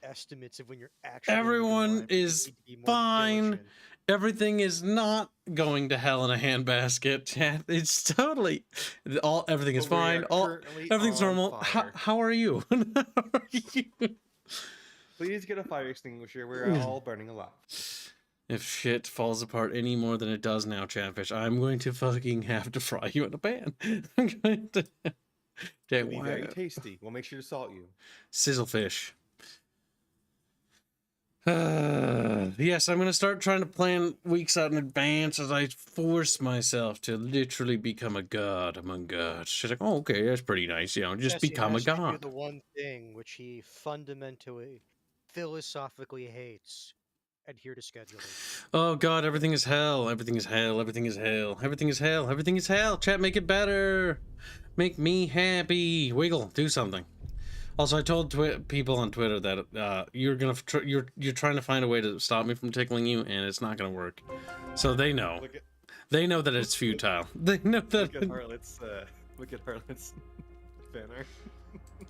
estimates of when you're actually Everyone is fine. diligent. Everything is not going to hell in a handbasket, chat. It's totally everything is fine. Everything's normal. How are you? How are you? Please get a fire extinguisher. We're all burning alive. If shit falls apart any more than it does now, Chatfish, I'm going to fucking have to fry you in a pan. I'm going to. It'll be very tasty. We'll make sure to salt you. Sizzle fish. Yes, I'm going to start trying to plan weeks out in advance as I force myself to literally become a god among gods. She's like, oh, okay, that's pretty nice. You know, just become a god. The one thing which he fundamentally, philosophically hates. Adhere to scheduling. Oh god, everything is hell. Everything is hell. Everything is hell. Everything is hell. Everything is hell. Chat, make it better. Make me happy. Wiggle, do something. Also, I told people on Twitter that you're trying to find a way to stop me from tickling you, and it's not gonna work. So they know. They know that it's futile. They know that. Look at Harlot's fan art.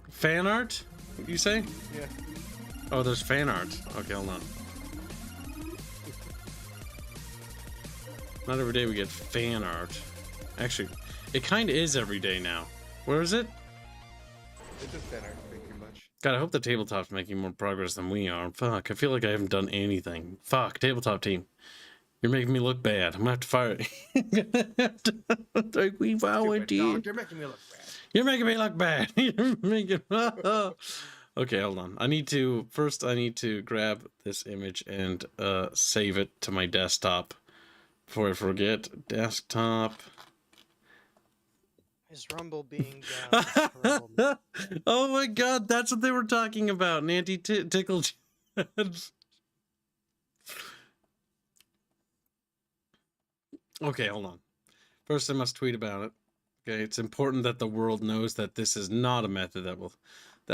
Fan art? You say? Yeah. Oh, there's fan art. Okay, hold on. Not every day we get fan art. Actually, it kind of is every day now. Where is it? It's just fan art, pretty much. God, I hope the tabletop's making more progress than we are. Fuck, I feel like I haven't done anything. Fuck, tabletop team. You're making me look bad. I'm gonna have to fire it. Like we volunteered. You're making me look bad. You're making me look bad. You're making... Okay, hold on. I need to grab this image and save it to my desktop before I forget. Desktop. Is Rumble being down? Oh my god, that's what they were talking about. Nanty tickle. Okay, hold on. First, I must tweet about it. Okay, it's important that the world knows that this is not a method that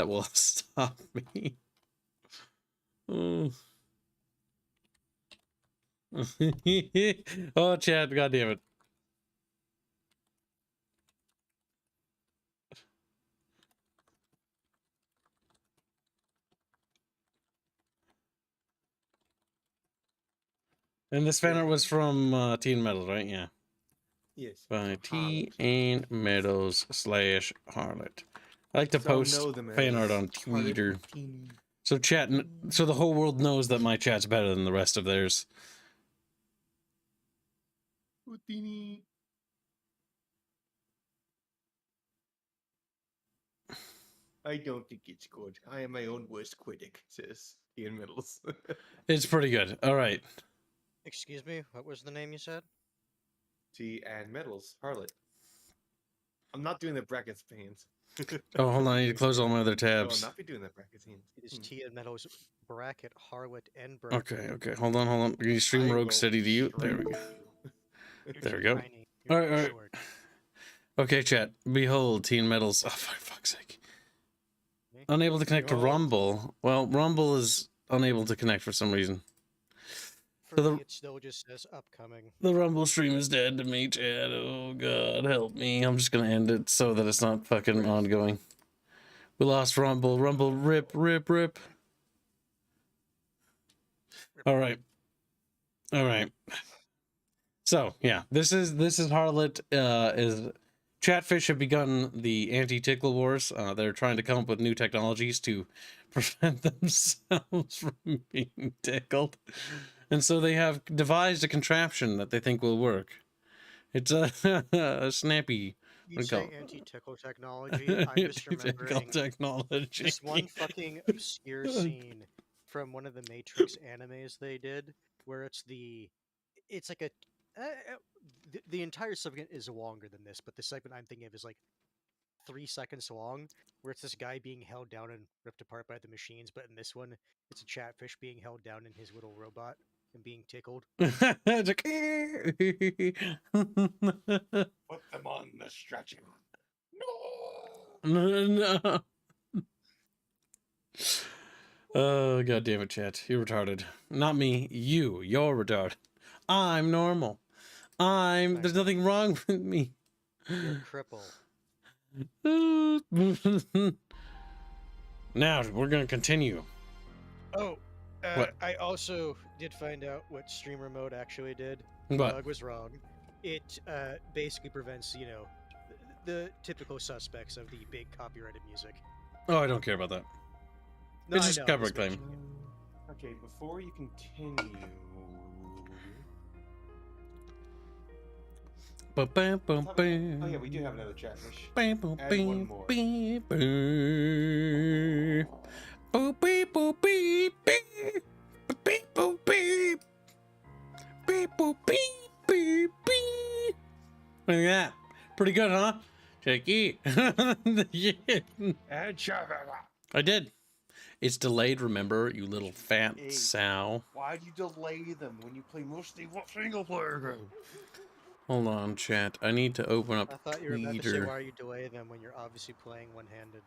will stop me. Oh, oh Chad, goddamn it. And this fan art was from Teen Metals, right? Yeah. Yes. By T and Meadows / Harlot. I like to post fan art on Twitter. So so the whole world knows that my chat's better than the rest of theirs. I don't think it's good. I am my own worst critic, says Ian Middles. It's pretty good. All right. Excuse me, what was the name you said? T and Metals, Harlot. I'm not doing the brackets pains. Oh, hold on. I need to close all my other tabs. I'll not be doing the brackets pains. It is T and Metals, bracket, Harlot, and bracket. Okay. Hold on. Can you stream Rogue Steady to you? There we go. There we go. All right. Okay, chat. Behold, Teen Metals. Oh, for fuck's sake. Unable to connect to Rumble. Well, Rumble is unable to connect for some reason. So it still just says upcoming. The Rumble stream is dead to me, chat. Oh, God, help me. I'm just going to end it so that it's not fucking ongoing. We lost Rumble. Rumble, rip. All right. So, yeah, this is Harlot. Chatfish have begun the anti-tickle wars. They're trying to come up with new technologies to prevent themselves from being tickled. And so they have devised a contraption that they think will work. It's a snappy. You say anti-tickle technology. I'm just remembering this one fucking obscure scene from one of the Matrix animes they did, where it's like a the entire segment is longer than this, but the segment I'm thinking of is like 3 seconds long, where it's this guy being held down and ripped apart by the machines, but in this one, it's a Chatfish being held down in his little robot and being tickled. It's like, put them on the stretcher. No. Oh, god damn it, chat. You're retarded. Not me. You're retarded. I'm normal. There's nothing wrong with me. You're a cripple. Now, we're gonna continue. Oh, What? I also did find out what streamer mode actually did. What? Doug was wrong. It basically prevents, you know, the typical suspects of the big copyrighted music. Oh, I don't care about that. No, It's I just know, cover just claim. mentioning it. Okay, before you continue. Oh Oh yeah, we do have another chatfish. Add one more. Boop beep boop beep beep beep boop beep beep boop beep beep beep. Look at that. Pretty good, huh? Jakey. Yeah. Add chatfish. I did. It's delayed, remember, you little fat Hey, sow. why do you delay them when you play mostly single player game? Hold on, chat. I need to open up I thought you were about to say, Twitter. why are you delaying them when you're obviously playing one-handed?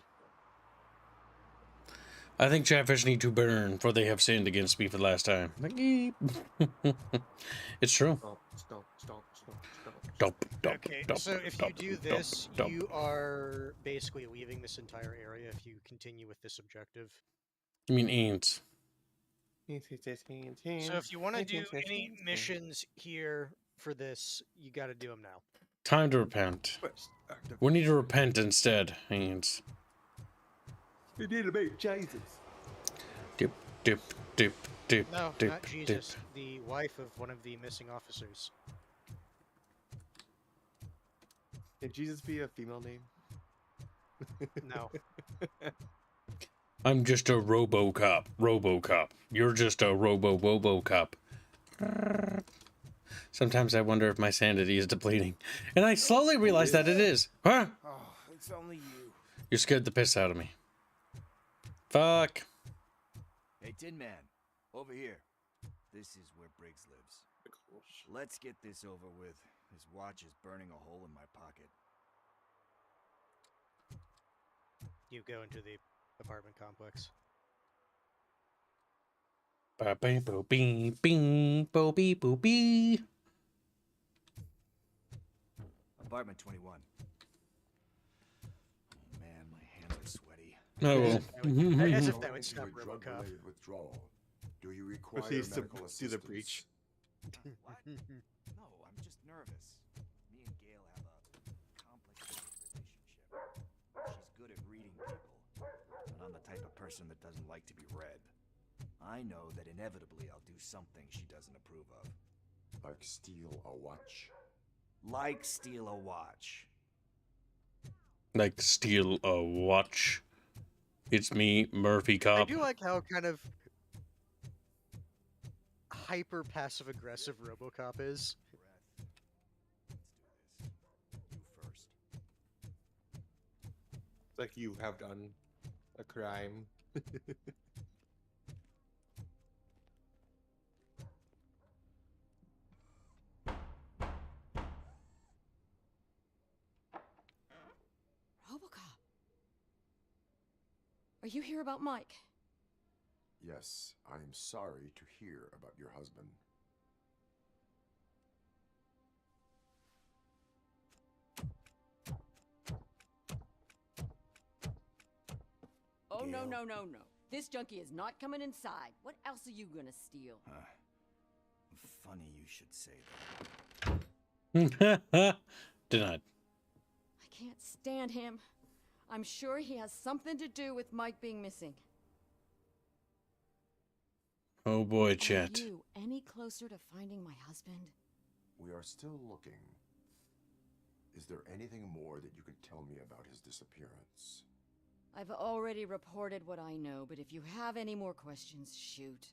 I think chatfish need to burn, for they have sinned against me for the last time. It's true. Stop. Dump, dump, Okay, dump, so if you dump, do dump, this, dump. you are basically leaving this entire area if you continue with this objective. You mean ants? So if you want to do any missions here for this, you got to do them now. Time to repent. We need to repent instead, ants. You need to make Jesus. Dip, dip, dip, dip, No, dip, not Jesus. The wife of one of the missing officers. Can Jesus be a female name? No. I'm just a Robocop. Robocop. You're just a Robocop. Sometimes I wonder if my sanity is depleting. And I slowly realize that it is. Huh? Oh, it's only you. You scared the piss out of me. Fuck. Hey, Tin Man, over here. This is where Briggs lives. Let's get this over with. His watch is burning a hole in my pocket. You go into the apartment complex. Ba ba bo bee bee bo bee boo bee. Apartment 21. Oh man, my hands are sweaty. Oh well. As if Going that would into stop a Robocop. drug-related withdrawal. Do you require Proceeds to medical do assistance? the breach. What? No, I'm just nervous. Me and Gail have a complicated relationship. She's good at reading people, but I'm the type of person that doesn't like to be read. I know that inevitably I'll do something she doesn't approve of. Like steal a watch? Like steal a watch. Like steal a watch. It's me, Murphy I Cop. do like how kind of hyper passive aggressive Robocop is. Let's do this. You first. It's like you have done a crime. Robocop. Are you here about Mike? Yes, I am sorry to hear about your husband. Oh, no, Gail? no, no, no. This junkie is not coming inside. What else are you gonna steal? Funny you should say that. Denied. I can't stand him. I'm sure he has something to do with Mike being missing. Oh boy, Are chat. you any closer to finding my husband? We are still looking. Is there anything more that you could tell me about his disappearance? I've already reported what I know, but if you have any more questions, shoot.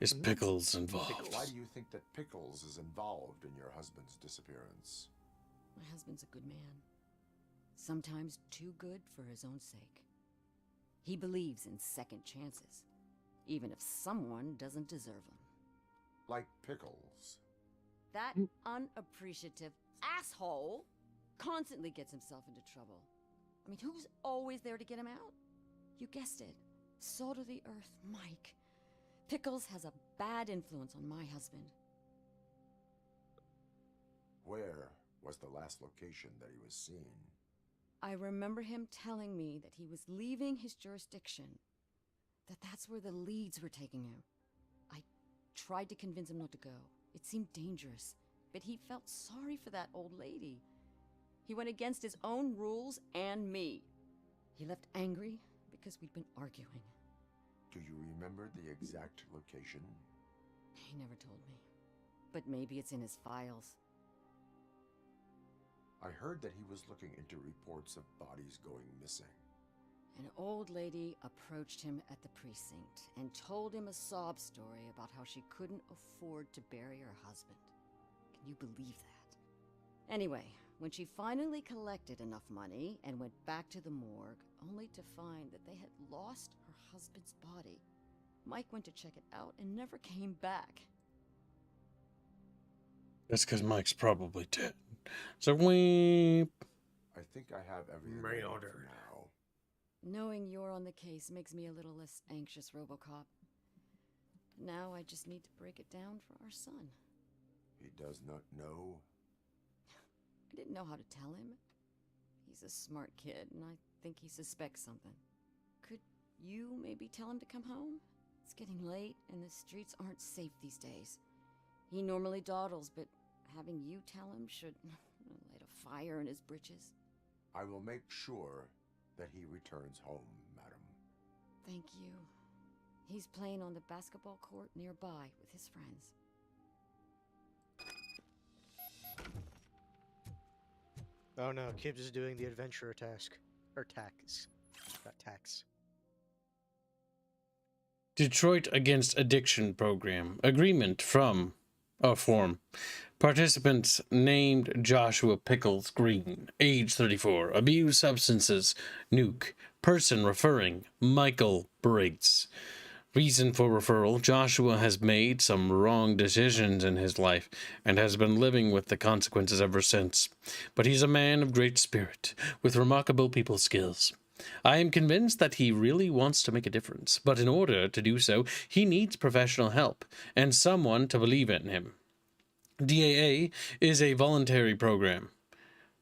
Is Pickles involved? Why do you think that Pickles is involved in your husband's disappearance? My husband's a good man. Sometimes too good for his own sake. He believes in second chances, even if someone doesn't deserve them. Like Pickles. That unappreciative asshole constantly gets himself into trouble. I mean, who's always there to get him out? You guessed it. Salt of the earth, Mike. Pickles has a bad influence on my husband. Where was the last location that he was seen? I remember him telling me that he was leaving his jurisdiction that that's where the leads were taking him. I tried to convince him not to go. It seemed dangerous, but he felt sorry for that old lady. He went against his own rules and me. He left angry because we'd been arguing. Do you remember the exact location? He never told me. But maybe it's in his files. I heard that he was looking into reports of bodies going missing. An old lady approached him at the precinct and told him a sob story about how she couldn't afford to bury her husband. Can you believe that? Anyway, when she finally collected enough money and went back to the morgue, only to find that they had lost her husband's body, Mike went to check it out and never came back. That's because Mike's probably dead. So we. I think I have everything I need for now. Knowing you're on the case makes me a little less anxious, Robocop. Now I just need to break it down for our son. He does not know. I didn't know how to tell him. He's a smart kid, and I think he suspects something. Could you maybe tell him to come home? It's getting late, and the streets aren't safe these days. He normally dawdles, but having you tell him should light a fire in his britches. I will make sure that he returns home, madam. Thank you. He's playing on the basketball court nearby with his friends. Oh no, Kibbs is doing the adventurer task. Or tax. Not tax. Detroit Against Addiction Program. Agreement from. Form. Participants named Joshua Pickles Green, age 34, abused substances, nuke. Person referring, Michael Briggs. Reason for referral, Joshua has made some wrong decisions in his life and has been living with the consequences ever since. But he's a man of great spirit, with remarkable people skills. I am convinced that he really wants to make a difference, but in order to do so, he needs professional help and someone to believe in him. DAA is a voluntary program.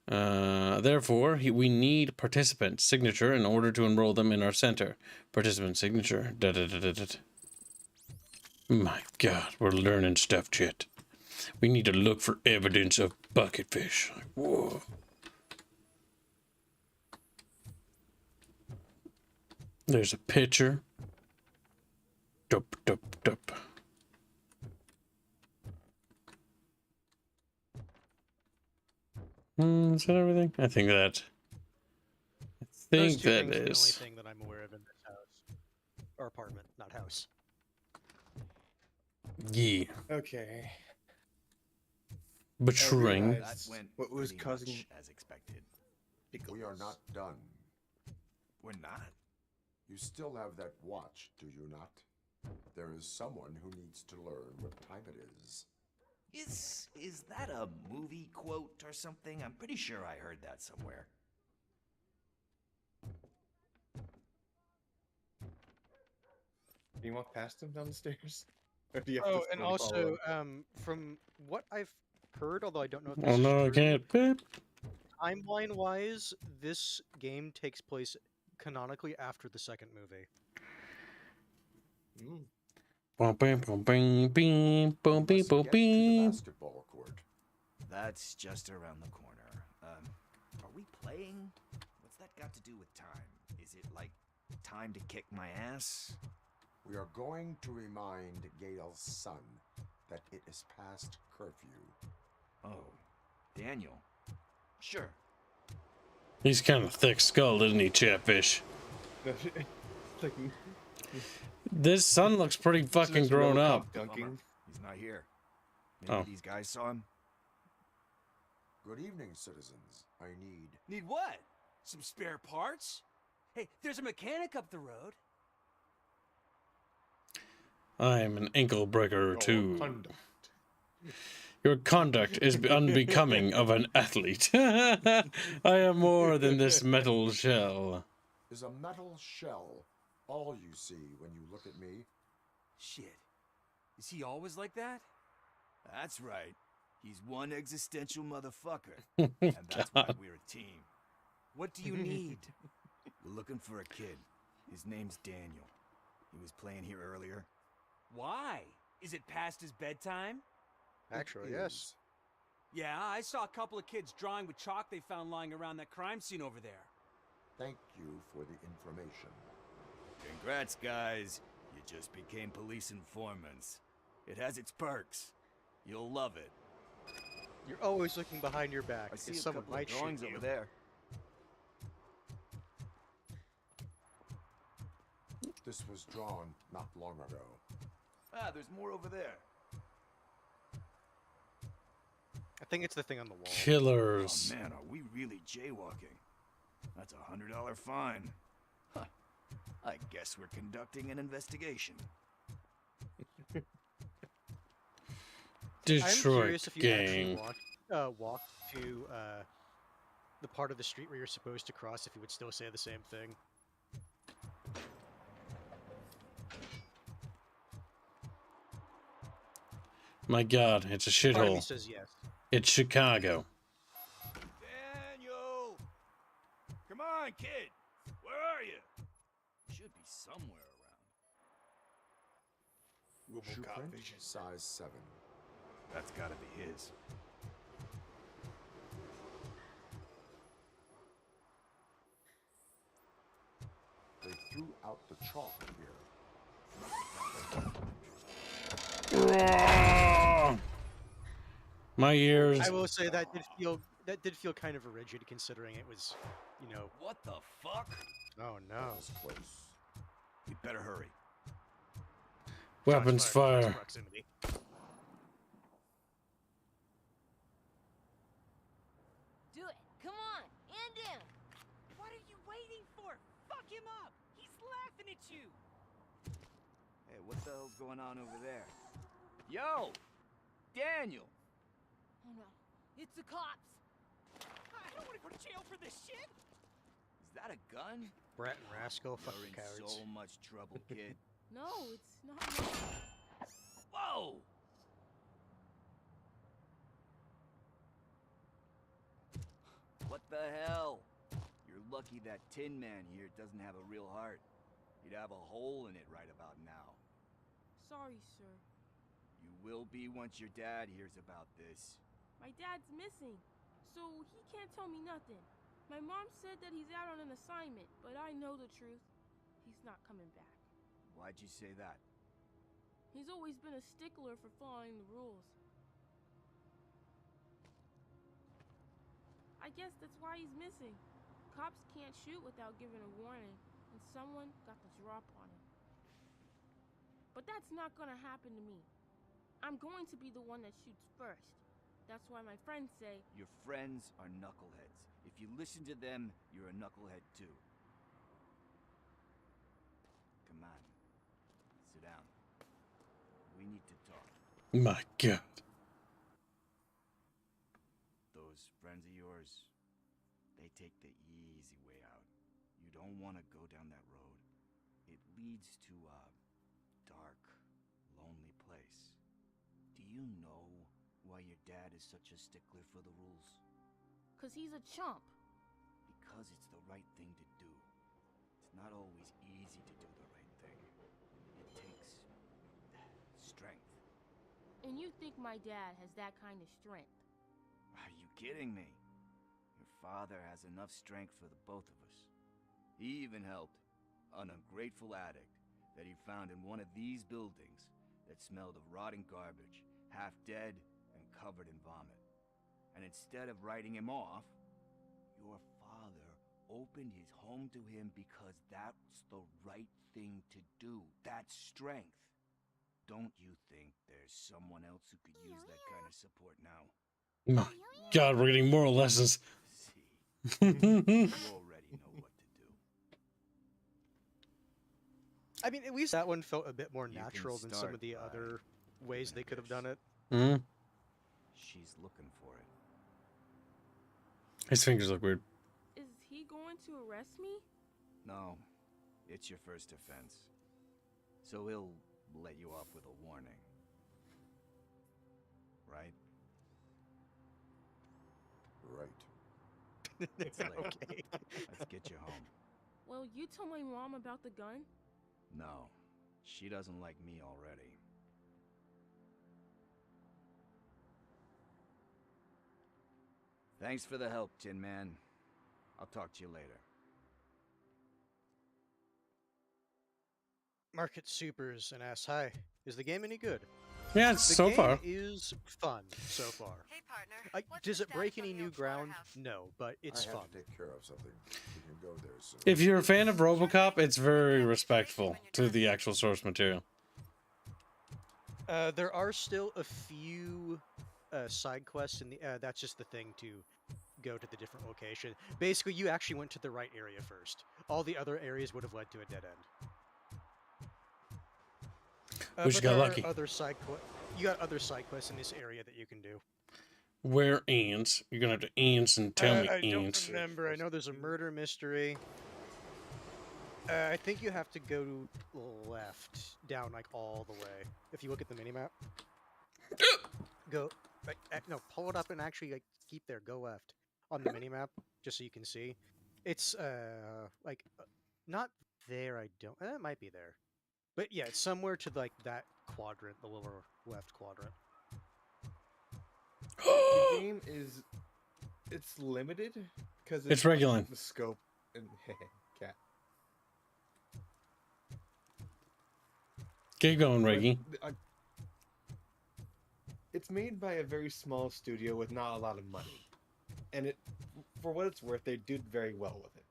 Therefore, we need participant signature in order to enroll them in our center. Participant signature. My God, we're learning stuff, Chet. We need to look for evidence of bucketfish. Whoa. There's a picture. Dup, dup, dup. Is that everything? I think that Those two that things are the only is. thing that I'm aware of in this house. Or apartment, not house. Yeah. Okay. Betraying. That That went what was pretty causing much as expected. We are not done. We're not. You still have that watch, do you not? There is someone who needs to learn what time it is. Is that a movie quote or something? I'm pretty sure I heard that somewhere. Can you walk past him down the stairs? Or do you have Oh, to and slowly follow also, him? from what I've heard, although I don't know if this Oh is no, I true, can't. Beep. timeline-wise, this game takes place canonically after the second movie. Mm. Boom, bam, boom, bing, bing, boom, We bing, must boom, get to the bing. basketball court. That's just around the corner. Are we playing? What's that got to do with time? Is it like time to kick my ass? We are going to remind Gail's son that it is past curfew. Oh, Daniel. Sure. He's kind of thick-skulled, isn't he, Chatfish? It's like This son looks pretty fucking this grown Robocop up. dunking. He's not here. Maybe Oh. these guys saw him. Good evening, citizens. I need... Need what? Some spare parts? Hey, there's a mechanic up the road. I'm an ankle breaker Your too. conduct. Your conduct is unbecoming of an athlete. I am more than this metal shell. Is a metal shell all you see when you look at me? Shit. Is he always like that? That's right. He's one existential motherfucker. And that's why we're a team. What do you need? We're looking for a kid. His name's Daniel. He was playing here earlier. Why? Is it past his bedtime? Actually, It yes. is. Yeah, I saw a couple of kids drawing with chalk they found lying around that crime scene over there. Thank you for the information. Congrats, guys. You just became police informants. It has its perks. You'll love it. You're always looking behind your back I see because a someone couple of might shoot drawings you. over there. This was drawn not long ago. Ah, there's more over there. I think it's the thing on the wall. Killers. Oh man, are we really jaywalking? That's a $100 fine. Huh. I guess we're conducting an investigation. I'm Detroit curious if you actually gang. walked to the part of the street where you're supposed to cross, if you would still say the same thing. My God, it's a Part of me shithole. says yes. It's Chicago. Daniel! Come on, kid! Where are you? Should be somewhere around. Shoe Robocop print, vision. size 7. That's gotta be his. They threw out the chalk here. My ears. I will say that did feel kind of rigid, considering it was, you know. What the fuck? Oh That no. was close. We better hurry. Weapons Shots fired in close fire. proximity. Do it. Come on. And him. What are you waiting for? Fuck him up! He's laughing at you! Hey, what the hell's going on over there? Yo! Daniel! Oh no. It's the cops. I don't want to go to jail for this shit! Is that a gun? Brat and Rascal, You're fucking in cowards. so much trouble, kid. No, it's not. Whoa! What the hell? You're lucky that Tin Man here doesn't have a real heart. He'd have a hole in it right about now. Sorry, sir. You will be once your dad hears about this. My dad's missing, so he can't tell me nothing. My mom said that he's out on an assignment, but I know the truth. He's not coming back. Why'd you say that? He's always been a stickler for following the rules. I guess that's why he's missing. Cops can't shoot without giving a warning, and someone got the drop on him. But that's not gonna happen to me. I'm going to be the one that shoots first. That's why my friends say, Your friends are knuckleheads. If you listen to them, you're a knucklehead too. Come on. Sit down. We need to talk. My God. Those friends of yours, they take the easy way out. You don't want to go down that road. It leads to a dark, lonely place. Do you know why your dad is such a stickler for the rules? 'cause he's a chump. Because it's the right thing to do. It's not always easy to do the right thing. It takes strength. And you think my dad has that kind of strength? Are you kidding me? Your father has enough strength for the both of us. He even helped an ungrateful addict that he found in one of these buildings that smelled of rotting garbage, half dead and covered in vomit. And instead of writing him off, your father opened his home to him because that's the right thing to do. That's strength. Don't you think there's someone else who could use that kind of support now? My God, we're getting moral lessons. See, you already know what to do. I mean, at least that one felt a bit more You can natural than some start of the by other ways giving they it could have this. done it. Hmm? She's looking for it. His fingers look weird. Is he going to arrest me? No, it's your first offense. So he'll let you off with a warning. Right? Right. Okay. Let's get you home. Well, you told my mom about the gun? No, she doesn't like me already. Thanks for the help, Tin Man. I'll talk to you later. Market Supers and asks, hi, is the game any good? Yeah, The so game far. is fun so far. Hey, partner. Does it break any new ground? No, but it's I have fun. to take care of something. We can go there soon. If you're a fan of Robocop, it's very respectful to the actual source material. There are still a few side quests in the. That's just the thing to go to the different location. Basically, you actually went to the right area first. All the other areas would have led to a dead end. We just got lucky. You got other side quests in this area that you can do. Where ants? You're gonna have to ants and tell me I ants. don't remember. I know there's a murder mystery. I think you have to go left, down like all the way. If you look at the minimap, go. No, pull it up and actually like keep there. Go left on the minimap, just so you can see. It's not there. I don't. It might be there, but yeah, it's somewhere to like that quadrant, the lower left quadrant. The game it's limited because It's regular. The scope and cat. Keep going, Reggie. It's made by a very small studio with not a lot of money, and for what it's worth, they did very well with it.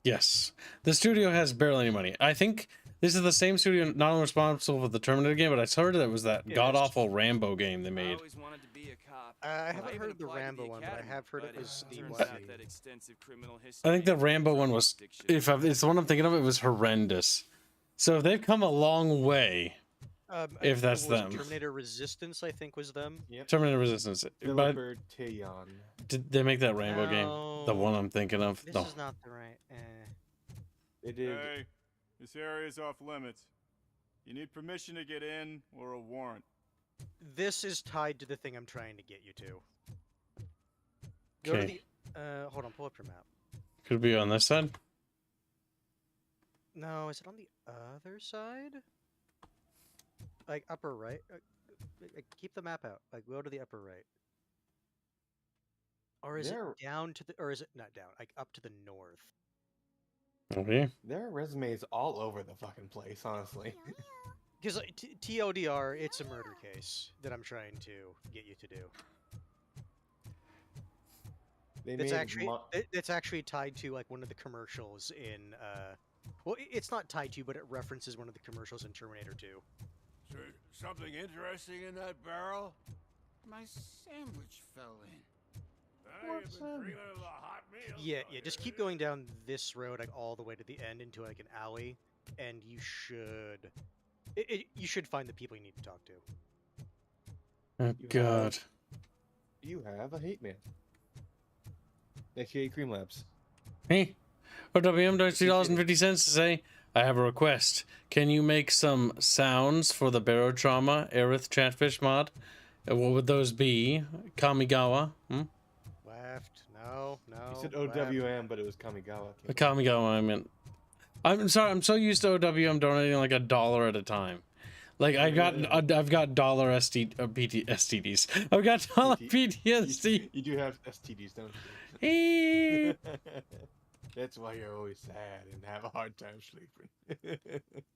Yes, the studio has barely any money. I think this is the same studio not only responsible for the Terminator game, but I heard that was that god-awful Rambo game they I made. always wanted to be a cop. I haven't even heard the applied to Rambo one, but I academy, have heard it but was the turns one. out that extensive criminal history I think the and Rambo one was, jurisdiction- it's the one I'm thinking of, it was horrendous. So if they've come a long way, if that's was them. Terminator Resistance, I think, was them. Yep. Terminator Resistance. But Developer Taeyon. did they make that Rambo game? The one I'm thinking of? This No. is not the right. They did. Hey, this area is off limits. You need permission to get in or a warrant. This is tied to the thing I'm trying to get you to. Go to Okay. the. Hold on, pull up your map. Could it be on this side? No, is it on the other side? Like upper right? Keep the map out. Like go to the upper right. Or is There- it down to the? Or is it not down? Like up to the north? Okay. There are resumes all over the fucking place, honestly. Because like, TLDR, it's a murder case that I'm trying to get you to do. They It's made actually it's actually tied to like one of the commercials in well, it's not tied to, but it references one of the commercials in Terminator 2. Is there something interesting in that barrel? My sandwich fell in. You've been dreaming of the hot meal. Yeah, just keep going down this road like all the way to the end into like an alley, and you should you should find the people you need to talk to. Oh, You God. You have a hate man. AKA Cream Labs. Hey, OWM donates $2.50 to say, I have a request. Can you make some sounds for the Barotrauma Aerith Chatfish mod? What would those be? Kamigawa? Left, no. You said left. OWM, but it was Kamigawa. Kamigawa, I meant. I'm sorry, I'm so used to OWM donating like $1 at a time. Like I've got dollar STDs. I've got dollar PTSD. You do have STDs, don't Hey. you? That's why you're always sad and have a hard time sleeping.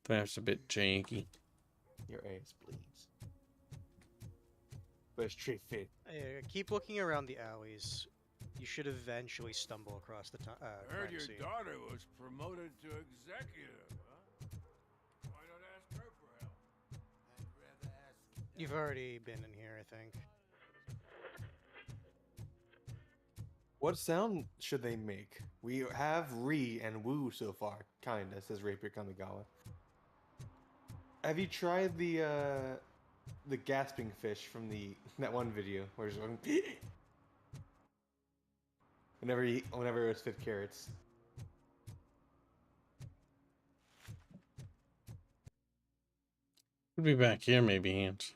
That's a bit janky. Your ass bleeds. But it's straight fit. Keep looking around the alleys. You should eventually stumble across the I heard crime your scene. daughter was promoted to executive, huh? Why not ask her for help? I'd rather ask. You've already been in here, I think. What sound should they make? We have re and woo so far, kinda, says Rapier Kamigawa. Have you tried the gasping fish from that one video where he's going whenever it was 5 carrots? Could be back here, maybe, Hans.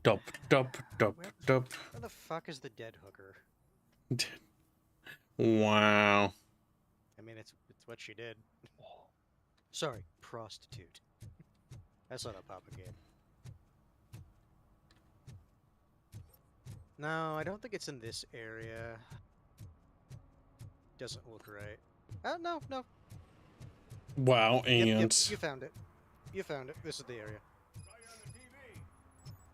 Dup, dup, dup, dup. Where the fuck is the dead hooker? Wow. I mean, That's what she did. Sorry, prostitute. That's not a poppin' game. No, I don't think it's in this area. Doesn't look right. No. Wow, Yep, ants. you found it. You found it. This is the area. Right on the TV.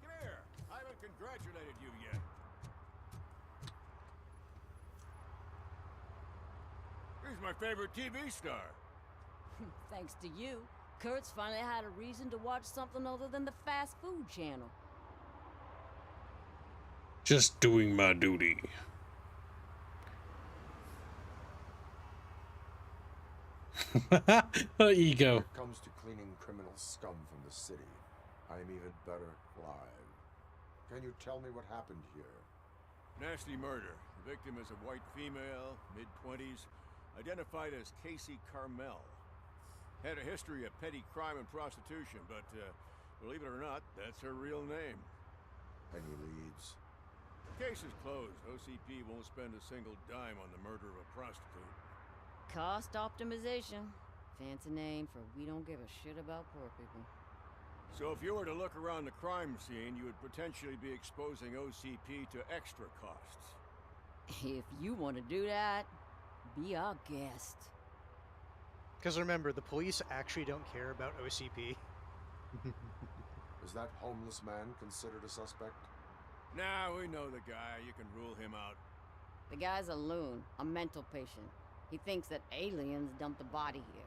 Come here. I haven't congratulated you yet. He's my favorite TV star. Thanks to you, Kurt's finally had a reason to watch something other than the fast food channel. Just doing my duty. Ego. When it comes to cleaning criminal scum from the city, I'm even better live. Can you tell me what happened here? Nasty murder. The victim is a white female, mid-20s, identified as Casey Carmel. Had a history of petty crime and prostitution, but believe it or not, that's her real name. Any leads? The case is closed. OCP won't spend a single dime on the murder of a prostitute. Cost optimization. Fancy name for we don't give a shit about poor people. So if you were to look around the crime scene, you would potentially be exposing OCP to extra costs. If you want to do that, be our guest. Because remember, the police actually don't care about OCP. Is that homeless man considered a suspect? Nah, we know the guy. You can rule him out. The guy's a loon, a mental patient. He thinks that aliens dumped the body here.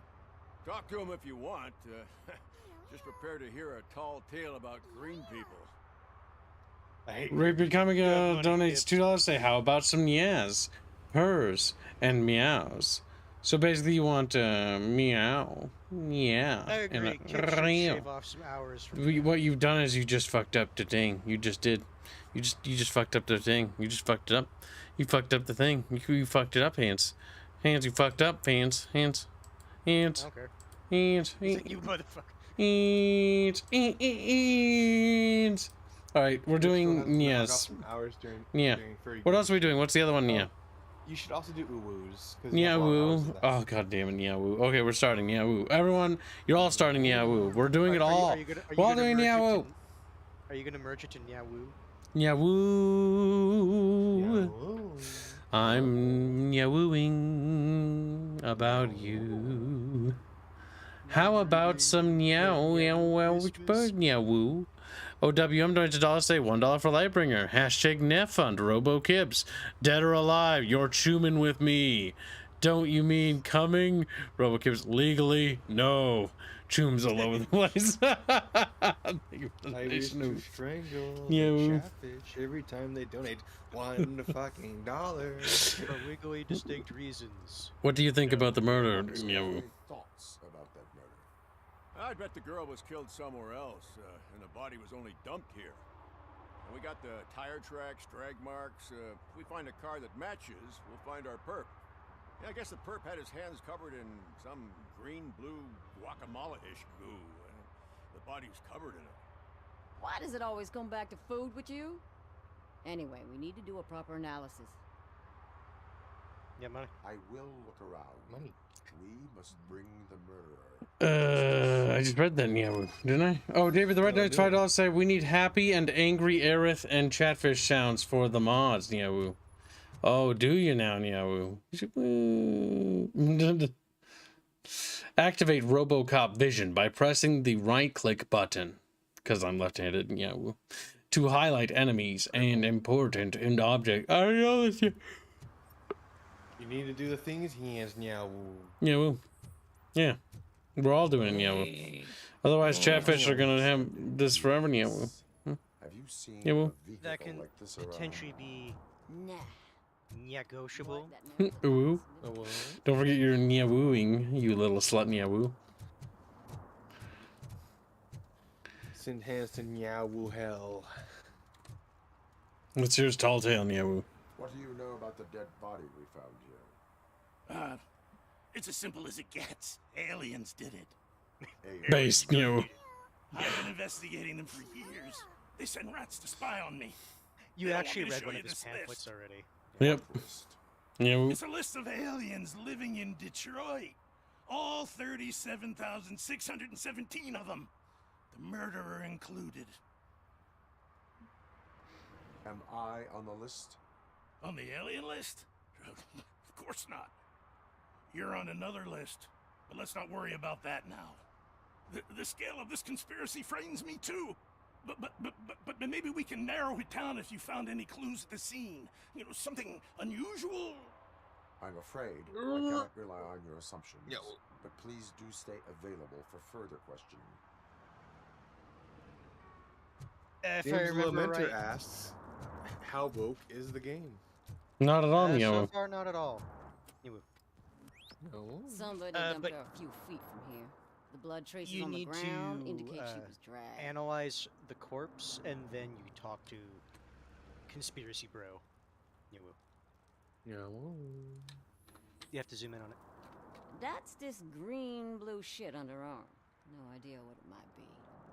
Talk to him if you want. Just prepare to hear a tall tale about green people. Rapier Comic donates $2. Say, how about some yes, purrs, and meows? So basically, you want meow, yeah. I agree. Kids should shave off some hours from what you've done is you just fucked up the thing. You just did. You just fucked up the thing. You just fucked it up. You fucked up the thing. You fucked it up, hands. Hands, you fucked up, hands. Hands. Hands. Okay. Hands. You motherfucker. Hands. Hands. All right, we're doing yes. Yeah. What else are we doing? What's the other one? Yeah. You should also do uwoos. Yeah, woo. Oh, god damn it, yeah, woo. Okay, we're starting, yeah, woo. Everyone, you're all starting, yeah, woo. We're doing it all. We're all doing, yeah, woo. Are you gonna merge it to Nyawoo? Nyawoo. I'm nyawooing about you. How about some which bird nyawoo? OWM donates $1. Say $1 for Lightbringer. Hashtag Nefund. RoboKibs. Dead or alive, you're chewing with me. Don't you mean coming? RoboKibs legally? No. Choom's all over the place. I wish to strangle the Chatfish every time they donate $1 fucking dollar for legally distinct reasons. What do you think about the murder? Thoughts about that murder? I bet the girl was killed somewhere else, and the body was only dumped here. And we got the tire tracks, drag marks. If we find a car that matches, we'll find our perp. Yeah, I guess the perp had his hands covered in some green-blue guacamole-ish goo, and the body's covered in it. Why does it always come back to food with you? Anyway, we need to do a proper analysis. Yeah, money. I will look around. Money. We must bring the murderer. I just read that, yeah, didn't I? Oh, David, the red donates $5. Say we need happy and angry Aerith and Chatfish sounds for the mods, Nyawoo. Oh, do you now, Nyawoo? Activate Robocop vision by pressing the right-click button, because I'm left-handed, Nyawoo, to highlight enemies and important object. I know this. You need to do the things he has Nyawoo. Nyawoo. Yeah. We're all doing Nyawoo. Otherwise, Chatfish are gonna have this forever, Nyawoo. Have you seen that can like this potentially be negotiable? Ooh. Don't forget your Nyawooing, you little slut Nyawoo. Send hands to Nyawoo hell. What's yours, tall tale, Nyawoo? What do you know about the dead body we found here? It's as simple as it gets. Aliens did it. Based, Nyawoo. I've been investigating them for years. They send rats to spy on me. You actually read one of his pamphlets already. Yep. Nyawoo. It's a list of aliens living in Detroit. All 37,617 of them. The murderer included. Am I on the list? On the alien list? Of course not. You're on another list, but let's not worry about that now. The scale of this conspiracy frightens me too. But maybe we can narrow it down if you found any clues at the scene. You know, something unusual. I'm afraid I cannot rely on your assumptions. But please do stay available for further questioning. If I James remember Lamenter right, asks, how woke is the game? Not at all, so Neo. far not at all. No. Somebody dumped but her a few feet from here. The blood traces you on the need ground to indicate she was dragged. analyze the corpse, and then you talk to Conspiracy Bro. No. You have to zoom in on it. That's this green blue shit on her arm. No idea what it might be.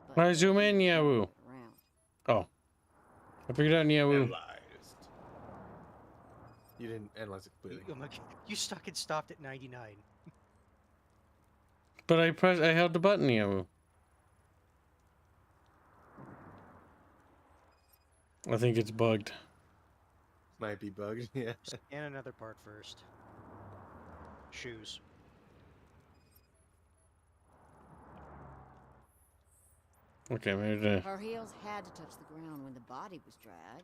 But When I zoom in, Yahoo. around. Oh. I figured out Yahoo. Analyzed. You didn't analyze it completely. You stuck and stopped at 99. But I held the button, Yahoo. I think it's bugged. Might be bugged, yeah. Scan another part first. Shoes. Okay, maybe the... Her heels had to touch the ground when the body was dragged.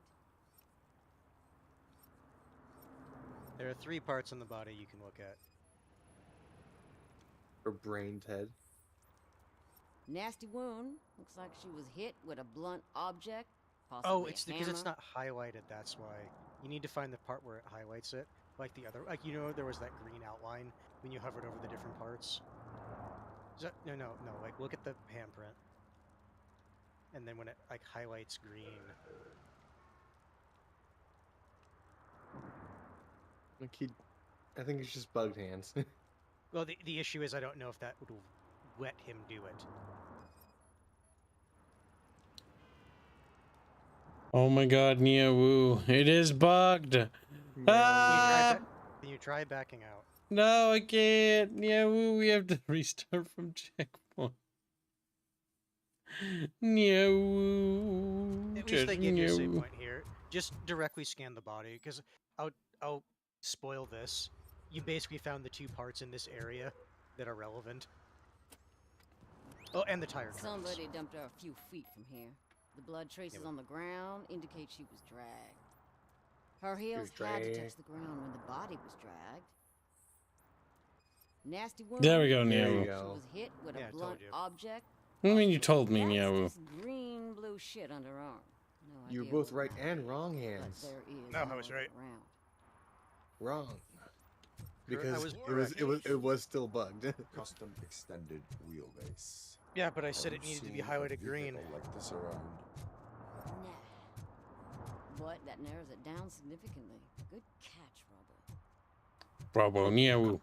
There are 3 parts on the body you can look at. Her brained head. Nasty wound. Looks like she was hit with a blunt object. Oh, Possibly it's a because it's hammer. not highlighted, that's why. You need to find the part where it highlights it. Like the other, like, you know, there was that green outline when you hovered over the different parts. Is that, no, like, look at the handprint. And then when it, like, highlights green. Like I think it's just bugged hands. Well, the issue is I don't know if that would let him do it. Oh my god, Neo. It is bugged. Ah! Can you try backing out? No, I can't. Neo, we have to restart from checkpoint. Neo. At least they gave you a save point here. Just directly scan the body, because I'll spoil this. You basically found the 2 parts in this area that are relevant. Oh, and the tire tracks. Somebody dumped her a few feet from here. The blood traces on the ground indicate she was dragged. Her heels had to touch the ground when the body was dragged. Nasty wound. There we go, There you Neo. She go. was hit with a blunt object. I mean, you told me, That's Neo. this green blue shit on her arm. No You were idea both what right it might and be, wrong but hands. there is No, I more was right. around. Wrong. Because was it was still bugged. Custom extended wheelbase. Yeah, but I said Have it you needed to be seen a highlighted green. vehicle like this around? Nah. But that narrows it down significantly. Good catch, Robbo. Bravo, Neo.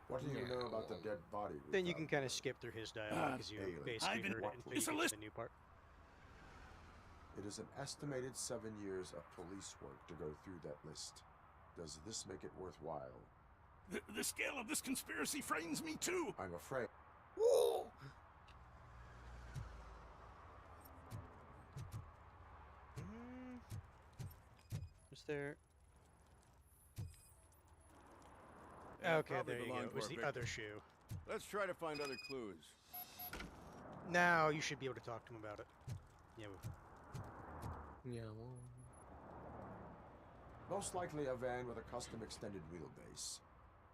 What do you know about the dead body? we Then you can found? kind of skip through his dialogue because you alien. basically I've been- heard it until you It's a get to list. the new part. It is an estimated 7 years of police work to go through that list. Does this make it worthwhile? The scale of this conspiracy frightens me too. I'm afraid. Is there? Yeah, Okay, probably there you go. belonged It to was our the victim. other shoe. Let's try to find other clues. Now you should be able to talk to him about it. Yeah. Yeah. Most likely a van with a custom extended wheelbase.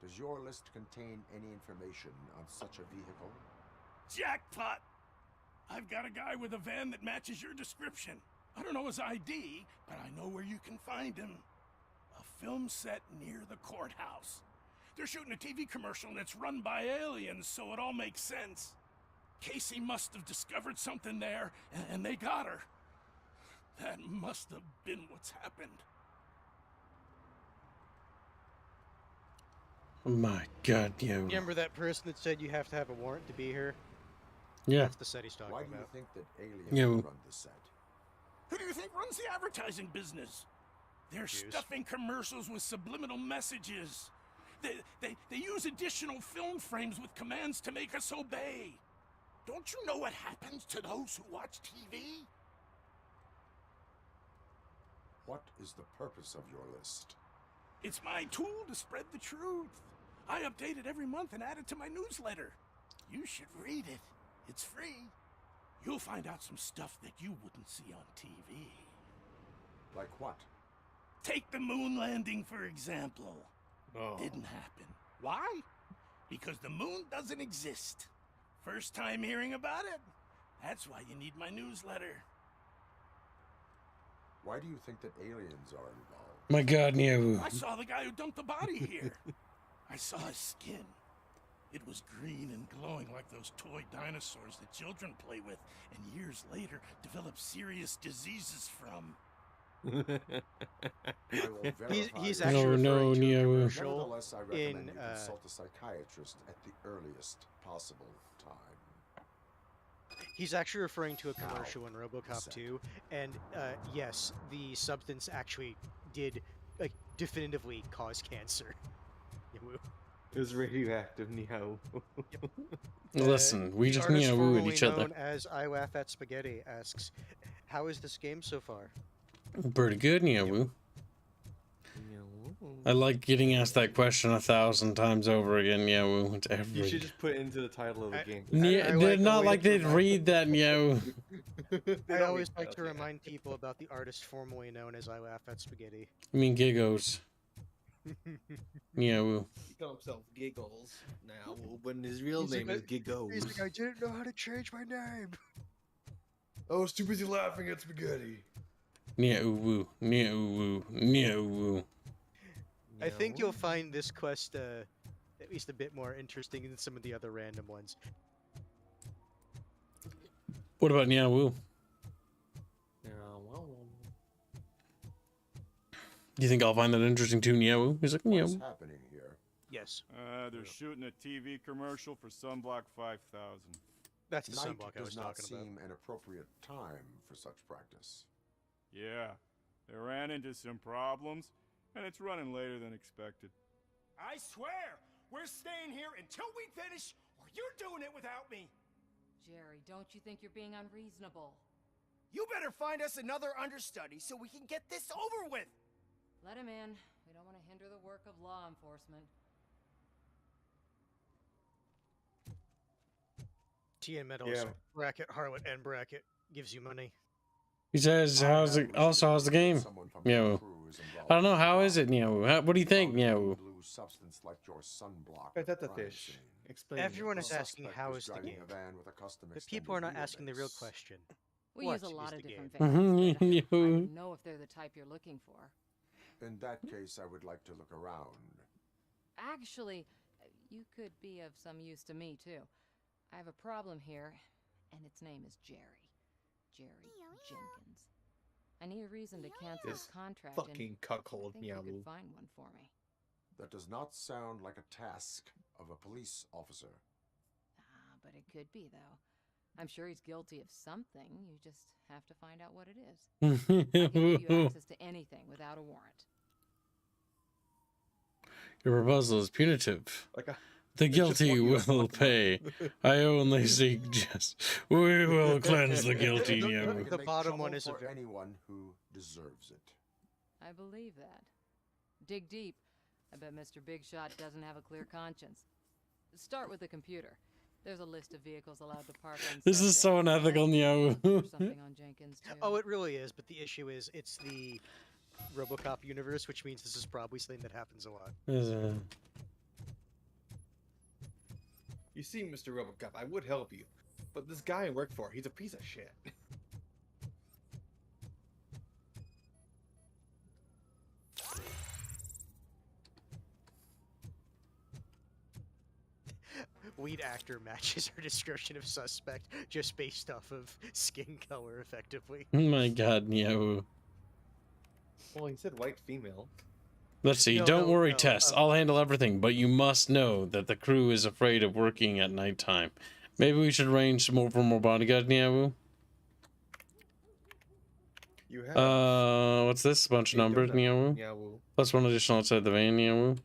Does your list contain any information on such a vehicle? Jackpot! I've got a guy with a van that matches your description. I don't know his ID, but I know where you can find him. A film set near the courthouse. They're shooting a TV commercial and it's run by aliens, so it all makes sense. Casey must have discovered something there, and they got her. That must have been what's happened. Oh my god, Neo. Remember that person that said you have to have a warrant to be here? Yeah. That's the set he's talking Why do you about. think that aliens Yeah. run the set? Who do you think runs the advertising business? They're Jews. stuffing commercials with subliminal messages. They use additional film frames with commands to make us obey. Don't you know what happens to those who watch TV? What is the purpose of your list? It's my tool to spread the truth. I update it every month and add it to my newsletter. You should read it. It's free. You'll find out some stuff that you wouldn't see on TV. Like what? Take the moon landing, for example. Oh. Didn't happen. Why? Because the moon doesn't exist. First time hearing about it? That's why you need my newsletter. Why do you think that aliens are involved? My God, Neo. I saw the guy who dumped the body here. I saw his skin. It was green and glowing like those toy dinosaurs that children play with and years later develop serious diseases from. I will verify He's your- actually No, referring to a Neo. commercial Nevertheless, I recommend in, you consult a psychiatrist at the earliest possible time. He's actually referring to a commercial in Now, Robocop set. 2, and yes, the substance actually did definitively cause cancer. It was radioactive, Neo. Listen, we the just artist Neo-wooed formerly each other. known as I Laugh at Spaghetti asks, "How is this game so far?" Pretty good, Neo. I like getting asked that question 1,000 times over again, Neo. It's every. You should just put it into the title of the game. Yeah, I they're like not the way like to they'd remind- read that, Neo. I always like to remind people about the artist formerly known as I Laugh at Spaghetti. I mean, Giggos. Neo. He calls himself Giggles now, when his real He's name like, is Giggos. He's like, I didn't know how to change my name. I was too busy laughing at spaghetti. Neo. Neo. I think you'll find this quest at least a bit more interesting than some of the other random ones. What about Neo? Do you think I'll find that interesting too, Neo? He's like, Neo. What's happening here? Yes. They're shooting a TV commercial for Sunblock 5000. That's the Night sunblock I was does not talking about. seem an appropriate time for such practice. Yeah, they ran into some problems, and it's running later than expected. I swear, we're staying here until we finish, or you're doing it without me. Jerry, don't you think you're being unreasonable? You better find us another understudy so we can get this over with. Let him in. We don't want to hinder the work of law enforcement. TN Metals, Yeah. bracket, Harlot, and bracket gives you money. He says, how's it? Also, how's the game? Someone from Neo. your crew is I don't know. involved. How is it, Neo? What do you think, Neo? Blue substance like your sunblock. That's at the crime fish. scene. Explain. Everyone The is asking suspect how was is the driving game, a van with a custom but people are not extended asking the real wheelbase. We question. use What a is lot the of different game? vans. but I Neo. don't know if they're the type you're looking for. In that case, I would like to look around. Actually, you could be of some use to me, too. I have a problem here, and its name is Jerry. Jerry Jenkins. I need a reason to cancel This his contract, fucking and cuckold, I think you Meow. could find one for me. That does not sound like a task of a police officer. But it could be, though. I'm sure he's guilty of something. You just have to find out what it is. I can give you access to anything without a warrant. Your proposal is punitive. Like a The They just guilty want you to will fuck them pay. I only seek justice. We will cleanse the guilty, I Neo. can The make bottom trouble one is a for ver- anyone who deserves it. I believe that. Dig deep. I bet Mr. Big Shot doesn't have a clear conscience. Start with the computer. There's a list of vehicles allowed to park on This is so suspect. unethical, Neo. There's something on Jenkins, too. Oh, it really is, but the issue is it's the Robocop universe, which means this is probably something that happens a lot. You see, Mr. Robocop, I would help you, but this guy I work for, he's a piece of shit. Lead actor matches her description of suspect just based off of skin color, effectively. Oh my God, Neo. Well, he said white female. Let's see. No, Don't no, worry, no, Tess. I'll handle everything, but you must know that the crew is afraid of working at nighttime. Maybe we should arrange some more bodyguards, Neo. You have What's this? A bunch of numbers, Neo. Meow. Plus one additional outside the van, Neo.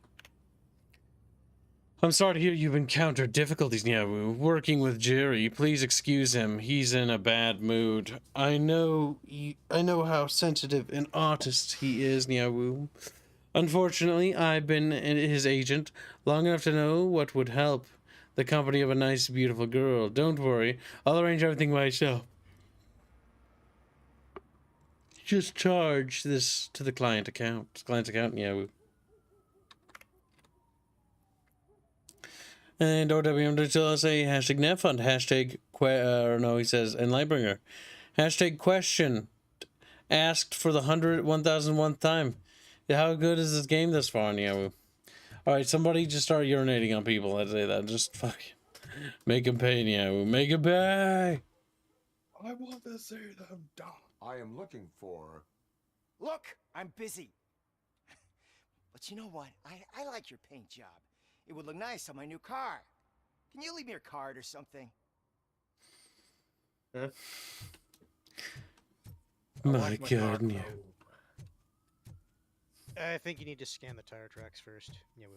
I'm sorry to hear you've encountered difficulties, Nyawu. Working with Jerry, please excuse him. He's in a bad mood. I know how sensitive an artist he is, Nyawu. Unfortunately, I've been his agent long enough to know what would help. The company of a nice, beautiful girl. Don't worry, I'll arrange everything myself. Just charge this to the client's account, Nyawu. And OWM still say hashtag netfund, hashtag he says Lightbringer. Hashtag question asked for the 1001st time. How good is this game thus far, Nyawu? Alright, somebody just start urinating on people. I'd say that. Just fucking make them pay, Nyawu. Make them pay! I want to see them die. I am looking for... Look, I'm busy. But you know what? I like your paint job. It would look nice on my new car. Can you leave me your card or something? Huh? My God, yeah. I think you need to scan the tire tracks first. Yeah,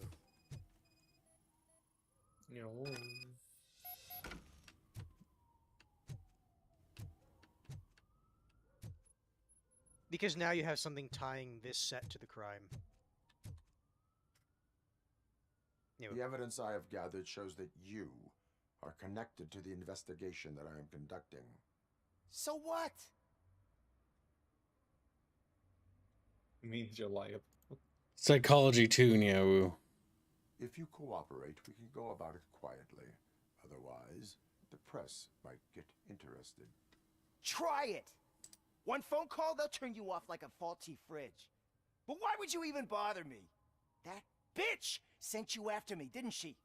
No. Because now you have something tying this set to the crime. The evidence I have gathered shows that you are connected to the investigation that I am conducting. So what? Means you're liable. Psychology too, Nyawu. If you cooperate, we can go about it quietly. Otherwise, the press might get interested. Try it! One phone call, they'll turn you off like a faulty fridge. But why would you even bother me? That bitch sent you after me, didn't she?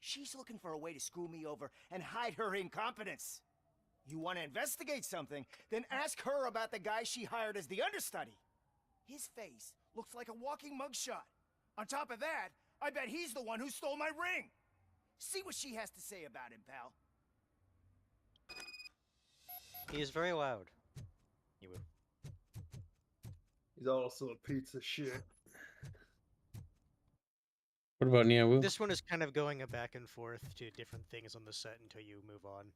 She's looking for a way to screw me over and hide her incompetence. You want to investigate something, then ask her about the guy she hired as the understudy. His face looks like a walking mugshot. On top of that, I bet he's the one who stole my ring. See what she has to say about him, pal. He is very loud. You will. He's also a piece of shit. What about Nyawu? This one is kind of going back and forth to different things on the set until you move on.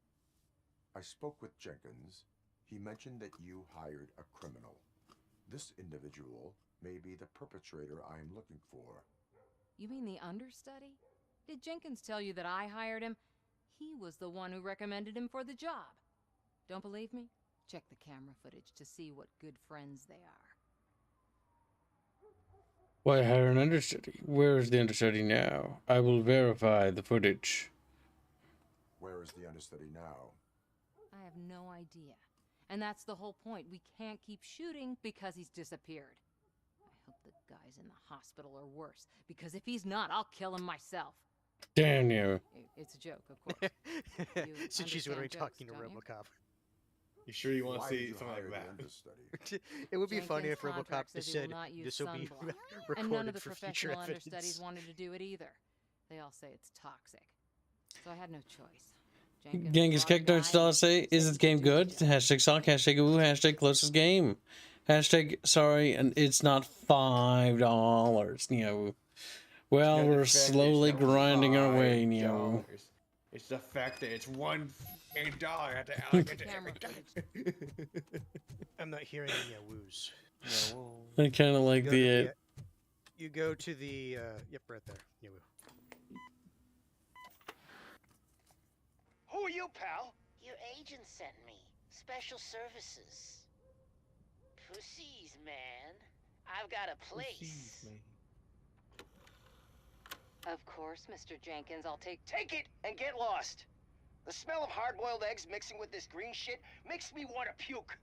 I spoke with Jenkins. He mentioned that you hired a criminal. This individual may be the perpetrator I am looking for. You mean the understudy? Did Jenkins tell you that I hired him? He was the one who recommended him for the job. Don't believe me? Check the camera footage to see what good friends they are. Why hire an understudy? Where is the understudy now? I will verify the footage. Where is the understudy now? I have no idea. And that's the whole point. We can't keep shooting because he's disappeared. I hope the guy's in the hospital or worse, because if he's not, I'll kill him myself. Damn you. It's a joke, of course. Since she's already talking to Robocop. You sure you want to Why see did you something hire like the that? understudy? It would be Jenkins' funny if Robocop contract just says he will said not use this will be sunblock. recorded And none of the for future professional evidence. understudies wanted to do it either. They all say it's toxic. So I had no choice. Genghis Kekdar still say, is this game good? Hashtag sock, hashtag woo, hashtag closest game. Hashtag sorry, and it's not $5, Neo. Well, we're slowly grinding our way, Neo. It's the fact that it's $1 at the allocate to every game. I'm not hearing any woos. I kind of like the You go to the yep, right there. You will. Who are you, pal? Your agent sent me. Special services. Pussies, man. I've got a place. Of course, Mr. Jenkins, I'll take it and get lost. The smell of hard-boiled eggs mixing with this green shit makes me want to puke.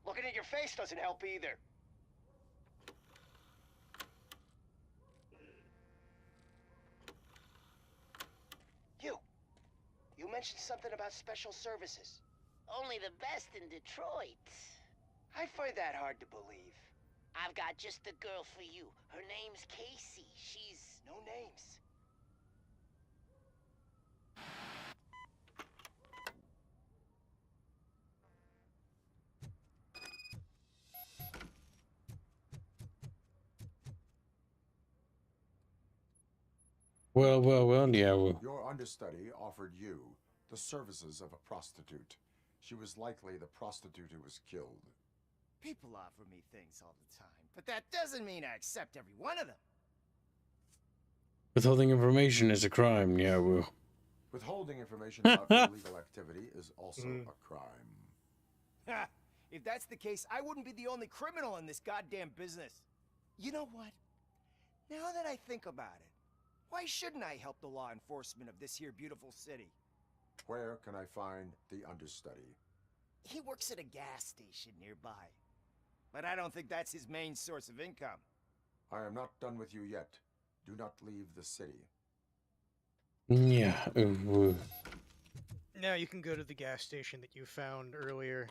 Looking at your face doesn't help either. You mentioned something about special services. Only the best in Detroit. I find that hard to believe. I've got just the girl for you. Her name's Casey. She's... No names. Well, yeah. Your understudy offered you the services of a prostitute. She was likely the prostitute who was killed. People offer me things all the time, but that doesn't mean I accept every one of them. Withholding information is a crime, yeah. Withholding information about illegal activity is also a crime. Ha! If that's the case, I wouldn't be the only criminal in this goddamn business. You know what? Now that I think about it, why shouldn't I help the law enforcement of this here beautiful city? Where can I find the understudy? He works at a gas station nearby. But I don't think that's his main source of income. I am not done with you yet. Do not leave the city. Yeah. Now you can go to the gas station that you found earlier.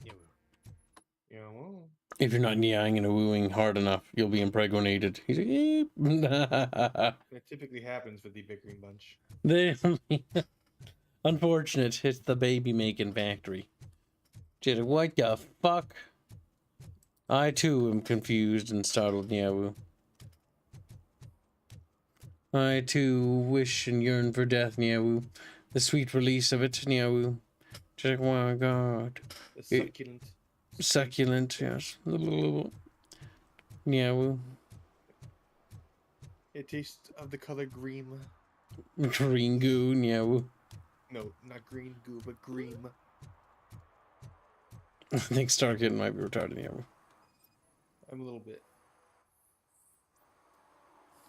Yeah, well. If you're not yelling and wooing hard enough, you'll be impregnated. He's like, eep. It typically happens with the Bickering bunch. Unfortunate. It's the baby making factory. Just what the fuck? I too am confused and startled, Nyawu. I too wish and yearn for death, Nyawu. The sweet release of it, Nyawu. Just, oh my god. The succulent. Succulent, yes. Nyawu. A taste of the color green. Green goo, Nyawu. No, not green goo, but green. I think Starkid might be retarded, Nyawu. I'm a little bit.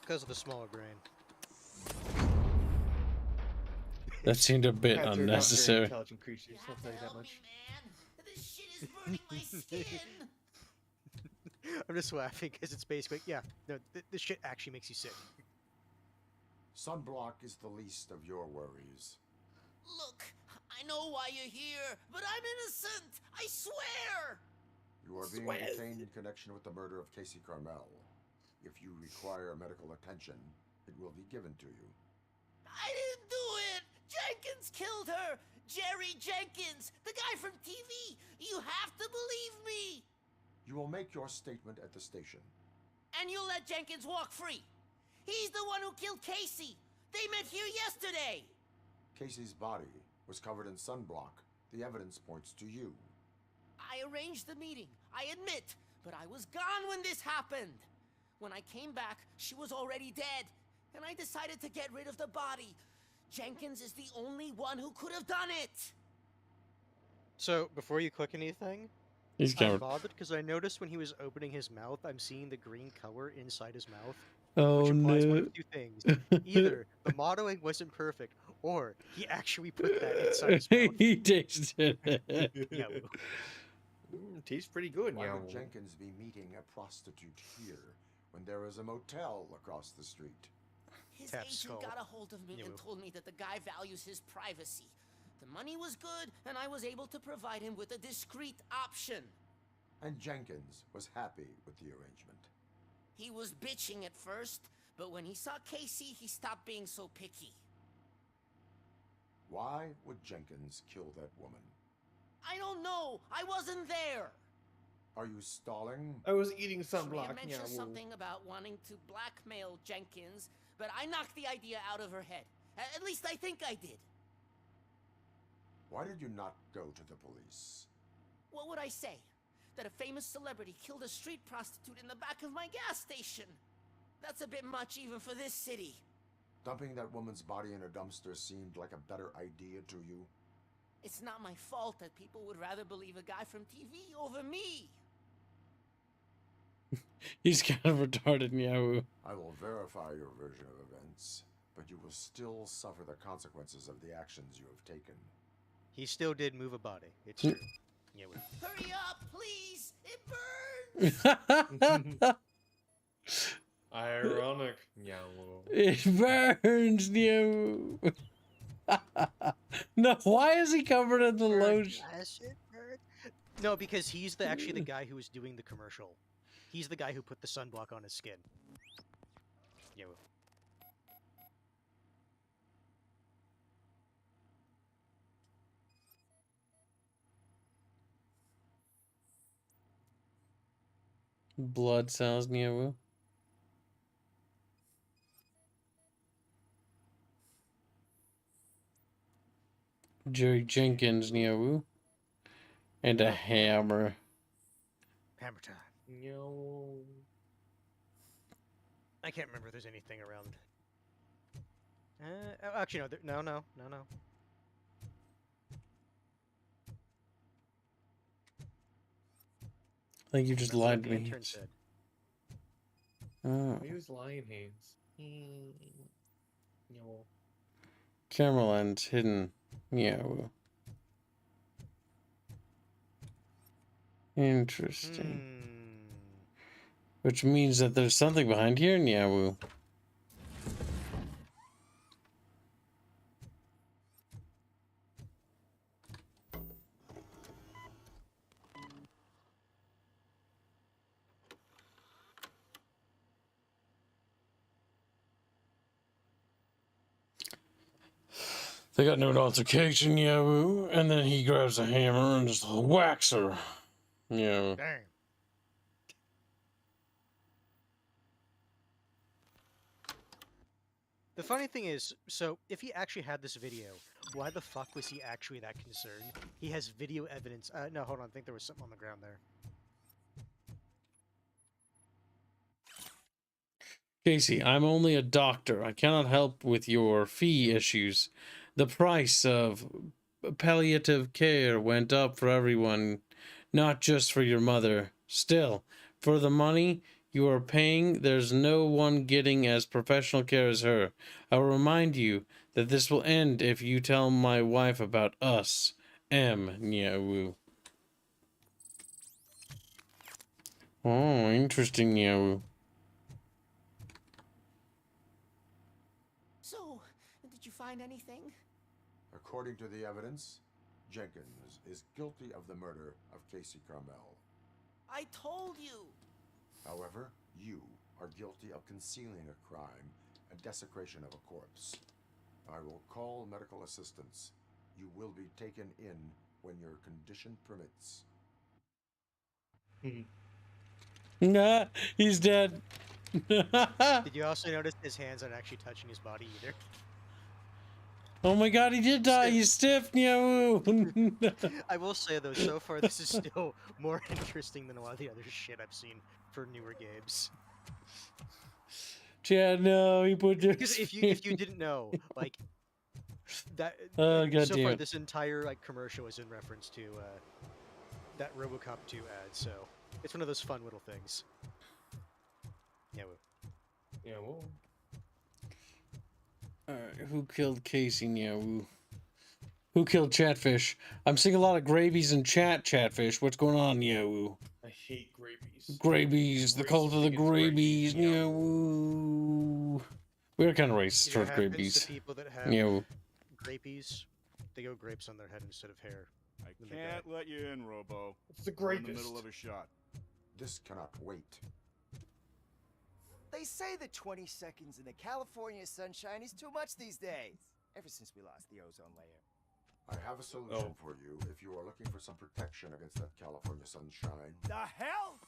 Because of the smaller brain. That seemed a bit Cats are unnecessary. not very intelligent creatures, I'll tell you that much. This shit is burning my skin. I'm just laughing because it's basically, yeah, no, this shit actually makes you sick. Sunblock is the least of your worries. Look, I know why you're here, but I'm innocent. I swear. You are being detained in connection with the murder of Casey Carmel. If you require medical attention, it will be given to you. I didn't do it. Jenkins killed her. Jerry Jenkins, the guy from TV. You have to believe me. You will make your statement at the station. And you'll let Jenkins walk free. He's the one who killed Casey. They met here yesterday. Casey's body was covered in sunblock. The evidence points to you. I arranged the meeting, I admit, but I was gone when this happened. When I came back, she was already dead, and I decided to get rid of the body. Jenkins is the only one who could have done it. So, before you click anything, He's I'm covered. bothered because I noticed when he was opening his mouth, I'm seeing the green color inside his mouth. Oh which implies one no. of two things. Either the modeling wasn't perfect, or he actually put that inside his mouth. He tasted it. Yeah, Tastes pretty good, Why yeah. would Jenkins be meeting a prostitute here when there is a motel across the street? His Tap agent skull. got a hold of me and told me that the guy values his privacy. The money was good, and I was able to provide him with a discreet option. And Jenkins was happy with the arrangement. He was bitching at first, but when he saw Casey, he stopped being so picky. Why would Jenkins kill that woman? I don't know. I wasn't there. Are you stalling? I was eating Shreya sunblock, yeah. mentioned something about wanting to blackmail Jenkins, but I knocked the idea out of her head. At least I think I did. Why did you not go to the police? What would I say? That a famous celebrity killed a street prostitute in the back of my gas station? That's a bit much even for this city. Dumping that woman's body in a dumpster seemed like a better idea to you? It's not my fault that people would rather believe a guy from TV over me. He's kind of retarded, Nyawu. I will verify your version of events, but you will still suffer the consequences of the actions you have taken. He still did move a body. It's true. Yeah, Hurry up, please! It burns! Ironic. Yeah. It burns, Nyawu. No, why is he covered in the lotion? No, because he's actually the guy who was doing the commercial. He's the guy who put the sunblock on his skin. Yeah. Blood cells, Nyawu. Jerry Jenkins, Niawu. And a hammer. Hammer time. No. I can't remember if there's anything around. Actually, no. No. I think you just That's lied what to the me. intern said. Oh. I use lion hands. No. Camera lens hidden. Niawu. Interesting. Which means that there's something behind here, Niawu. They got no altercation, Niawu, and then he grabs a hammer and just whacks her. Niawu. Dang. The funny thing is, so if he actually had this video, why the fuck was he actually that concerned? He has video evidence. No, hold on. I think there was something on the ground there. Casey, I'm only a doctor. I cannot help with your fee issues. The price of palliative care went up for everyone, not just for your mother. Still, for the money you are paying, there's no one getting as professional care as her. I will remind you that this will end if you tell my wife about us. M. Niawu. Oh, interesting, Niawu. So, did you find anything? According to the evidence, Jenkins is guilty of the murder of Casey Carmel. I told you. However, you are guilty of concealing a crime and desecration of a corpse. I will call medical assistance. You will be taken in when your condition permits. Nah, he's dead. Did you also notice his hands aren't actually touching his body either? Oh my god, he did die. He's stiff, Niawu. I will say though, so far this is still more interesting than a lot of the other shit I've seen for newer games. Chad, no, he put your. Because if you didn't know, like that, Oh, so goddamn. far this entire like commercial is in reference to that Robocop 2 ad. So it's one of those fun little things. Yeah. Yeah, well. Alright, who killed Casey, Niawu? Who killed Chatfish? I'm seeing a lot of gravies in Chatfish. What's going on, Niawu? I hate gravies. Gravies, the cult of the gravies, Niawu. We're kind of racist towards gravies. To people that have Niawu. grapies, they go grapes on their head instead of hair. I can't let you in, Robo. It's the We're in the grapist. middle of a shot. This cannot wait. They say that 20 seconds in the California sunshine is too much these days. Ever since we lost the ozone layer. I have a solution for you if you are looking for some protection against that California sunshine. The hell?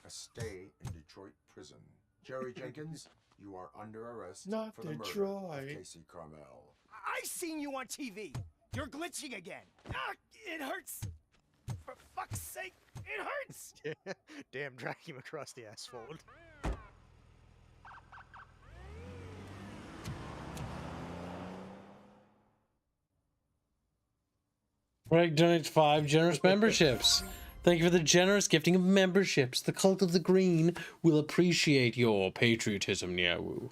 A stay in Detroit prison. Jerry Jenkins, you are under arrest Not for the murder Detroit. of Casey Carmel. I seen you on TV. You're glitching again. Ah, it hurts. For fuck's sake, it hurts. Damn, drag him across the asphalt. Greg donates 5 generous memberships. Thank you for the generous gifting of memberships. The Cult of the Green will appreciate your patriotism, Niawu.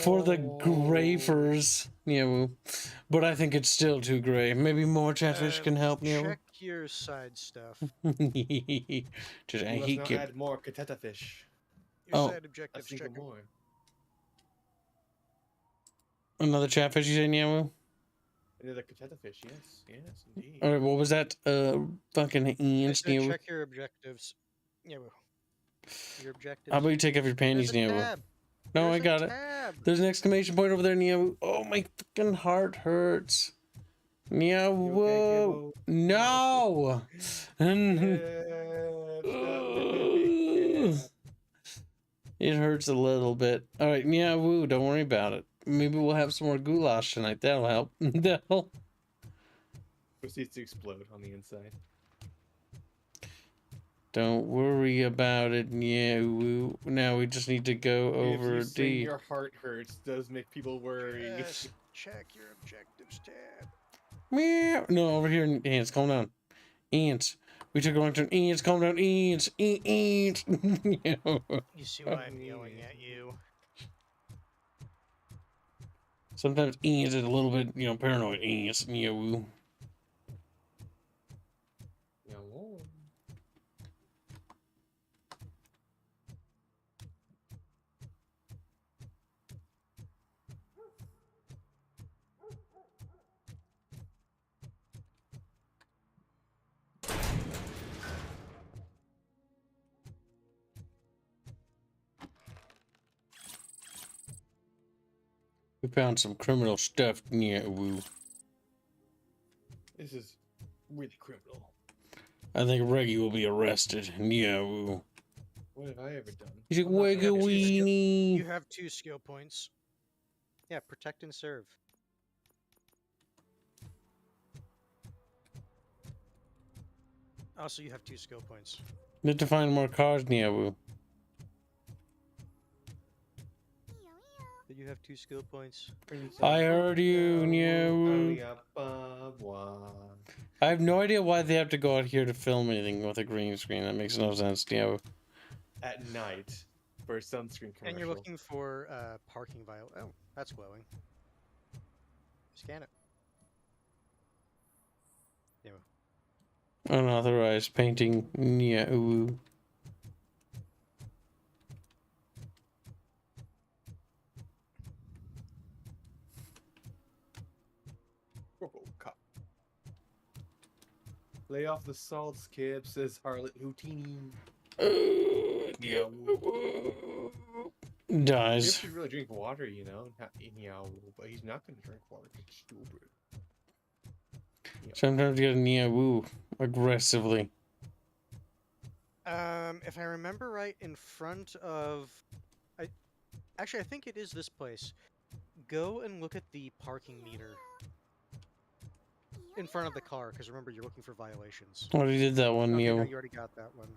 For the Gravers, Niawu. But I think it's still too gray. Maybe more Chatfish can help, Niawu. Check your side stuff. Just, You must now add more Kateta fish. Your side objectives. A Check single more. Another Chatfish, you say, Niawu? Another Kateta fish, yes. Yes, indeed. Alright, what was that? Fucking Ian, Niawu. Check your objectives. Yeah, well. Your objectives. How about you take off your panties, Niawu? No, I got it. There's an exclamation point over there, Niawu. Oh, my fucking heart hurts. Niawu. No! It hurts a little bit. Alright, Niawu, don't worry about it. maybe we'll have some more goulash tonight. That'll help. That'll. Proceeds to explode on the inside. Don't worry about it. Yeah, now we just need to go over If you your heart hurts, does make people worry. Yes, check your objectives tab. Meow. No, over here, ants. Calm down. Ants. We took a wrong turn. Ants, calm down. Ants. Ants. You see why I'm yelling at you? Sometimes ants is a little bit, paranoid. Ants. Yeah. We found some criminal stuff. Yeah. This is really criminal. I think Reggie will be arrested. Yeah. What have I ever done? He's like, Wigga weenie. You have 2 skill points. Yeah, protect and serve. Also, you have 2 skill points. Need to find more cars, Niawu. But you have 2 skill points. I heard you, Niawu. I have no idea why they have to go out here to film anything with a green screen. That makes no sense, Niawu. At night for a sunscreen commercial. And you're looking for parking violation. Oh, that's glowing. Scan it. Yeah. Unauthorized painting. Niawu. Robocop. Lay off the salt, Skip, says Harlot Houdini. Dies. Skip should really drink water, but he's not going to drink water. It's stupid. Sometimes you gotta Niawu aggressively. If I remember right, in front of... I think it is this place. Go and look at the parking meter in front of the car, because remember, you're looking for violations. I already did that one, okay, Neo. No, you already got that one.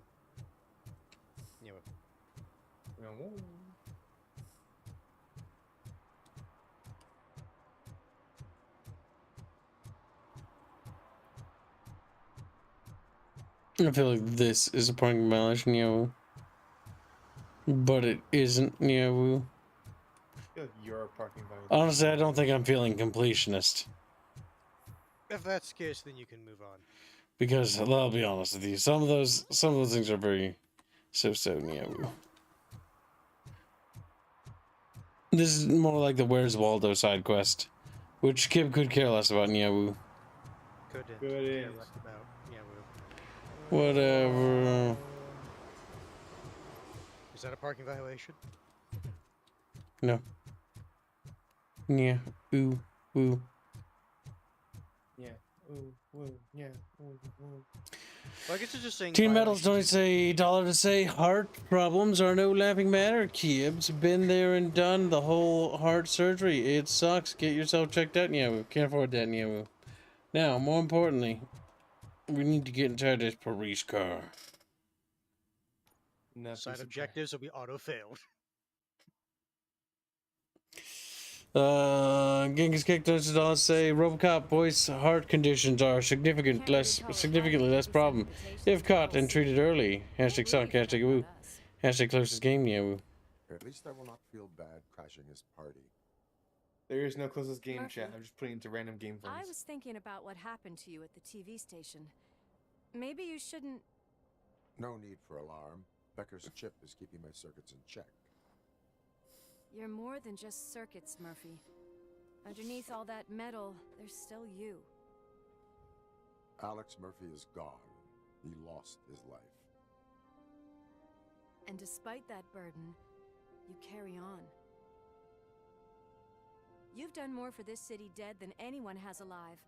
I feel like this is a parking violation, Neo. But it isn't, Neo. You're a parking violation. Honestly, I don't think I'm feeling completionist. If that's the case, then you can move on. Because I'll be honest with you, some of those things are very so Neo. This is more like the Where's Waldo side quest, which Kib could care less about, Neo. Couldn't. Whatever. Is that a parking violation? No. Yeah. Ooh. Ooh. Yeah. Ooh. Ooh. Yeah. Ooh. Ooh. Well, I guess it's just saying. Team Metals don't say $1 to say heart problems are no laughing matter. Kib's been there and done the whole heart surgery. It sucks. Get yourself checked out, Nyawu. Can't afford that, Nyawu. Now, more importantly, we need to get inside this Paris car. Side objectives will be auto-failed. Genghis Kick does say Robocop voice heart conditions are significantly less problem if caught and treated early. Hashtag suck, hashtag woo. Hashtag closest game, yeah woo. At least I will not feel bad crashing his party. There is no closest game chat. I'm just putting it into random game I phones. was thinking about what happened to you at the TV station. Maybe you shouldn't... No need for alarm. Becker's chip is keeping my circuits in check. You're more than just circuits, Murphy. Underneath all that metal, there's still you. Alex Murphy is gone. He lost his life. And despite that burden, you carry on. You've done more for this city dead than anyone has alive.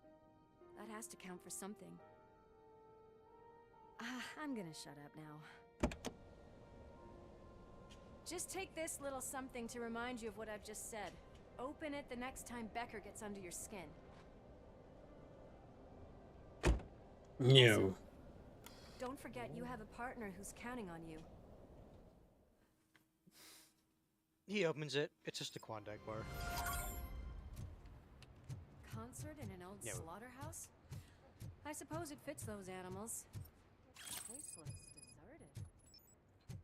That has to count for something. I'm gonna shut up now. Just take this little something to remind you of what I've just said. Open it the next time Becker gets under your skin. No. Don't forget you have a partner who's counting on you. He opens it. It's just a Klondike bar. Concert in an old slaughterhouse? I suppose it fits those animals. Place looks deserted.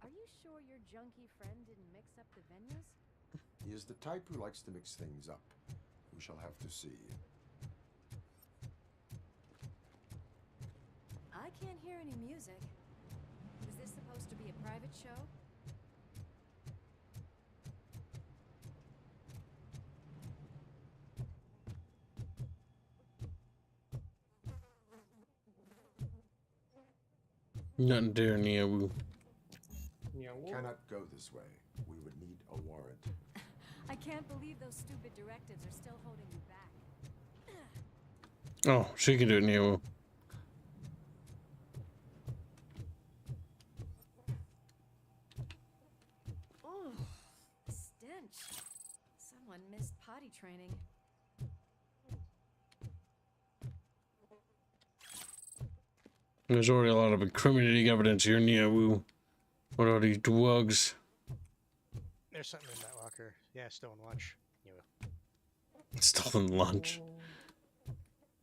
Are you sure your junkie friend didn't mix up the venues? He is the type who likes to mix things up. We shall have to see. I can't hear any music. Is this supposed to be a private show? Nothing there, Neo. Cannot go this way. We would need a warrant. I can't believe those stupid directives are still holding you back. Oh, she can do it, Neo. Oh, stench. Someone missed potty training. There's already a lot of incriminating evidence here, Neo. What are these drugs? There's something in that locker. Yeah, stolen lunch. Stolen lunch.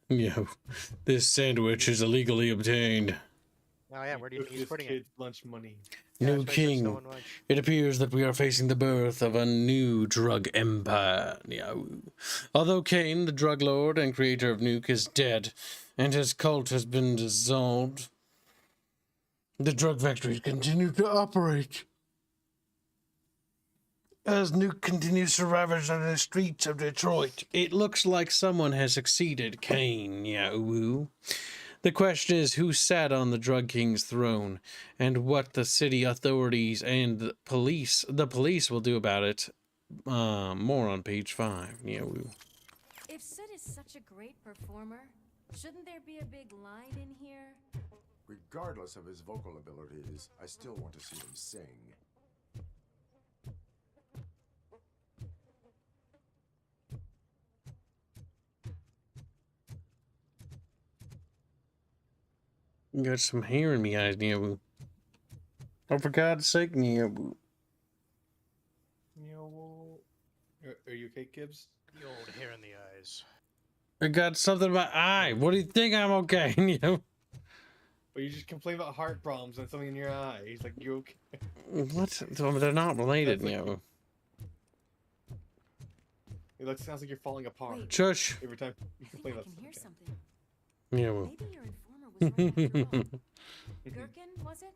Neo. This sandwich is illegally obtained. Oh yeah, where do you think he's putting it? Lunch money. New king. It appears that we are facing the birth of a new drug empire. Neo. Although Kane, the drug lord and creator of Nuke, is dead, and his cult has been dissolved, the drug factories continue to operate. As Nuke continues to ravage on the streets of Detroit, it looks like someone has succeeded Kane, Yahoo. The question is who sat on the drug king's throne, and what the city authorities and the police will do about it. More on page 5, Yahoo. If Sid is such a great performer, shouldn't there be a big line in here? Regardless of his vocal abilities, I still want to see him sing. Got some hair in me eyes, Neo. Oh, for God's sake, Neo. Are you okay, Gibbs? The old hair in the eyes. I got something in my eye. What do you think? I'm okay, Neo. But you just complain about heart problems and something in your eye. He's like, you okay? What? They're not related, Neo. It sounds like you're falling apart. Wait. Shush. Every time you complain about I can hear something. something. Neo. Maybe your informer was right after all. Gherkin, was it?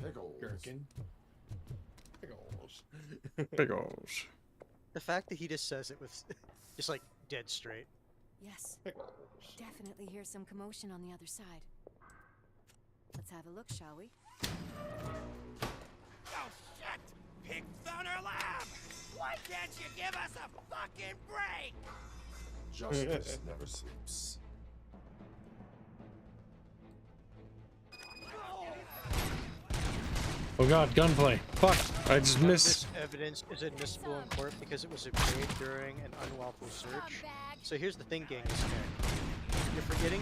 Pickles. Gherkin. Pickles. Pickles. The fact that he just says it with just like dead straight. Yes. Definitely hear some commotion on the other side. Let's have a look, shall we? Oh shit! Pig found our lab! Why can't you give us a fucking break? Justice never sleeps. Oh God, gunplay. Fuck. I just missed. This evidence is admissible in court because it was obtained during an unlawful search. So here's the thing, Genghis Khan. You're forgetting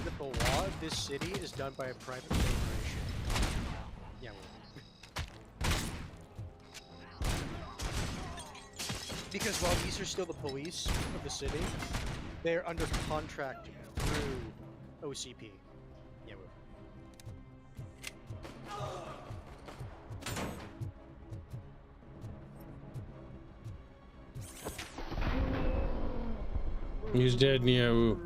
that the law of this city is done by a private corporation. Yeah, well. Because while these are still the police of the city, they're under contract through OCP. Yeah, well. He's dead, Neo.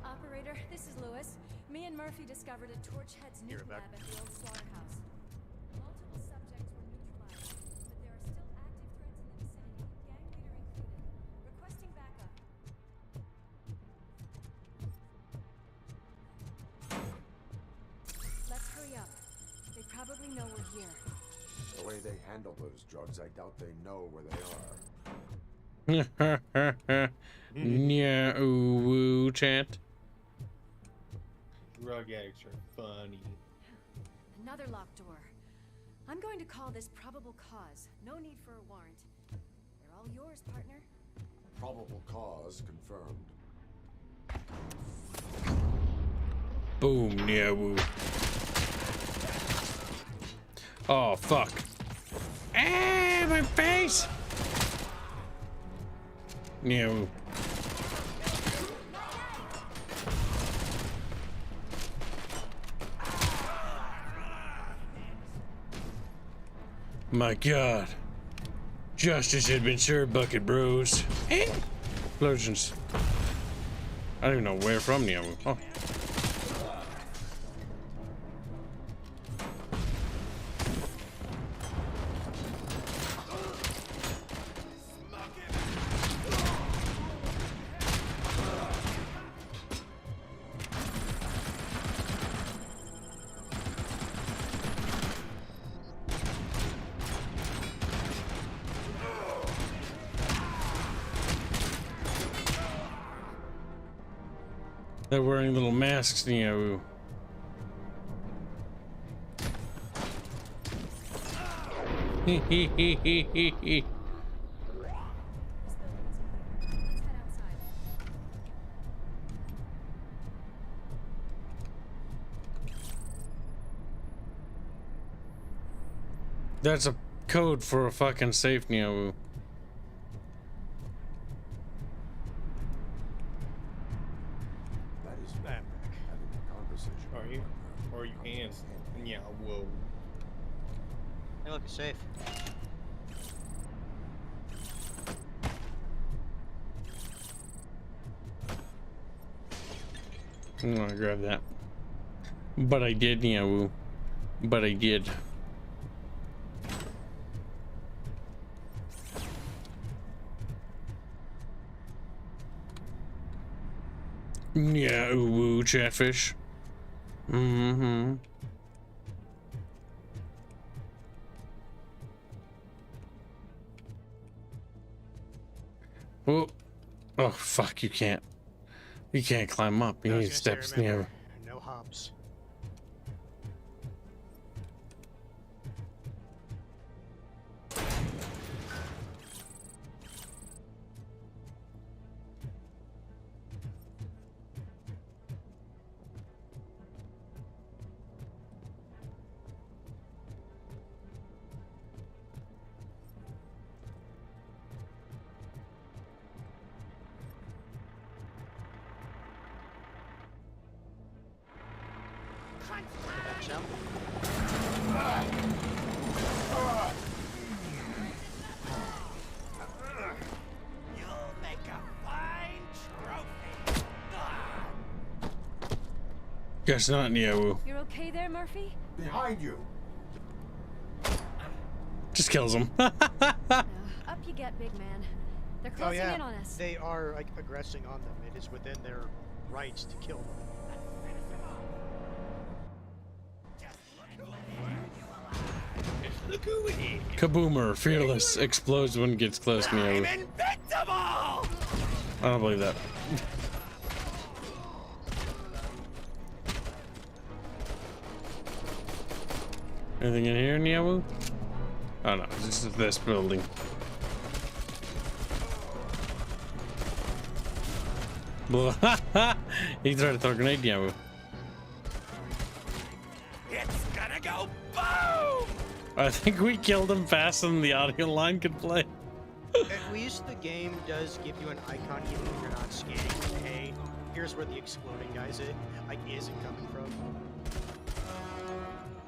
Operator, this is Lewis. Me and Murphy discovered a torch head's nuke lab at the old slaughterhouse. Multiple subjects were neutralized, but there are still active threats in the vicinity, gang leader included. Requesting backup. Let's hurry up. They probably know we're here. The way they handle those drugs, I doubt they know where they are. Neo chat. Drug addicts are funny. Another locked door. I'm going to call this probable cause. No need for a warrant. They're all yours, partner. Probable cause confirmed. Boom, Niawu. Oh, fuck. Ah, my face! Niawu. My god. Justice had been served, Bucket Bros. Explosions. I don't even know where from Niawu. Oh. They're wearing little masks, Niawu. That's a code for a fucking safe, Niawu. Or you can. Yeah, whoa. Hey, look, it's safe. I'm gonna grab that. But I did, Niawu. But I did. Niawu, Chatfish. Mm-hmm. Oh, oh, fuck! You can't climb up. You need steps near. No hops. Guess not, Niawu. You're okay there, Murphy? Behind you. Just kills him. Up you get, big man. They're closing in on us. They are like aggressing on them. It is within their rights to kill them. Kaboomer, fearless, explodes when it gets close to Niawu. I don't believe that. Anything in here, Niawu? Oh no, this is this building. He tried to throw a grenade, Niawu. It's gonna go boom! I think we killed him faster than the audio line could play. At least the game does give you an icon even when you're not scanning. Hey, here's where the exploding guy's it. Like, is it coming from?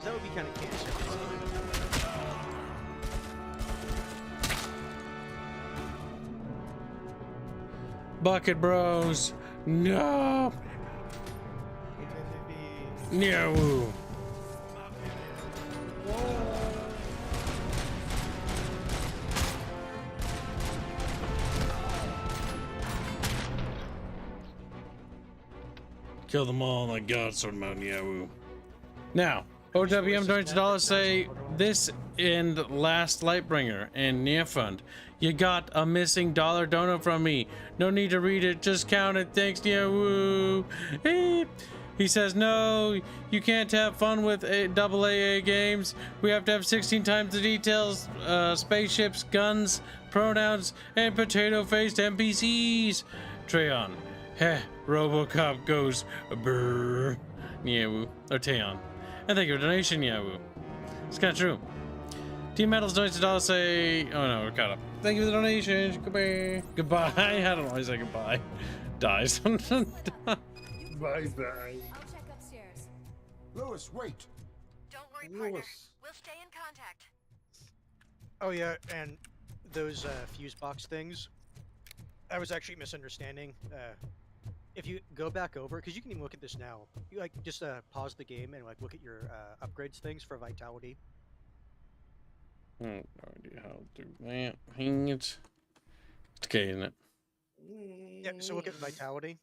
That would be kind of cancer. Bucket Bros, no. No. Kill them all like God sort of Mount Niawu. Now, OWM $20 say this and last Lightbringer and Nia Fund. You got a missing dollar donut from me. No need to read it, just count it. Thanks, Niawu. He says, no, you can't have fun with AA games. We have to have 16 times the details, spaceships, guns, pronouns, and potato-faced NPCs. Treon. Heh, Robocop goes, brrr. Nyewu. Or Teon. And thank you for donation, Nyewu. It's kind of true. Team Metals donates $1 say... Oh no, we're caught up. Thank you for the donation. Goodbye. Goodbye. I don't know why I say goodbye. Dies. Bye-bye. I'll check upstairs. Lewis, wait. Don't worry, partner. We'll stay in contact. Oh yeah, and those fuse box things, I was actually misunderstanding. If you go back over, because you can even look at this now, you like just pause the game and like look at your upgrades things for vitality. I have no idea how to do that. Hang it. It's okay, isn't it? Yeah, so look at vitality.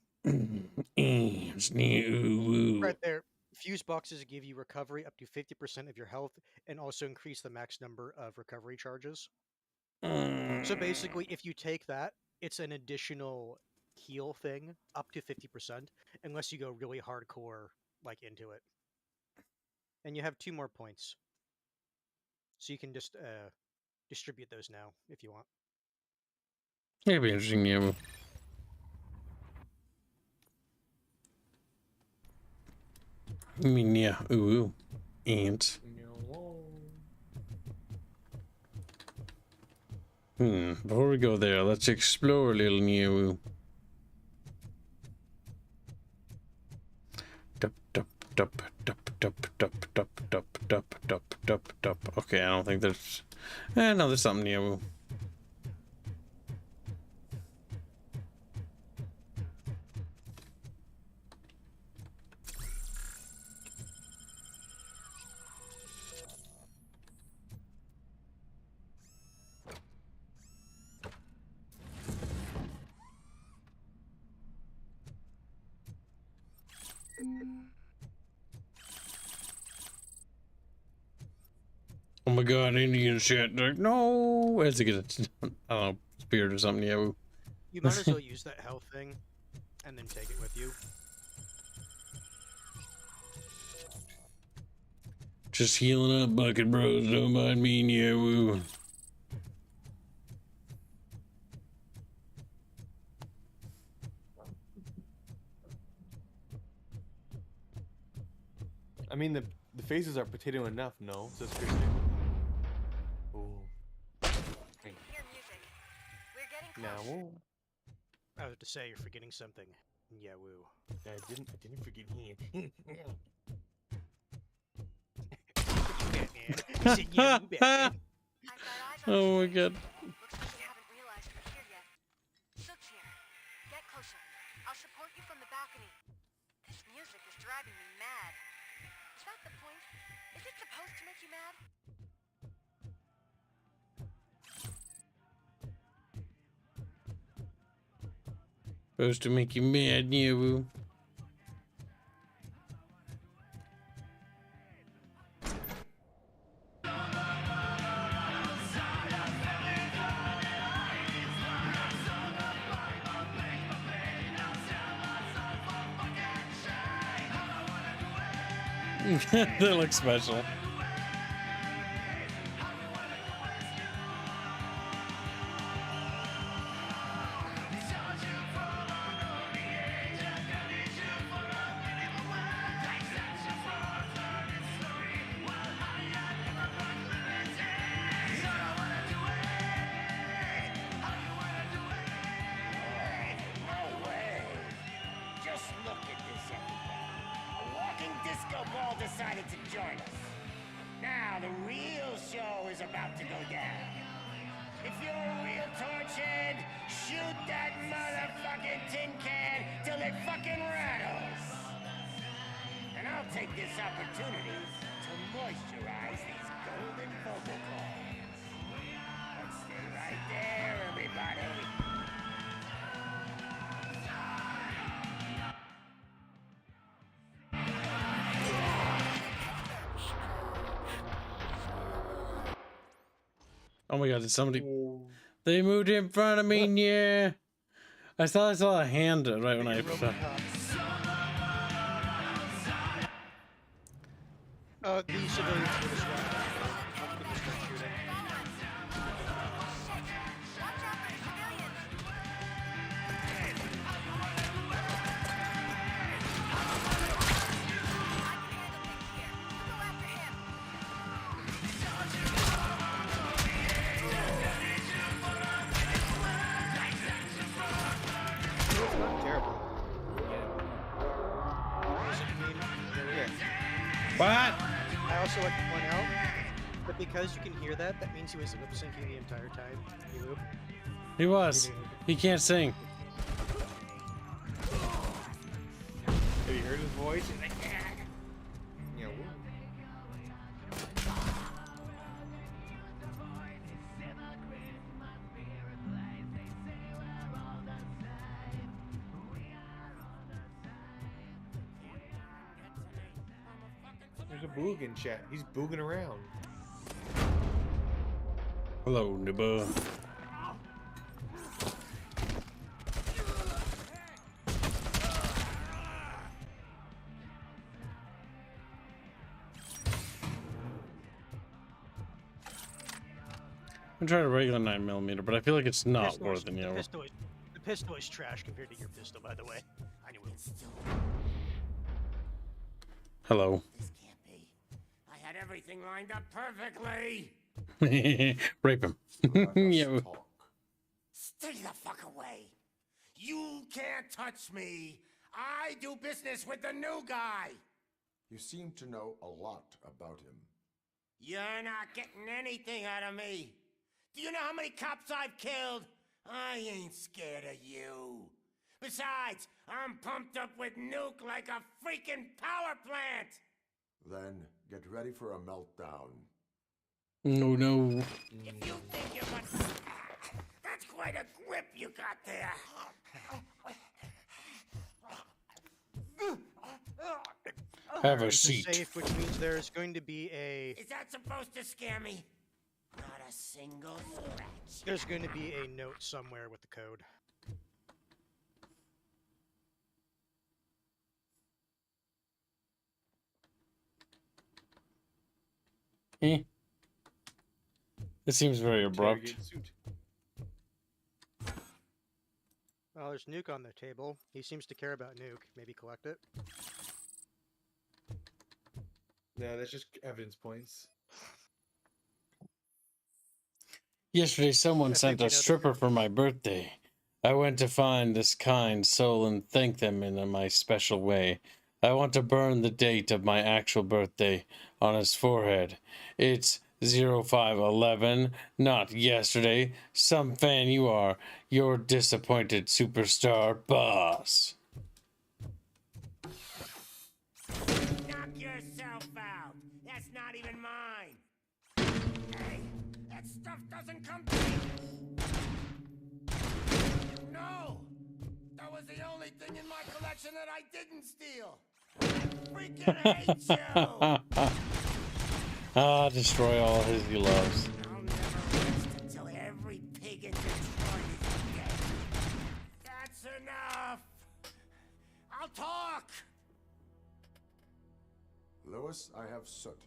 It's new. Right there. Fuse boxes give you recovery up to 50% of your health and also increase the max number of recovery charges. So basically, if you take that, it's an additional heal thing up to 50%, unless you go really hardcore like into it. And you have 2 more points. So you can just distribute those now if you want. It'll be interesting, yeah. I mean, yeah. Ooh. Ants. Before we go there, let's explore a little new. Okay, I don't think there's... no, there's something new. Oh my god, Indian shit. No! Where's it get? I don't know, spirit or something, yeah. You might as well use that health thing and then take it with you. Just healing up, bucket bros. Don't mind me, yeah, woo. I mean, the faces are potato enough, no? So it's good. Ooh. Hey. Your music. We're getting Now, close. whoa. I was to say you're forgetting something. Yeah, woo. I didn't forget him. Oh my god. Looks like you haven't realized we're here yet. Sook's here. Get closer. I'll support you from the balcony. This music is driving me mad. Is that the point? Is it supposed to make you mad? Supposed to make you mad, yeah, woo. They look special. Just look at this, everybody. A walking disco ball decided to join us. Now the real show is about to go down. If you're a real torchhead, shoot that motherfucking tin can till it fucking rattles. And I'll take this opportunity to moisturize these golden vocal cords. Let's stay right there, everybody. Oh my god, did somebody... They moved in front of me, yeah. I thought I saw a hand right when I... The civilians were distracted. I'm gonna start shooting. It's not terrible. What? I also like to point out that because you can hear that, that means he was lip syncing the entire time. He was. He can't sing. Have you heard his voice? He's like, you know, there's a boog in chat. He's booging around. Hello, Nibba. I'm trying a regular 9mm, but I feel like it's not worth it, you know. The pistol is trash compared to your pistol, by the way. I knew it. Hello. This can't be. I had everything lined up perfectly. Rape him. Yeah. Stay the fuck away. You can't touch me. I do business with the new guy. You seem to know a lot about him. You're not getting anything out of me. Do you know how many cops I've killed? I ain't scared of you. Besides, I'm pumped up with nuke like a freaking power plant. Then get ready for a meltdown. No. If you think you're what... That's quite a grip you got there. Have a seat. Safe, which means there's going to be a... Is that supposed to scare me? Not a single scratch. There's going to be a note somewhere with the code. Eh. It seems very abrupt. Well, there's Nuke on the table. He seems to care about Nuke. Maybe collect it. No, that's just evidence points. Yesterday, someone sent a stripper for my birthday. I went to find this kind soul and thank them in my special way. I want to burn the date of my actual birthday on his forehead. It's 0511, not yesterday. Some fan you are. Your disappointed superstar boss. Knock yourself out. That's not even mine. Hey, that stuff doesn't come to me. No, that was the only thing in my collection that I didn't steal. I freaking hate you. Destroy all his he loves. I'll never rest until every pig in Detroit is dead. That's enough. I'll talk. Lewis, I have Soot.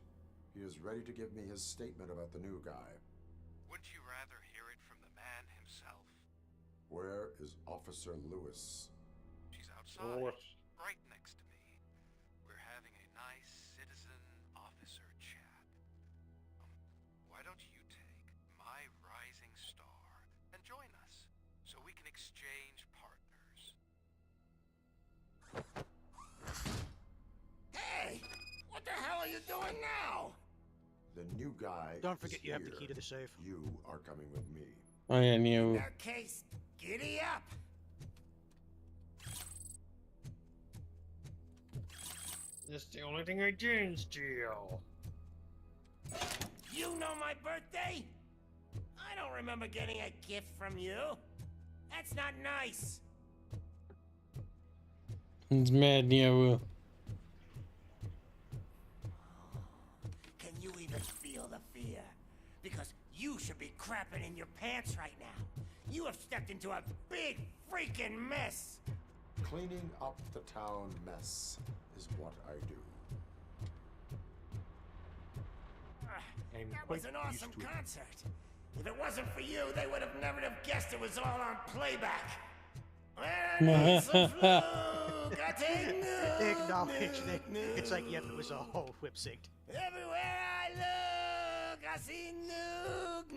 He is ready to give me his statement about the new guy. Wouldn't you rather hear it from the man himself? Where is Officer Lewis? She's outside, right next to me. We're having a nice citizen-officer chat. Why don't you take my rising star and join us so we can exchange partners? Hey, what the hell are you doing now? The new guy. Don't forget you have the key to the safe. You are coming with me. Oh yeah, you. In that case, giddy up. That's the only thing I didn't steal. You know my birthday? I don't remember getting a gift from you. That's not nice. He's mad, Neo. Can you even feel the fear? Because you should be crapping in your pants right now. You have stepped into a big freaking mess. Cleaning up the town mess is what I do. That was an awesome concert. If it wasn't for you, they would have never have guessed it was all on playback. They acknowledge that it's like, yep, it was all whip synced. Everywhere I look, I see Nuke.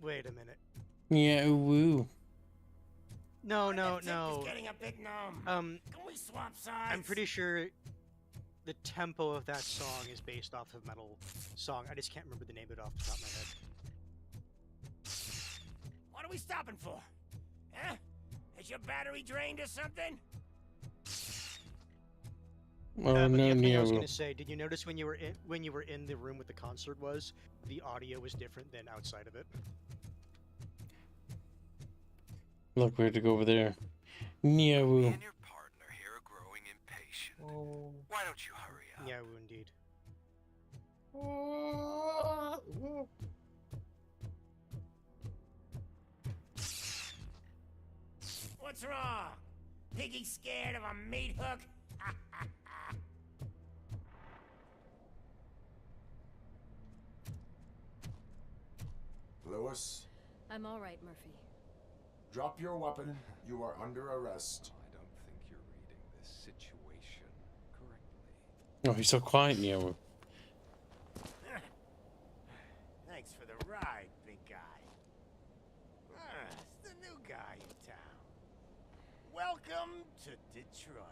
Wait a minute. Yeah, woo. No. Getting a bit numb. Can we swap sides? I'm pretty sure the tempo of that song is based off of metal song. I just can't remember the name of it off the top of my head. What are we stopping for? Huh? Is your battery drained or something? Oh, But the no, other thing I Neo. was gonna say, did you notice when you were in the room with the concert was, the audio was different than outside of it? Look, we have to go over there. Neo. Me and your partner here are growing impatient. Why don't you hurry up? Yeah, indeed. What's wrong? Piggy scared of a meat hook? Lewis, I'm all right, Murphy. drop your weapon. You are under arrest. I don't think you're reading this situation correctly. Oh, he's so quiet, Neo. Thanks for the ride, big guy. It's the new guy in town. Welcome to Detroit.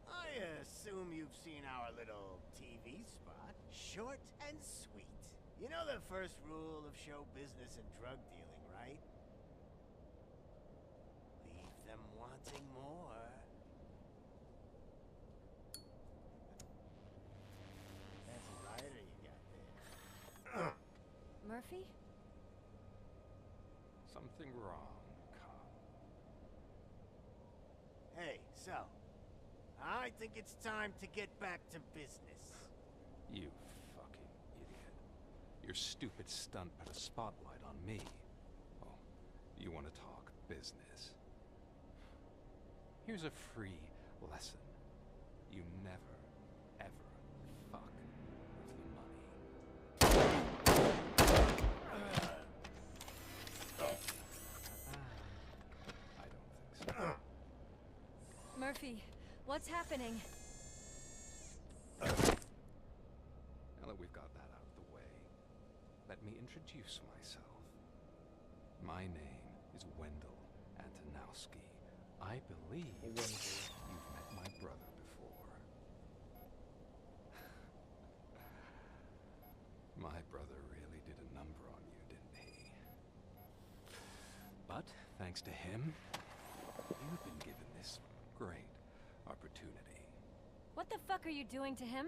I assume you've seen our little TV spot. Short and sweet. You know the first rule of show business and drug dealing, right? Leave them wanting more. That's a lighter you got there. Murphy? Something wrong, cop. Hey, so, I think it's time to get back to business. You fucking idiot. Your stupid stunt put a spotlight on me. Oh, you want to talk business? Here's a free lesson. You never, ever fuck with the money. I don't think so. Murphy, what's happening? Now that we've got that out of the way, let me introduce myself. My name is Wendell Antonowski. I believe you've met my brother before. My brother really did a number on you, didn't he? But thanks to him, you've been given this great opportunity. What the fuck are you doing to him?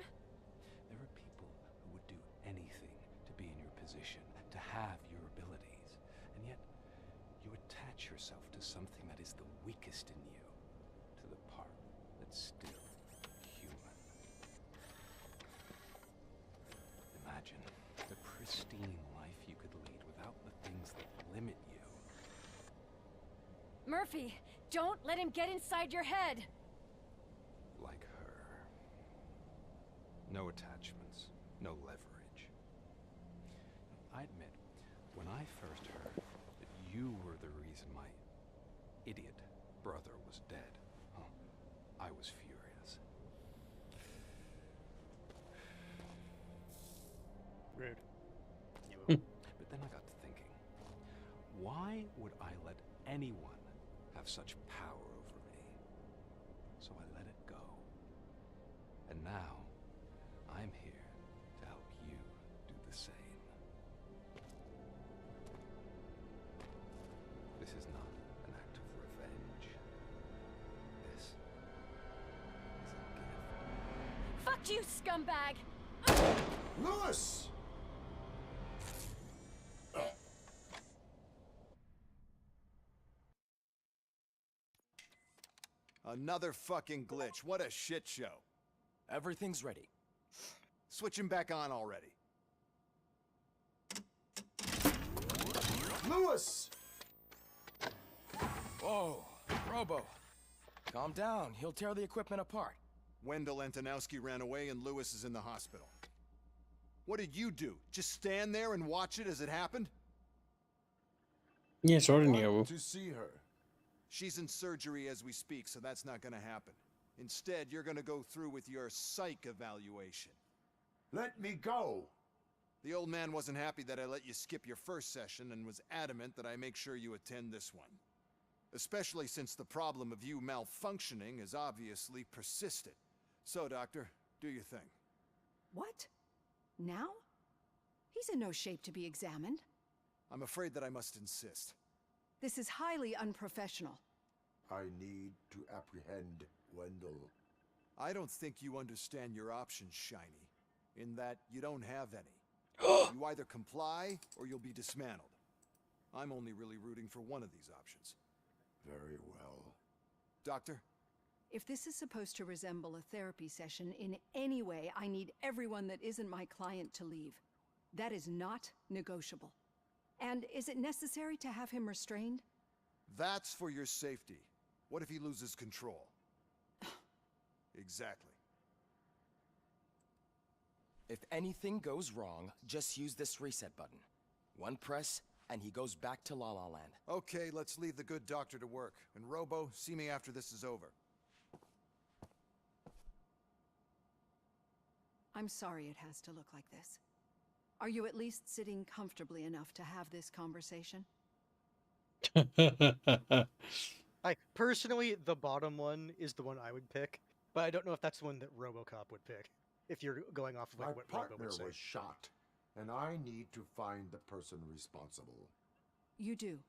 There are people who would do anything to be in your position, to have your abilities, and yet you attach yourself to something that is the weakest in you, to the part that's still human. Imagine the pristine life you could lead without the things that limit you. Murphy, don't let him get inside your head! Like her. No attachments, no leverage. I admit, when I first heard that you were the reason my idiot brother was dead, I was furious. Rude. But then I got to thinking, why would I let anyone have such power over me? So I let it go. And now, I'm here to help you do the same. This is not an act of revenge. This is a gift. Fuck you, scumbag! Lewis! Another fucking glitch. What a shit show. Everything's ready. Switch him back on already. Lewis! Whoa, Robo. Calm down. He'll tear the equipment apart. Wendell Antonowski ran away and Lewis is in the hospital. What did you do? Just stand there and watch it as it happened? Yes, ordinary. To see her. She's in surgery as we speak, so that's not gonna happen. Instead, you're gonna go through with your psych evaluation. Let me go! The old man wasn't happy that I let you skip your first session and was adamant that I make sure you attend this one. Especially since the problem of you malfunctioning has obviously persisted. So, Doctor, do your thing. What? Now? He's in no shape to be examined. I'm afraid that I must insist. This is highly unprofessional. I need to apprehend Wendell. I don't think you understand your options, Shiny. In that you don't have any. You either comply or you'll be dismantled. I'm only really rooting for one of these options. Very well. Doctor? If this is supposed to resemble a therapy session in any way, I need everyone that isn't my client to leave. That is not negotiable. And is it necessary to have him restrained? That's for your safety. What if he loses control? Exactly. If anything goes wrong, just use this reset button. One press, and he goes back to La La Land. Okay, let's leave the good doctor to work. And Robo, see me after this is over. I'm sorry it has to look like this. Are you at least sitting comfortably enough to have this conversation? Personally, the bottom one is the one I would pick, but I don't know if that's the one that Robocop would pick. If you're going off of like My what Robo partner would say. was shot, and I need to find the person responsible. You do.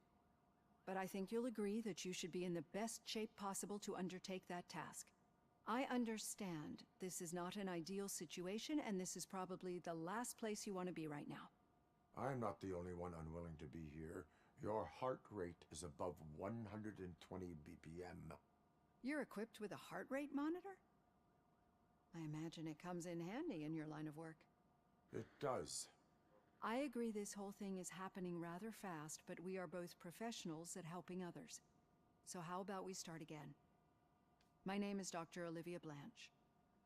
But I think you'll agree that you should be in the best shape possible to undertake that task. I understand this is not an ideal situation, and this is probably the last place you want to be right now. I'm not the only one unwilling to be here. Your heart rate is above 120 BPM. You're equipped with a heart rate monitor? I imagine it comes in handy in your line of work. It does. I agree this whole thing is happening rather fast, but we are both professionals at helping others. So how about we start again? My name is Dr. Olivia Blanche.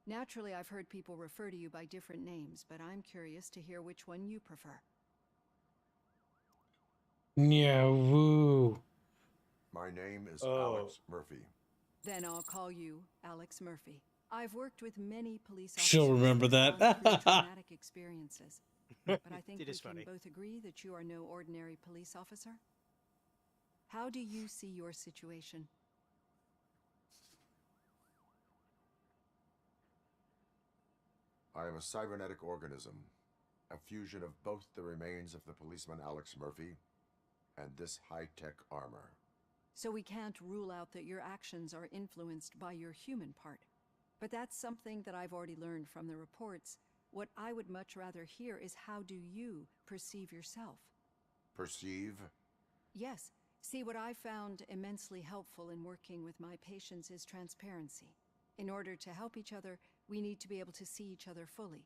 Naturally, I've heard people refer to you by different names, but I'm curious to hear which one you prefer. Yeah, woo. My name is Alex Murphy. Then I'll call you Alex Murphy. I've worked with many police officers. She'll remember that. Traumatic experiences. But I think we can both agree that you are no ordinary police officer. How do you see your situation? I am a cybernetic organism, a fusion of both the remains of the policeman Alex Murphy and this high-tech armor. So we can't rule out that your actions are influenced by your human part. But that's something that I've already learned from the reports. What I would much rather hear is how do you perceive yourself? Perceive? Yes. See, what I found immensely helpful in working with my patients is transparency. In order to help each other, we need to be able to see each other fully.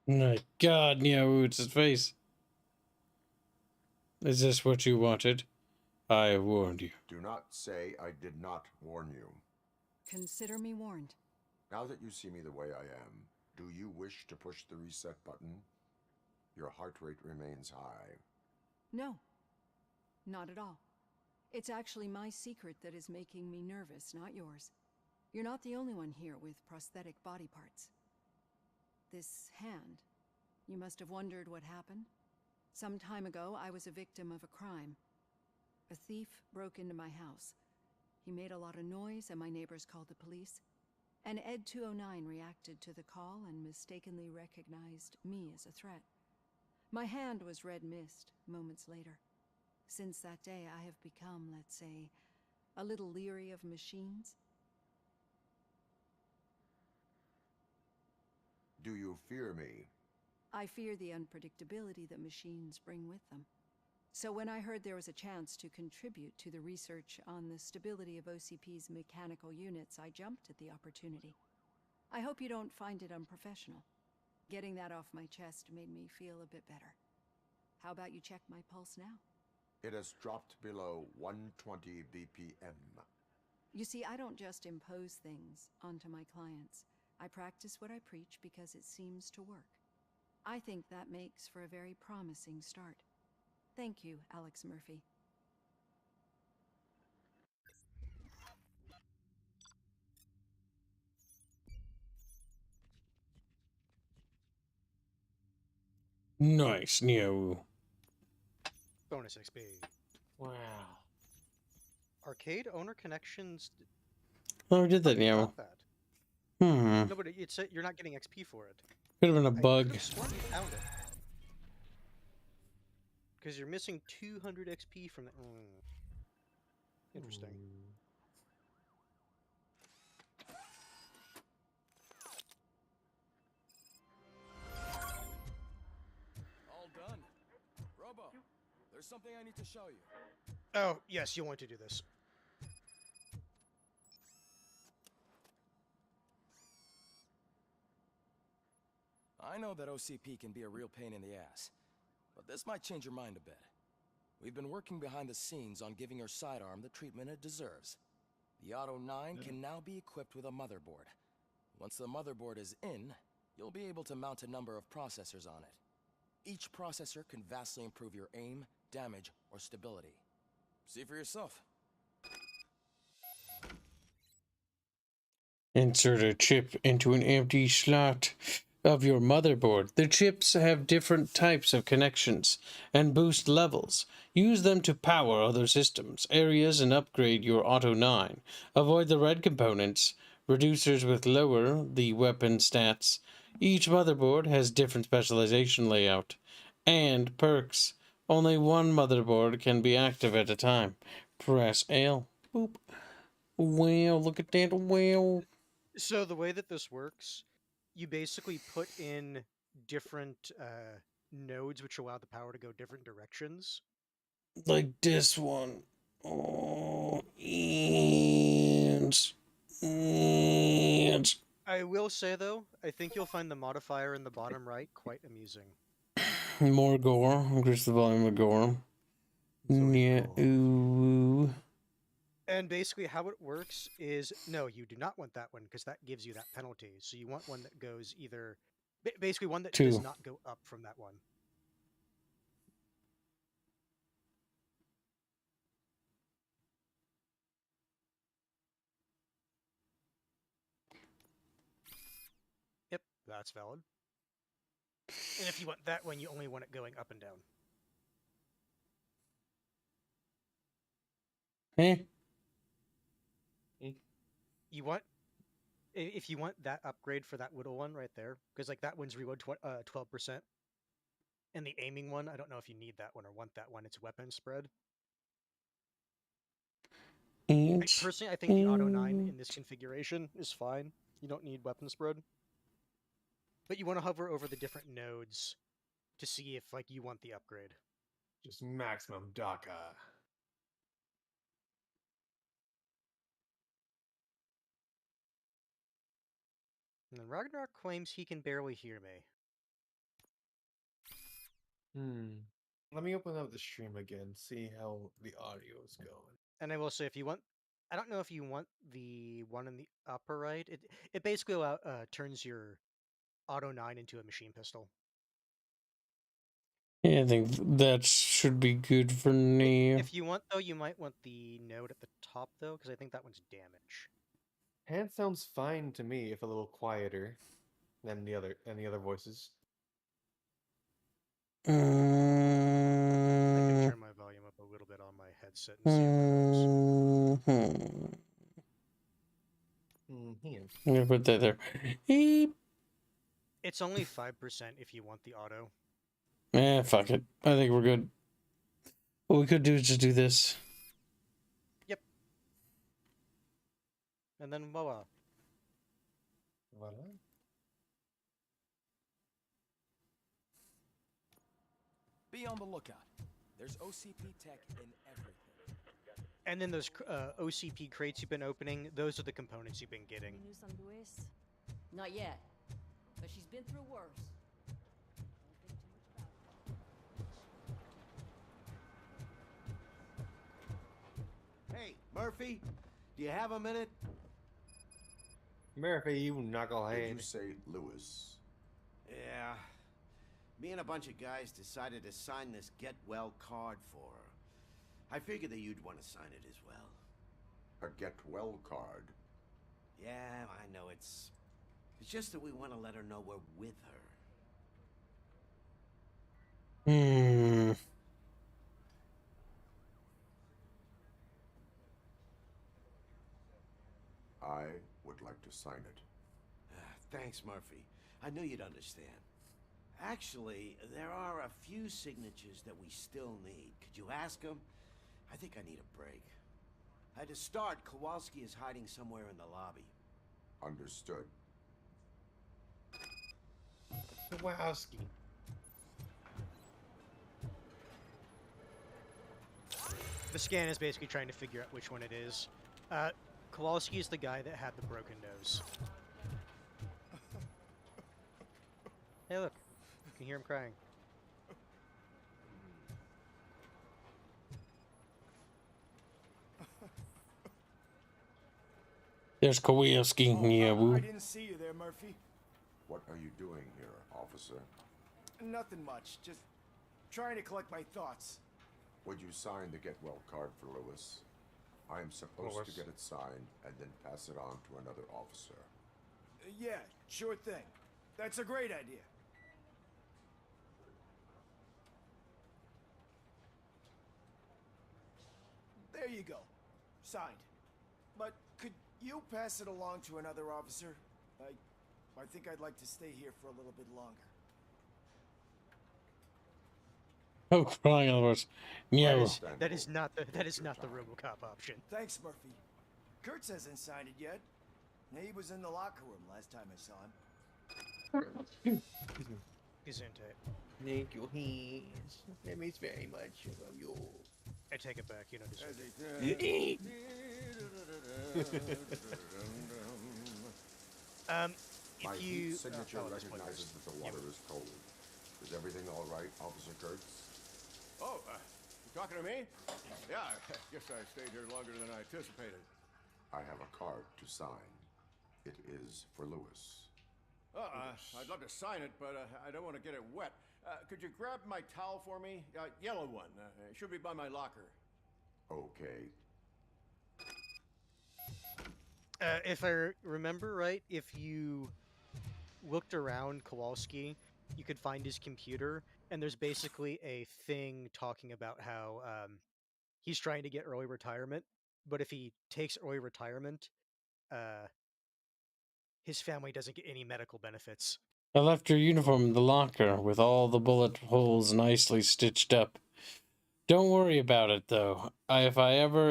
My God, Niao, it's his face. Is this what you wanted? I warned you. Do not say I did not warn you. Consider me warned. Now that you see me the way I am, do you wish to push the reset button? Your heart rate remains high. No, not at all. It's actually my secret that is making me nervous, not yours. You're not the only one here with prosthetic body parts. This hand, you must have wondered what happened. Some time ago, I was a victim of a crime. A thief broke into my house. He made a lot of noise and my neighbors called the police. And Ed 209 reacted to the call and mistakenly recognized me as a threat. My hand was red mist moments later. Since that day, I have become, let's say, a little leery of machines. Do you fear me? I fear the unpredictability that machines bring with them. So when I heard there was a chance to contribute to the research on the stability of OCP's mechanical units, I jumped at the opportunity. I hope you don't find it unprofessional. Getting that off my chest made me feel a bit better. How about you check my pulse now? It has dropped below 120 BPM. You see, I don't just impose things onto my clients. I practice what I preach because it seems to work. I think that makes for a very promising start. Thank you, Alex Murphy. Nice, Neo. Bonus XP. Wow. Arcade owner connections. Oh, we did that, Neo. Got that. Hmm. No, but it's you're not getting XP for it. Could have been a bug. I could have sworn you found it. Because you're missing 200 XP from the. Interesting. All done. Robo, there's something I need to show you. Oh, yes, you want to do this. I know that OCP can be a real pain in the ass, but this might change your mind a bit. We've been working behind the scenes on giving your sidearm the treatment it deserves. The Auto 9 can now be equipped with a motherboard. Once the motherboard is in, you'll be able to mount a number of processors on it. Each processor can vastly improve your aim, damage, or stability. See for yourself. Insert a chip into an empty slot of your motherboard. The chips have different types of connections and boost levels. Use them to power other systems, areas, and upgrade your Auto 9. Avoid the red components, reducers with lower the weapon stats. Each motherboard has different specialization layout and perks. Only one motherboard can be active at a time. Press L. Boop. Wow, look at that. Wow. So the way that this works, you basically put in different nodes which allow the power to go different directions. Like this one. Oh, and I will say though, I think you'll find the modifier in the bottom right quite amusing. more gore. Increase the volume of gore. Yeah. Ooh. And basically how it works is, no, you do not want that one because that gives you that penalty. So you want one that goes either, basically one that does not go up from that one. Yep, that's valid. And if you want that one, you only want it going up and down. You want, if you want that upgrade for that little one right there, because like that one's reload 12%, and the aiming one, I don't know if you need that one or want that one. It's weapon spread. Personally, I think the Auto 9 in this configuration is fine. You don't need weapon spread, but you want to hover over the different nodes to see if like you want the upgrade. Just maximum DACA. And then Ragnarok claims he can barely hear me. Let me open up the stream again, see how the audio is going. And I will say, if you want, I don't know if you want the one in the upper right. It basically turns your Auto 9 into a machine pistol. Yeah, I think that should be good for me. If you want, though, you might want the node at the top, though, because I think that one's damage. Hand sounds fine to me, if a little quieter than the other voices. I can turn my volume up a little bit on my headset and see if that helps. I'm gonna put that there. Eep. It's only 5% if you want the auto. Fuck it. I think we're good. What we could do is just do this. Yep. And then voila. Voila. Be on the lookout. There's OCP tech in everything. And then those OCP crates you've been opening, those are the components you've been getting. News on Luis? Not yet, but she's been through worse. Don't think too much about Murphy, do you have a minute? Murphy, you knucklehead. Did you say Lewis? Yeah. Me and a bunch of guys decided to sign this get well card for her. I figured that you'd want to sign it as well. A get well card? Yeah, I know it's just that we want to let her know we're with her. Hmm. I would like to sign it. Thanks, Murphy. I knew you'd understand. Actually, there are a few signatures that we still need. Could you ask them? I think I need a break. To start, Kowalski is hiding somewhere in the lobby. Understood. Kowalski. The scan is basically trying to figure out which one it is. Kowalski is the guy that had the broken nose. Hey, look. You can hear him crying. There's Kowalski. Yeah, woo. I didn't see you there, Murphy. What are you doing here, officer? Nothing much. Just trying to collect my thoughts. Would you sign the get well card for Lewis? I am supposed Lewis. to get it signed and then pass it on to another officer. Yeah, sure thing. That's a great idea. There you go. Signed. But could you pass it along to another officer? I think I'd like to stay here for a little bit longer. Oh, crying on the words. No. That is not the Robocop option. Thanks, Murphy. Kurtz hasn't signed it yet. He was in the locker room last time I saw him. Gesundheit. Thank you, hands. That means very much of you. I take it back. You don't deserve it. My If you signature oh, that's recognizes pointless. that the water is cold. Is everything all right, Officer Kurtz? Oh, you talking to me? Yeah, I guess I stayed here longer than I anticipated. I have a card to sign. It is for Lewis. I'd love to sign it, but I don't want to get it wet. Could you grab my towel for me? Yellow one. It should be by my locker. Okay. If I remember right, if you looked around Kowalski, you could find his computer, and there's basically a thing talking about how he's trying to get early retirement, but if he takes early retirement, his family doesn't get any medical benefits. I left your uniform in the locker with all the bullet holes nicely stitched up. Don't worry about it, though. If I ever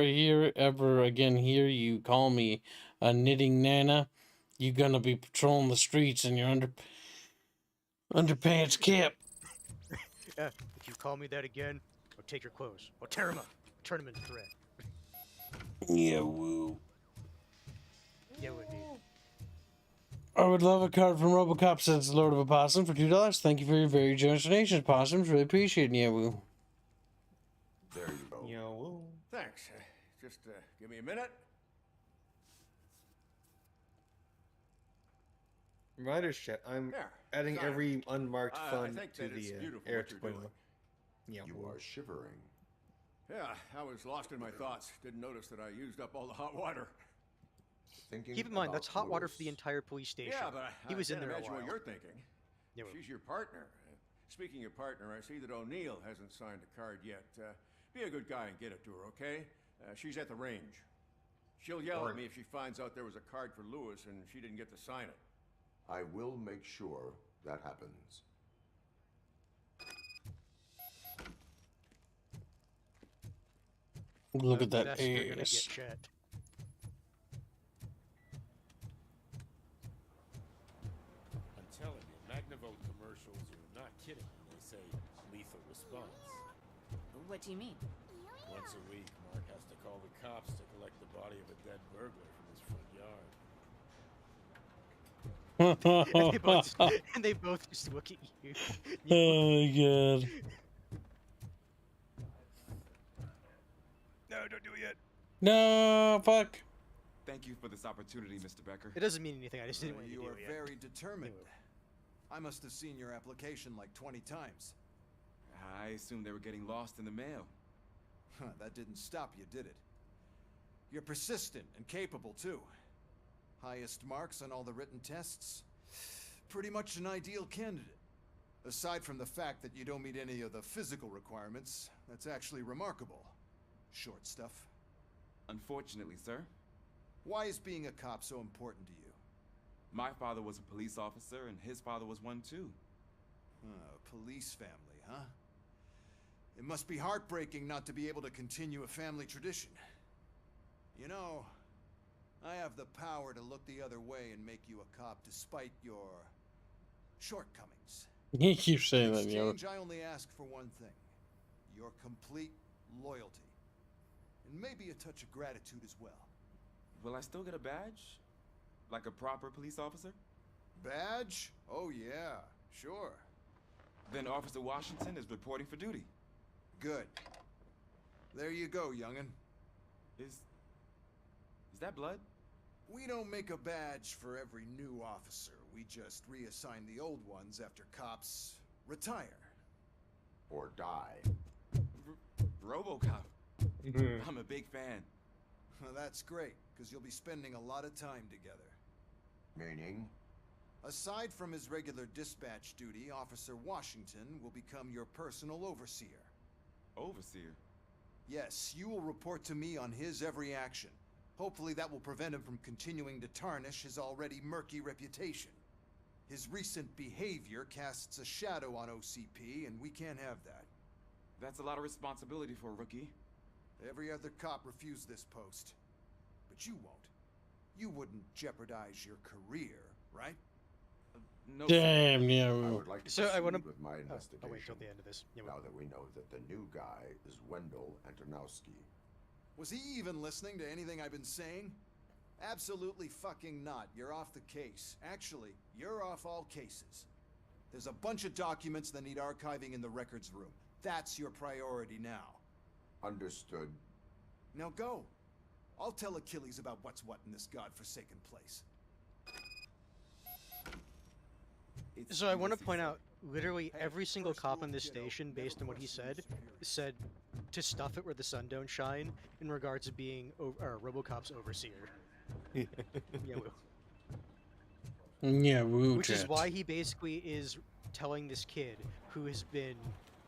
again hear you call me a knitting nana, you gonna be patrolling the streets in your underpants cap. If you call me that again, I'll take your clothes. I'll tear them up. Turn them into thread. Yeah, woo. Yeah, indeed. I would love a card from Robocop, says Lord of Opossum, for $2. Thank you for your very generous donations, Possums. Really appreciate it, yeah, woo. There you go. Yo. Thanks. Just give me a minute. Writer's chat. I'm There, adding sign. every unmarked I fund think to that it's the beautiful air what you're 2.0. doing. Yeah. You are shivering. Yeah, I was lost in my thoughts. Didn't notice that I used up all the hot water. Thinking Keep in mind, about that's hot water for the Lewis. entire police station. Yeah, but he was in can't there a imagine while. what you're thinking. Yeah, She's your partner. Speaking of partner, I see that O'Neill hasn't signed a card yet. Be a good guy and get it to her, okay? She's at the range. She'll yell at me if she finds out there was a card for Lewis and she didn't get to sign it. I will make sure that happens. Look at that That's you're gonna get ass. Chet. I'm telling you, Magnavolt commercials are not kidding when they say lethal response. What do you mean? Once a week, Mark has to call the cops to collect the body of a dead burglar from his front yard. and they both just look at you. Oh my god. No, don't do it yet. No, fuck. Thank you for this opportunity, Mr. Becker. It doesn't mean anything. I just didn't want you to You do are it yet. very determined. I must have seen your application like 20 times. I assumed they were getting lost in the mail. Huh, that didn't stop you, did it? You're persistent and capable, too. Highest marks on all the written tests. Pretty much an ideal candidate. Aside from the fact that you don't meet any of the physical requirements, that's actually remarkable. Short stuff. Unfortunately, sir. Why is being a cop so important to you? My father was a police officer, and his father was one too. Police family, huh? It must be heartbreaking not to be able to continue a family tradition. You know, I have the power to look the other way and make you a cop despite your shortcomings. You keep saying that, In yo. exchange, I only ask for one thing. Your complete loyalty. And maybe a touch of gratitude as well. Will I still get a badge? Like a proper police officer? Badge? Oh yeah, sure. Then Officer Washington is reporting for duty. Good. There you go, young'un. Is that blood? We don't make a badge for every new officer. We just reassign the old ones after cops retire. Or die. Robocop. I'm a big fan. Well, that's great, because you'll be spending a lot of time together. Meaning? Aside from his regular dispatch duty, Officer Washington will become your personal overseer. Overseer? Yes, you will report to me on his every action. Hopefully that will prevent him from continuing to tarnish his already murky reputation. His recent behavior casts a shadow on OCP, and we can't have that. That's a lot of responsibility for a rookie. Every other cop refused this post. But you won't. You wouldn't jeopardize your career, right? No. Damn, I yeah. would like to So I proceed wanna- with my investigation. I'll wait till the end of this. Yeah, now that we know that the new guy is Wendell Antonowski. Was he even listening to anything I've been saying? Absolutely fucking not. You're off the case. Actually, you're off all cases. There's a bunch of documents that need archiving in the records room. That's your priority now. Understood. Now go. I'll tell Achilles about what's what in this godforsaken place. So I want to point out, literally every single cop on this station, based on what he said to stuff it where the sun don't shine in regards to being Robocop's overseer. Yeah, woo. Yeah, woo. Which is chat. why he basically is telling this kid who has been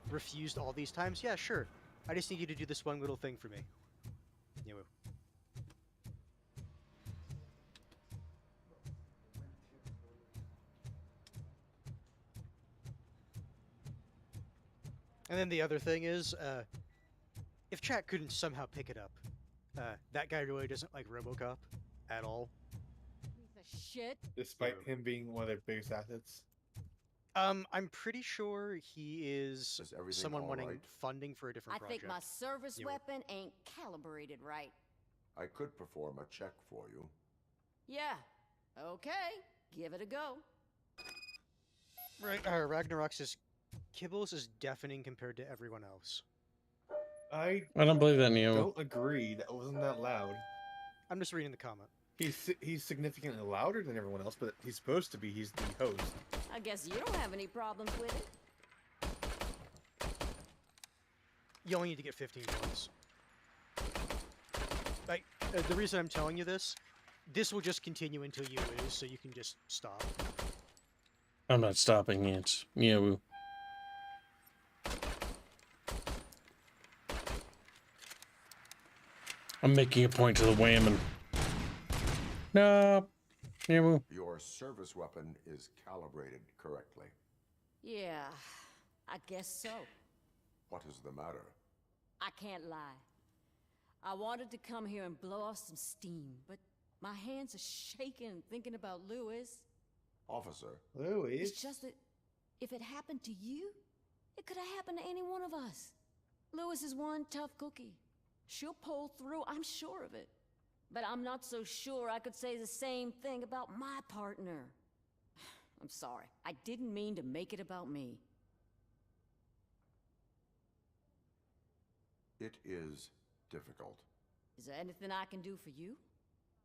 refused all these times, yeah, sure, I just need you to do this one little thing for me. Yeah, woo. And then the other thing is, if chat couldn't somehow pick it up, that guy really doesn't like Robocop at all. Piece of shit. Despite him being one of their biggest assets. I'm pretty sure he is everything someone all wanting right? funding for a different I project. think my service Yeah. weapon ain't calibrated right. I could perform a check for you. Yeah. Okay. Give it a go. Right, Ragnarok says, Kibbles is deafening compared to everyone else. I don't believe that, Neo. don't agree. That wasn't that loud. I'm just reading the comment. He's significantly louder than everyone else, but he's supposed to be. He's the host. I guess you don't have any problems with it. You only need to get 15 points. Like, the reason I'm telling you this will just continue until you lose, so you can just stop. I'm not stopping it. Yeah, woo. I'm making a point to the whammon. No. Yeah, woo. Your service weapon is calibrated correctly. Yeah, I guess so. What is the matter? I can't lie. I wanted to come here and blow off some steam, but my hands are shaking thinking about Lewis. Officer. It's just that if it happened to you, it could have happened to any one of us. Lewis is one tough cookie. She'll pull through, I'm sure of it. But I'm not so sure I could say the same thing about my partner. I'm sorry. I didn't mean to make it about me. It is difficult. Is there anything I can do for you?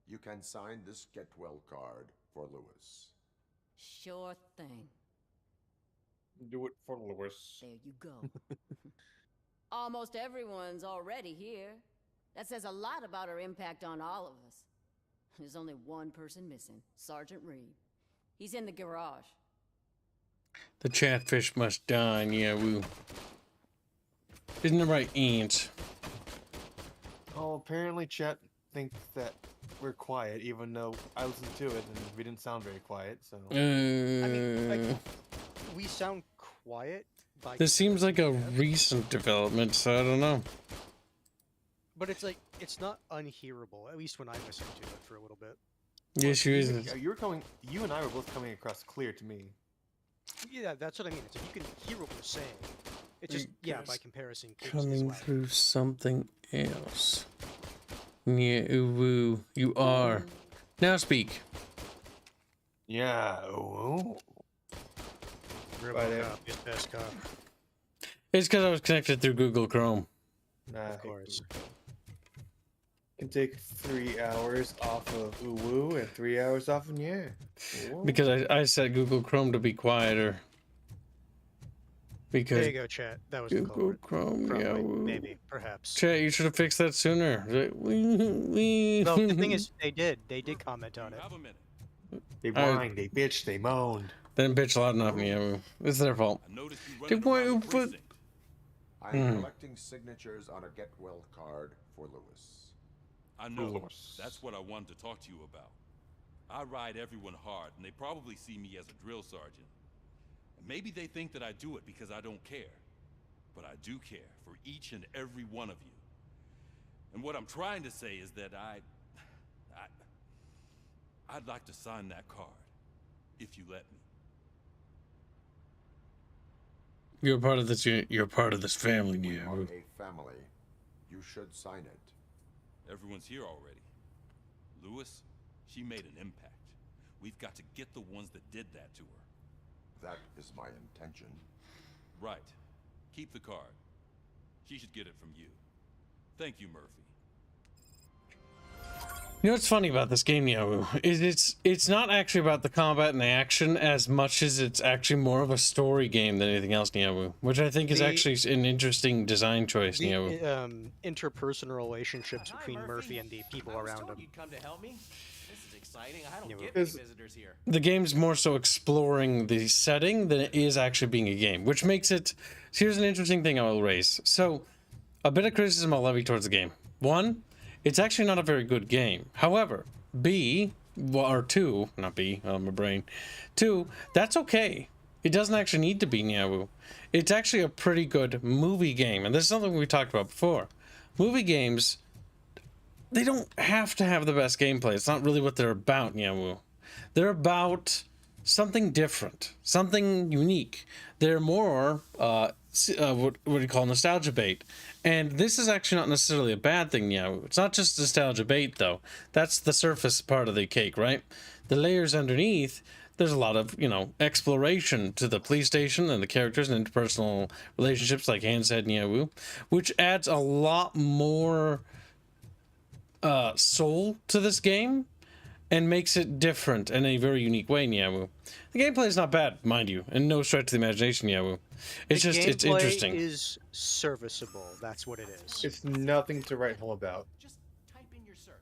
You can sign this get well card for Lewis. Sure thing. Do it for Lewis. There you go. Almost everyone's already here. That says a lot about her impact on all of us. There's only one person missing, Sergeant Reed. He's in the garage. The chatfish must die, yeah, woo. Isn't it right, Ants? Oh, apparently chat thinks that we're quiet, even though I listened to it and we didn't sound very quiet, so... I mean, like, we sound quiet by... This seems like a recent development, so I don't know. But it's like, it's not unhearable, at least when I listened to it for a little bit. The issue is... You and I were both coming across clear to me. Yeah, that's what I mean. It's like you can hear what we're saying. It's just, yeah, by comparison... Coming through something else. Yeah, woo, you are. Now speak. Yeah, ooh. Robocop is best cop. It's because I was connected through Google Chrome. Of course. Can take 3 hours off of Uwu and 3 hours off of yeah. Because I set Google Chrome to be quieter. Because there you go, chat. That was Google the Chrome, Probably, yeah. Maybe, perhaps. Chat, you should have fixed that sooner. No, the thing is, they did. They did comment on it. They whined, they bitched, they moaned. They didn't bitch loud enough, yeah. It's their fault. I'm collecting signatures on a get well card for Lewis. I know. That's what I wanted to talk to you about. I ride everyone hard, and they probably see me as a drill sergeant. And maybe they think that I do it because I don't care. But I do care for each and every one of you. And what I'm trying to say is that I'd like to sign that card, if you let me. You're part of this. You're part of this family, We yeah. are a family. You should sign it. Everyone's here already. Lewis, she made an impact. We've got to get the ones that did that to her. That is my intention. Right. Keep the card. She should get it from you. Thank you, Murphy. You know what's funny about this game, Yahoo? Is it's not actually about the combat and the action as much as it's actually more of a story game than anything else, Yahoo. Which I think is actually an interesting design choice, Yahoo. Interpersonal relationships between Murphy and the people around him. You'd come to help me? This is exciting. I don't get Because many visitors here. The game's more so exploring the setting than it is actually being a game, which makes it... So here's an interesting thing I will raise. So, a bit of criticism I'll levy towards the game. One, it's actually not a very good game. However, not B, my brain. 2, that's okay. It doesn't actually need to be Nyawu. It's actually a pretty good movie game, and this is something we talked about before. Movie games, they don't have to have the best gameplay. It's not really what they're about, Nyawu. They're about something different, something unique. They're more, what do you call nostalgia bait. And this is actually not necessarily a bad thing, yeah. It's not just nostalgia bait, though. That's the surface part of the cake, right? The layers underneath, there's a lot of, exploration to the police station and the characters and interpersonal relationships, like Han said, Nyawu, which adds a lot more soul to this game and makes it different in a very unique way, Nyawu. The gameplay is not bad, mind you, and no stretch of the imagination, Nyawu. It's it's interesting. The gameplay is serviceable. That's what it is. It's nothing to write home about. Just type in your search.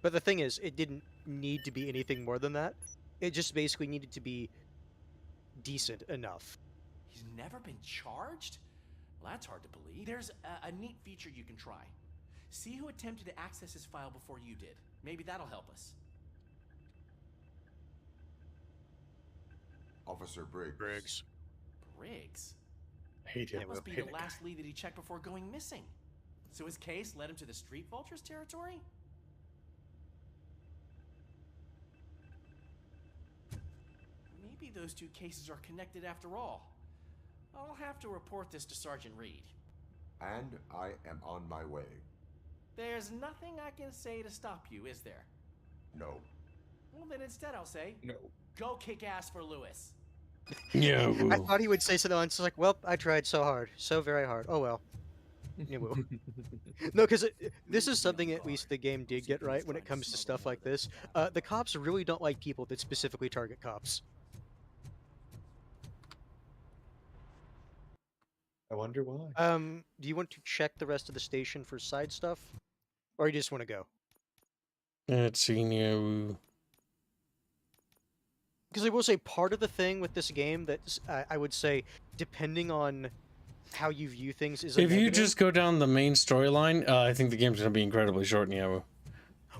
But the thing is, it didn't need to be anything more than that. It just basically needed to be decent enough. He's never been charged? Well, that's hard to believe. There's a neat feature you can try. See who attempted to access his file before you did. Maybe that'll help us. Officer Briggs. Briggs? Hate him. That must be the last lead that he checked before going missing. So his case led him to the Street Vultures territory? Maybe those two cases are connected after all. I'll have to report this to Sergeant Reed. And I am on my way. There's nothing I can say to stop you, is there? No. Well, then instead I'll say, no. Go kick ass for Lewis. Yeah. I thought he would say something else like, well, I tried so hard. So very hard. Oh well. Yeah, well. No, because this is something at least the game did get right when it comes to stuff like this. The cops really don't like people that specifically target cops. I wonder why. Do you want to check the rest of the station for side stuff? Or you just want to go? Let's see now. Because I will say part of the thing with this game that I would say, depending on how you view things, is if you just go down the main storyline, I think the game's going to be incredibly short in Yahoo.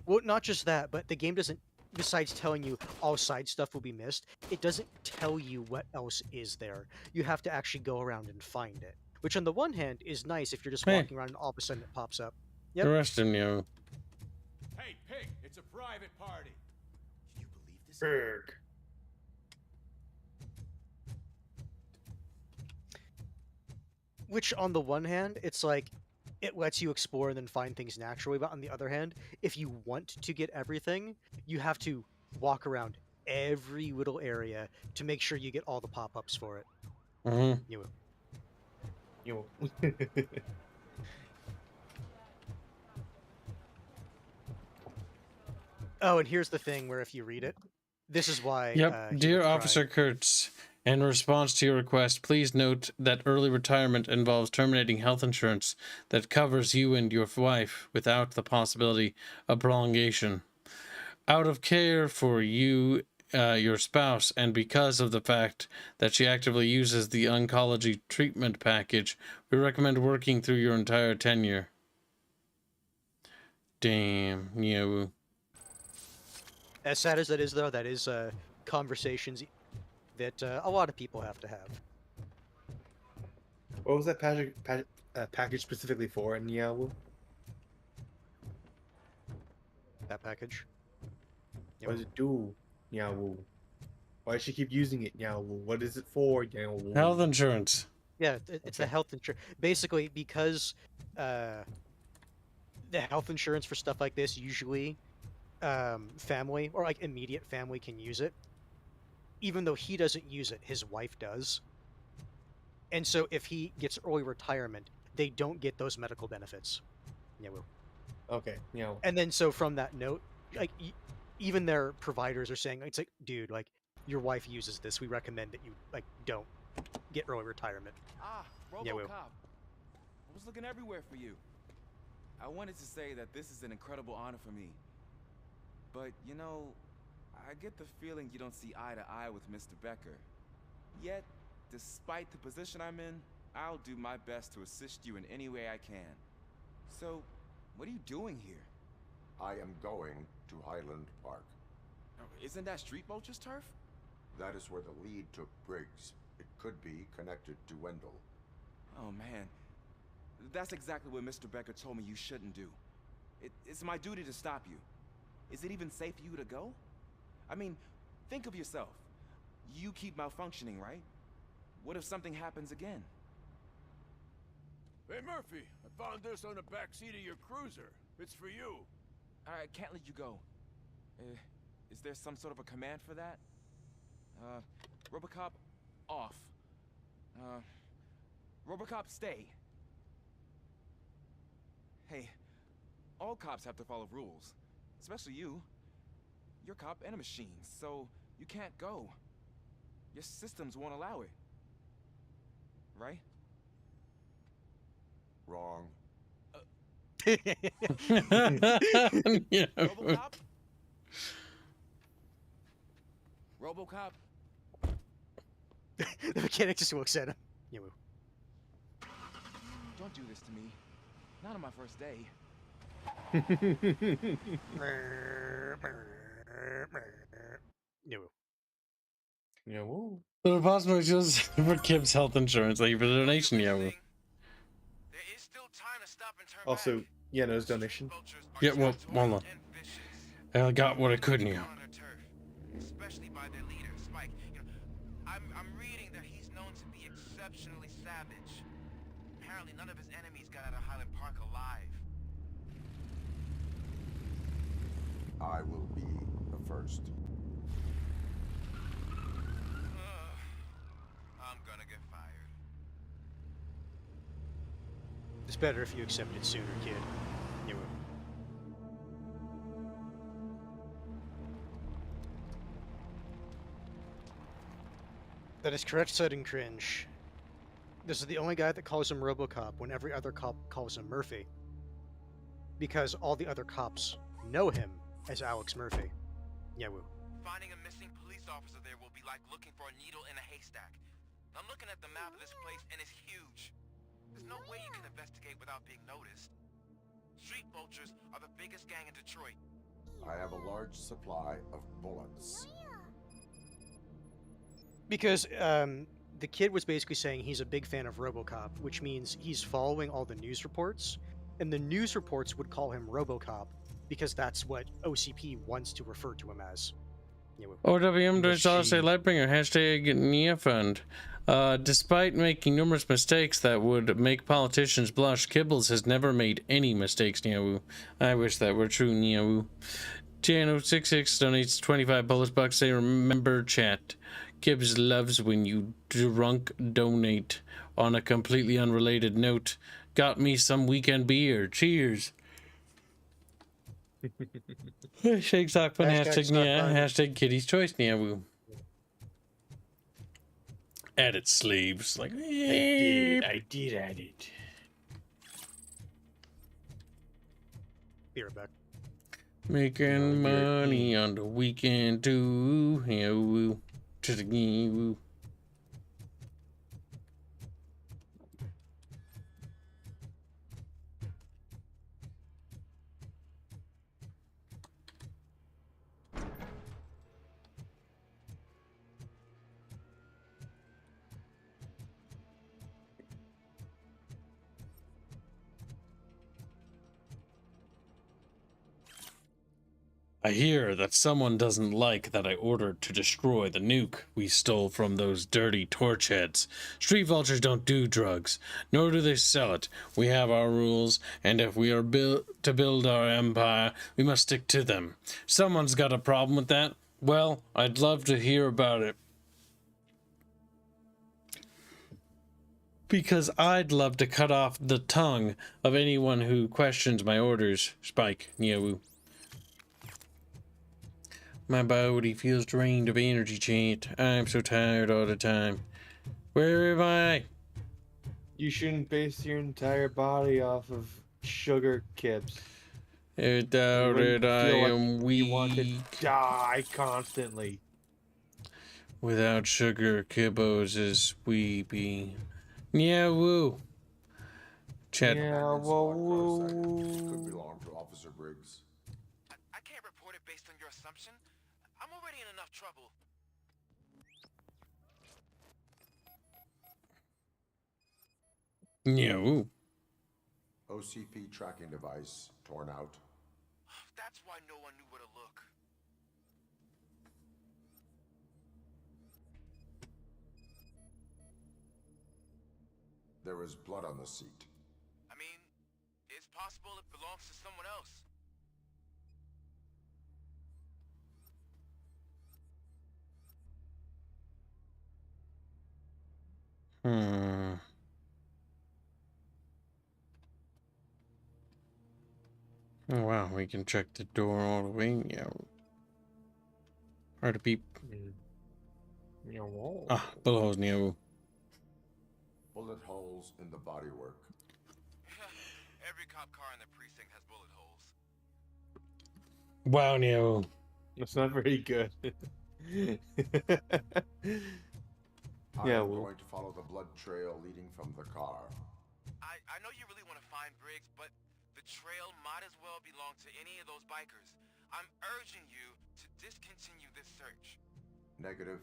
Well, not just that, but the game doesn't, besides telling you all side stuff will be missed, it doesn't tell you what else is there. You have to actually go around and find it. Which on the one hand is nice if you're just walking around and all of a sudden it pops up. Yep. The rest of Yahoo. Hey, pig! It's a private party. Can you believe this? Berg. Which on the one hand, it's like, it lets you explore and then find things naturally, but on the other hand, if you want to get everything, you have to walk around every little area to make sure you get all the pop-ups for it. Mm-hmm. You will. You will. Oh, and here's the thing where if you read it, this is why... Yep. Dear Officer Kurtz, in response to your request, please note that early retirement involves terminating health insurance that covers you and your wife without the possibility of prolongation. Out of care for you, your spouse, and because of the fact that she actively uses the oncology treatment package, we recommend working through your entire tenure. Damn, yeah. As sad as that is, though, that is conversations that a lot of people have to have. What was that package specifically for in Yahoo? That package? What does it do, Yahoo? Why does she keep using it, Yahoo? What is it for, Yahoo? Health insurance. Yeah, it's the health insurance. Basically, because the health insurance for stuff like this, usually family or like immediate family can use it. Even though he doesn't use it, his wife does. And so if he gets early retirement, they don't get those medical benefits. Yeah, well. Okay, yeah. And then so from that note, like even their providers are saying, it's like, dude, like your wife uses this. We recommend that you like don't get early retirement. Ah, Robocop. Yeah, well. I was looking everywhere for you. I wanted to say that this is an incredible honor for me. But, you know, I get the feeling you don't see eye to eye with Mr. Becker. Yet, despite the position I'm in, I'll do my best to assist you in any way I can. So, what are you doing here? I am going to Highland Park. Isn't that Street Vulture's turf? That is where the lead took Briggs. It could be connected to Wendell. Oh, man. That's exactly what Mr. Becker told me you shouldn't do. It's my duty to stop you. Is it even safe for you to go? I mean, think of yourself. You keep malfunctioning, right? What if something happens again? Hey, Murphy, I found this on the back seat of your cruiser. It's for you. I can't let you go. Is there some sort of a command for that? Robocop, off. Robocop, stay. Hey, all cops have to follow rules. Especially you. You're a cop and a machine, so you can't go. Your systems won't allow it. Right? Wrong. Yeah. Robocop? Robocop? The mechanic just looks at him. Yeah, well. Don't do this to me. Not on my first day. No. No. So the possible just for Kip's health insurance, like for the donation, yeah. Well. Also, yeah, no, it's donation. Yeah, well, hold on. I got what I could now. Especially by their leader, Spike. You know, I'm reading that he's known to be exceptionally savage. Apparently, none of his enemies got out of Highland Park alive. I will be the first. I'm gonna get fired. It's better if you accept it sooner, kid. You will. That is correct, Sudden Cringe. This is the only guy that calls him Robocop when every other cop calls him Murphy. Because all the other cops know him as Alex Murphy. Yeah, woo. Finding a missing police officer there will be like looking for a needle in a haystack. I'm looking at the map of this place and it's huge. There's no way you can investigate without being noticed. Street vultures are the biggest gang in Detroit. I have a large supply of bullets. Because the kid was basically saying he's a big fan of Robocop, which means he's following all the news reports, and the news reports would call him Robocop because that's what OCP wants to refer to him as. Yeah, OWM say Lightbringer hashtag Nia Fund. Despite making numerous mistakes that would make politicians blush, Kibbles has never made any mistakes, Niawu. I wish that were true, Niawu. Jano66 donates 25 bucks. Say, remember, chat. Gibbs loves when you drunk donate. On a completely unrelated note, got me some weekend beer. Cheers. Hashtag sock fun, hashtag Nia, hashtag Kitty's Choice, Niawu. Add it, slaves. Like, I did add it. Be right back. Making money on the weekend too. Yeah, woo. Just again, woo. I hear that someone doesn't like that I ordered to destroy the nuke we stole from those dirty torch heads. Street vultures don't do drugs, nor do they sell it. We have our rules, and if we are to build our empire, we must stick to them. Someone's got a problem with that? Well, I'd love to hear about it. Because I'd love to cut off the tongue of anyone who questions my orders. Spike, Niawu. My body feels drained of energy, chant. I'm so tired all the time. Where am I? You shouldn't base your entire body off of sugar kibs. I doubt it. I am weak. You want to die constantly. Without sugar, Kibbos is weepy. Yeah, woo. Chat. Yeah, woo. Could belong to Officer Briggs. I can't report it based on your assumption. I'm already in enough trouble. No. OCP tracking device torn out. That's why no one knew where to look. There is blood on the seat. I mean, it's possible it belongs to someone else. Oh wow, we can check the door all the way. Yeah. Hard to peep. Ah, bullet holes, Neo. Bullet holes in the bodywork. Every cop car in the precinct has bullet holes. Wow, Neo. That's not very good. I'm going to follow the blood trail leading from the car. I know you really want to find Briggs, but the trail might as well belong to any of those bikers. I'm urging you to discontinue this search. Negative.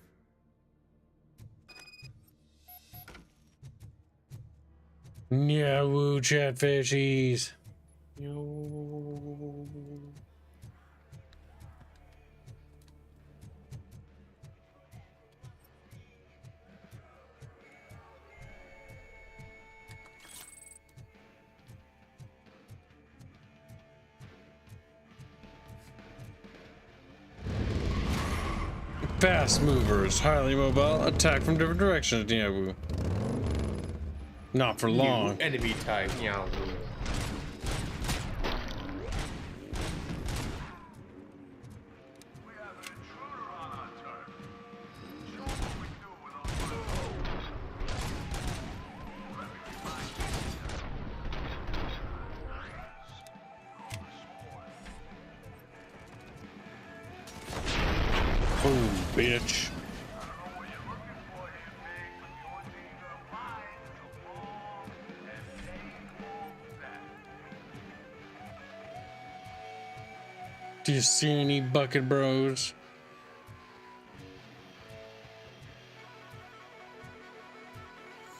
Yeah, woo, chatfishies. Fast movers, highly mobile, attack from different directions, Niabu. Not for long. Enemy type. Yeah. Oh, bitch. Do you see any bucket bros?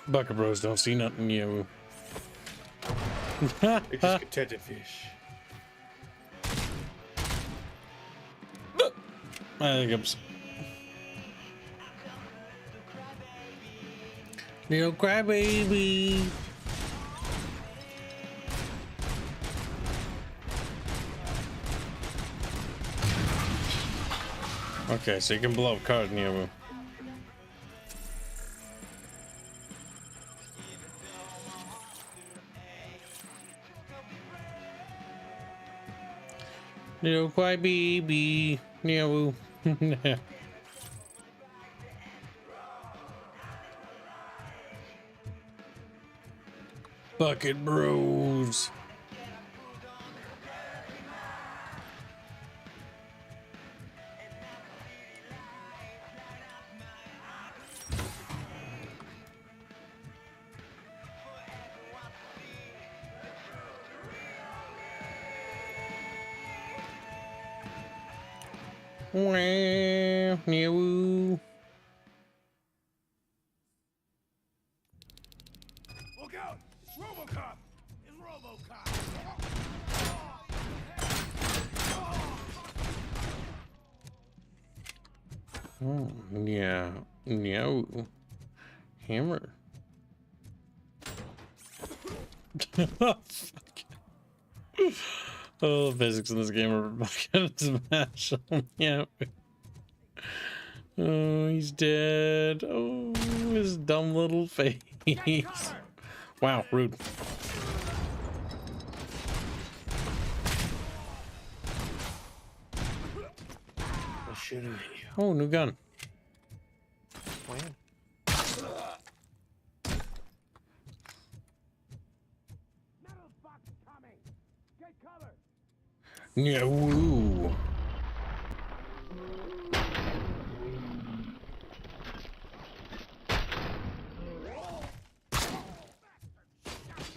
Bucket bros don't see nothing new. It's just contented fish. Hiccups. Little crybaby. Okay, so you can blow up cards near you. Little crybaby. Meow. Bucket bros. Wow, meow. Look out! It's Robocop! It's Robocop! Oh, yeah, no. Hammer. Oh, the physics in this game are fucking smash. Yeah. Oh, he's dead. Oh, his dumb little face. Wow, rude. Oh, new gun. Yeah, woo.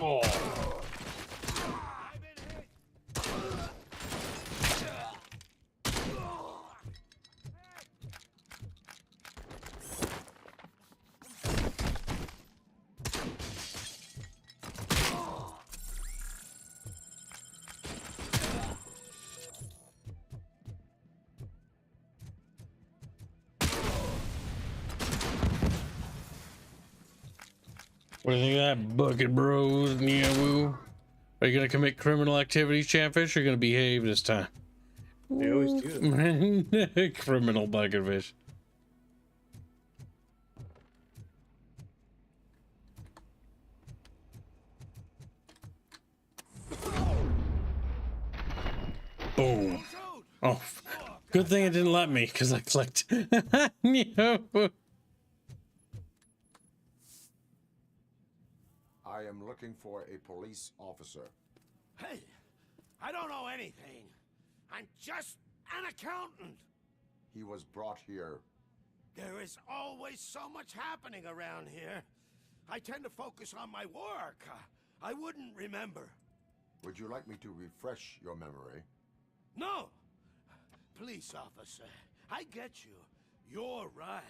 Oh. What do you think of that, bucket bros? Meow. Are you gonna commit criminal activities, Chatfish, or are you gonna behave this time? They always do. Criminal bucket fish. Boom. Oh, good thing it didn't let me, because I clicked. No. I am looking for a police officer. Hey, I don't know anything. I'm just an accountant. He was brought here. There is always so much happening around here. I tend to focus on my work. I wouldn't remember. Would you like me to refresh your memory? No! Police officer, I get you. You're right.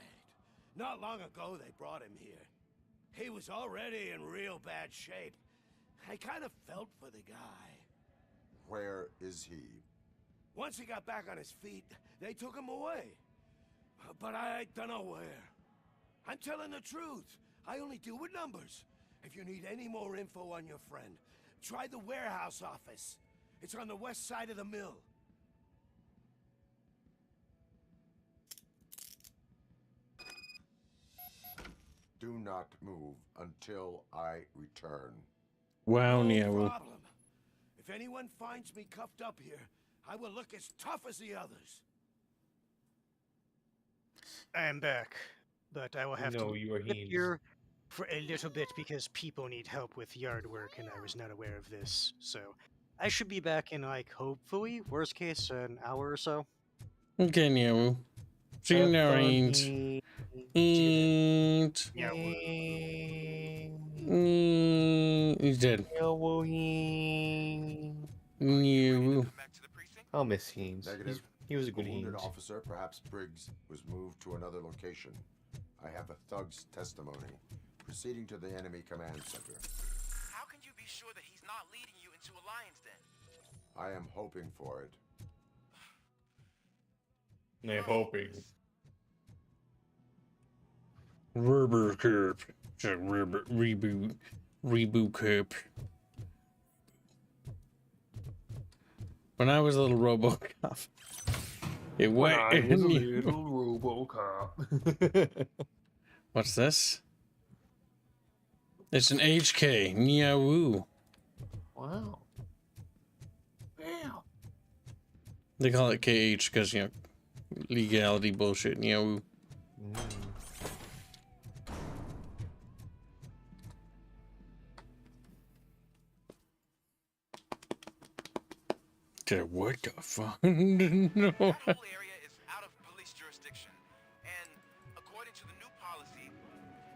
Not long ago they brought him here. He was already in real bad shape. I kind of felt for the guy. Where is he? Once he got back on his feet, they took him away. But I don't know where. I'm telling the truth. I only deal with numbers. If you need any more info on your friend, try the warehouse office. It's on the west side of the mill. Do not move until I return. Wow, No Niawu. problem. If anyone finds me cuffed up here, I will look as tough as the others. I am back, but I will have No, to you are sit Haynes. here for a little bit because people need help with yard work, and I was not aware of this. So I should be back in, like, hopefully, worst case, an hour or so. Okay, Niawu. See you now, Eat. Eat. He's dead. Niawu. I'll miss Haynes. Negative. He was a good wounded Haynes. officer, perhaps Briggs, was moved to another location. I have a thug's testimony. Proceeding to the enemy command center. How can you be sure that he's not leading you into a lion's den? I am hoping for it. I'm hoping. Robocop. It's a reboot cup. When I was a little Robocop, it went. little Robocop. What's this? It's an HK. Niawu. Wow. Wow. They call it KH because, you know, legality bullshit. Niawu. What the fuck? No. That whole area is out of police jurisdiction, and according to the new policy,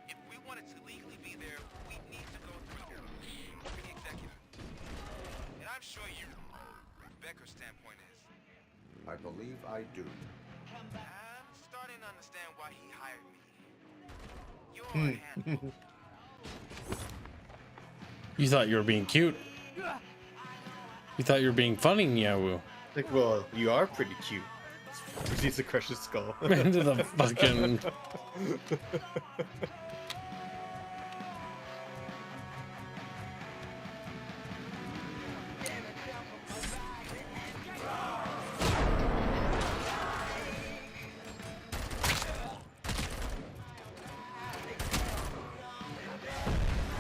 if we wanted to legally be there, we need to go through the executive. And I'm sure you know what Becker's standpoint is. I believe I do. I'm starting to understand why he hired me. You're a handful. You thought you were being cute. You thought you were being funny, Niawu. Like, well, you are pretty cute. Proceeds to crush his skull. Into the fucking...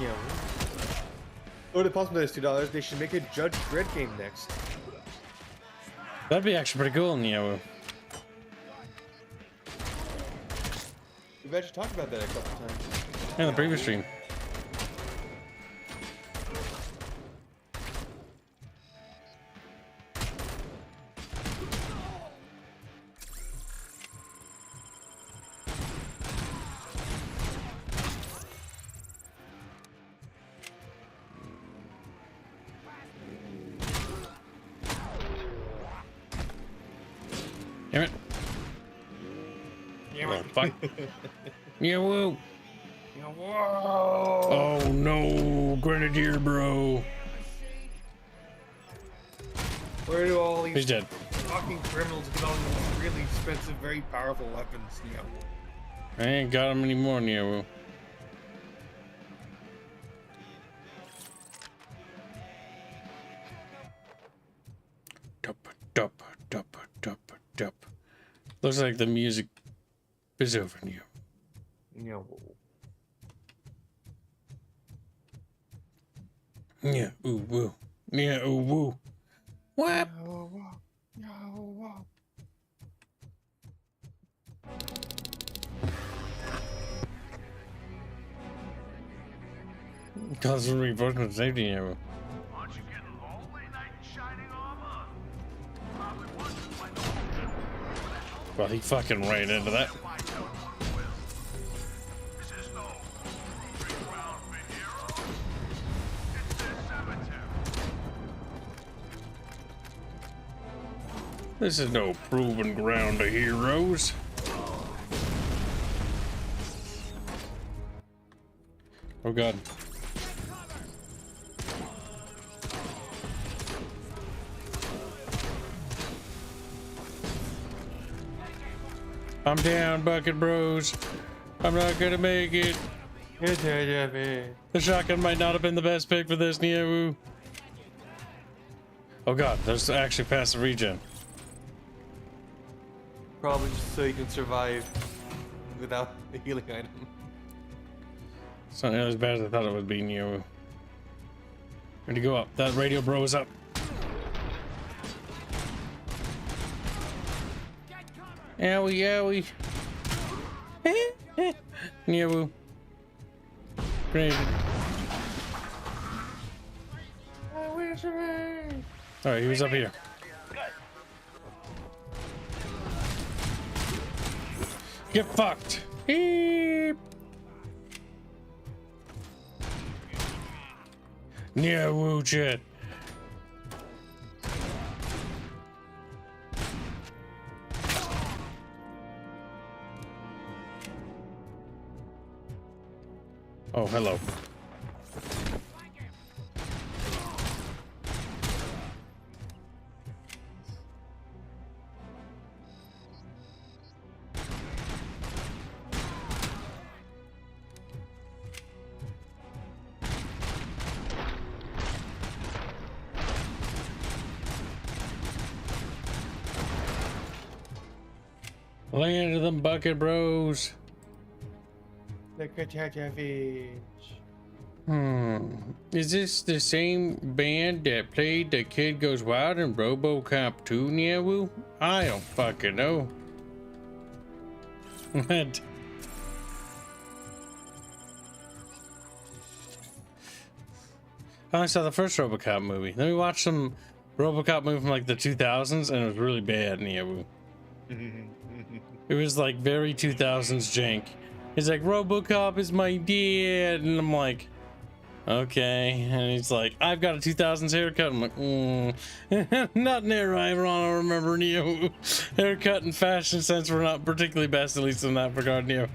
Yeah. Or the possibility is $2. They should make a Judge Dredd game next. That'd be actually pretty cool, Niawu. We've actually talked about that a couple times. Yeah, the previous stream. Damn it. Oh, fuck. Niawu. Oh no, Grenadier bro. Where do all these He's dead. fucking criminals get all these really expensive, very powerful weapons, you know? I ain't got him anymore, Niawu. Dup, dup, dup, dup. Looks like the music is over, Niawu. No. Yeah, ooh, woo. Yeah, ooh, woo. What? Constant reinforcement safety, Niawu. Aren't you getting lonely, knight in shining armor? Well, he fucking ran into that. This is no proven ground of heroes. Oh god. I'm down, Bucket Bros. I'm not gonna make it. The shotgun might not have been the best pick for this, Niawu. Oh god, there's actually past the regen. Probably just so you can survive without a healing item. It's not nearly as bad as I thought it would be, Neo. Ready to go up. That radio bro is up. Owie, owie. Neo. Great. Alright, he was up here. Get fucked. Beep. Yeah, woo shit. Oh, hello. Land of them bucket bros. Look at Chatfish. Is this the same band that played The Kid Goes Wild in Robocop 2, Niawu? I don't fucking know. What? I saw the first Robocop movie. Then we watched some Robocop movie from like the 2000s, and it was really bad, Niawu. It was like very 2000s jank. He's like, Robocop is my dad, and I'm like, okay. And he's like, I've got a 2000s haircut. I'm like, not near right. I don't remember Neo. Haircut and fashion sense were not particularly best, at least in that regard, Neo.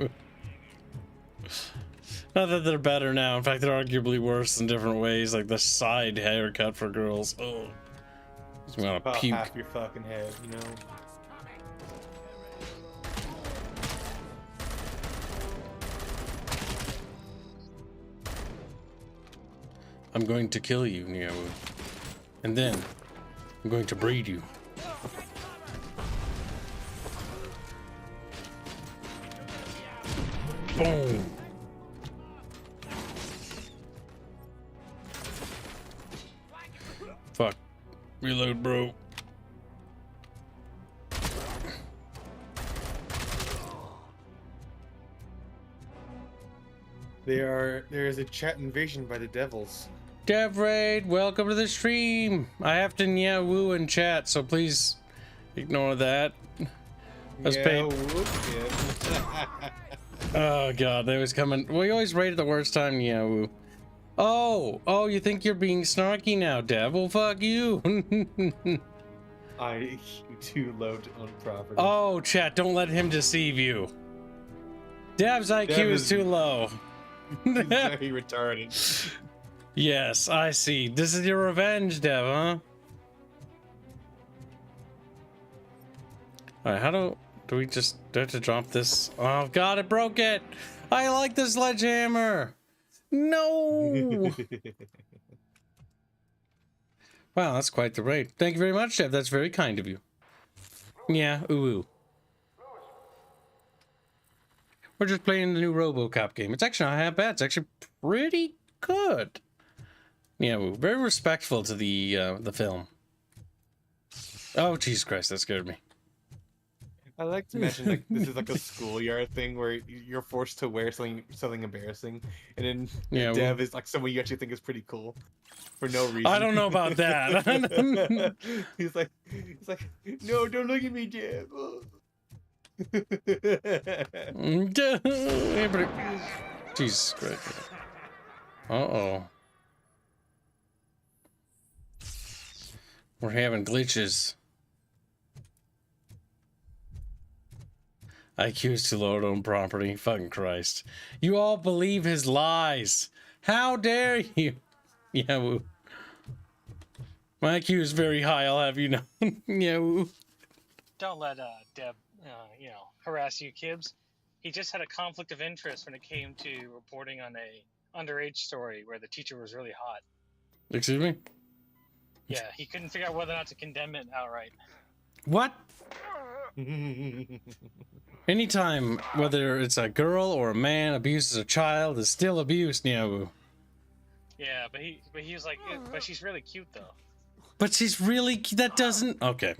Not that they're better now. In fact, they're arguably worse in different ways, like the side haircut for girls. Oh, just want to puke. Half your fucking head, you know. I'm going to kill you, Neo. And then I'm going to breed you. Boom. Fuck. Reload, bro. There is a chat invasion by the devils. Dev Raid, welcome to the stream. I have to woo in chat, so please ignore that. Oh god, they was coming. We always raid at the worst time, woo. Oh, you think you're being snarky now, Dev? Well, fuck you. I too low on property. Oh, chat, don't let him deceive you. Dev's IQ is too low. He's very retarded. Yes, I see. This is your revenge, Dev, huh? Alright, how do we just have to drop this? Oh god, it broke it! I like the sledgehammer! No! Wow, that's quite the raid. Thank you very much, Dev. That's very kind of you. Yeah, ooh. We're just playing the new Robocop game. It's actually not half bad. It's actually pretty good. Yeah, very respectful to the film. Oh, Jesus Christ, that scared me. I like to imagine like this is like a schoolyard thing where you're forced to wear something embarrassing, and then Dev is like someone you actually think is pretty cool for no reason. I don't know about that. he's like, no, don't look at me, Dev. Jesus Christ. Uh-oh. We're having glitches. IQ is too low to own property. Fucking Christ. You all believe his lies. How dare you? Yeah, woo. My IQ is very high, I'll have you know. Yeah, woo. Don't let Deb, harass you, Kibbs. He just had a conflict of interest when it came to reporting on a underage story where the teacher was really hot. Excuse me? Yeah, he couldn't figure out whether or not to condemn it outright. What? Anytime, whether it's a girl or a man abuses a child, is still abuse, Niawu. Yeah, but he was like, but she's really cute though. But she's really that doesn't okay.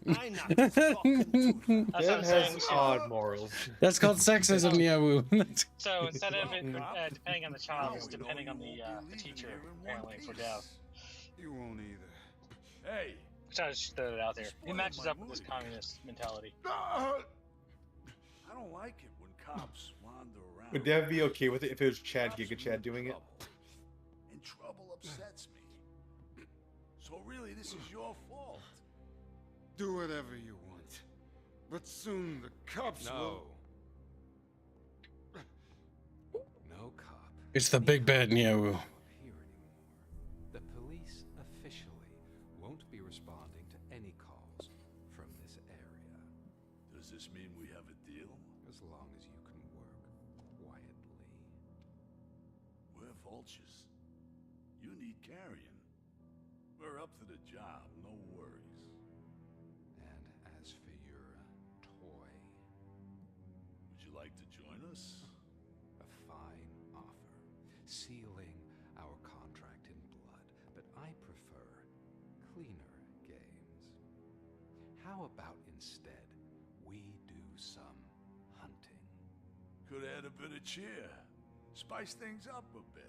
That's what I'm saying. odd morals. That's called sexism, Niawu. So instead of it depending on the child, it's depending on the teacher apparently for death. You won't either. Hey. So I just throw it out there. It matches up with this communist mentality. I don't like it when cops wander around. Would Dev be okay with it if it was Giga Chad doing it? And trouble upsets me. So really, this is your fault. Do whatever you want. But soon the cops will... No cop. It's the big bad Niawu. The police officially won't be responding to any calls from this area. Does this mean we have a deal? As long as you can work quietly. We're vultures. You need carrion. We're up to the job, no worries. And as for your toy, would you like to join us? a fine offer, sealing our contract in blood, but I prefer cleaner games. How about instead we do some hunting? Could add a bit of cheer. Spice things up a bit.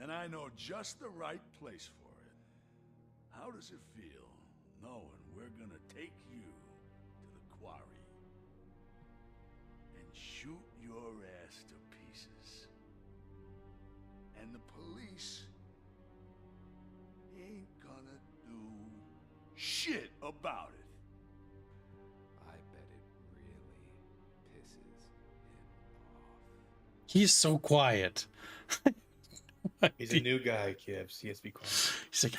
And I know just the right place for it. How does it feel knowing we're gonna take you to the quarry and shoot your ass to pieces? And the police ain't gonna do shit about it. I bet it really pisses him off. He's so quiet. He's a new guy, Kibbs. He has to be quiet. He's like,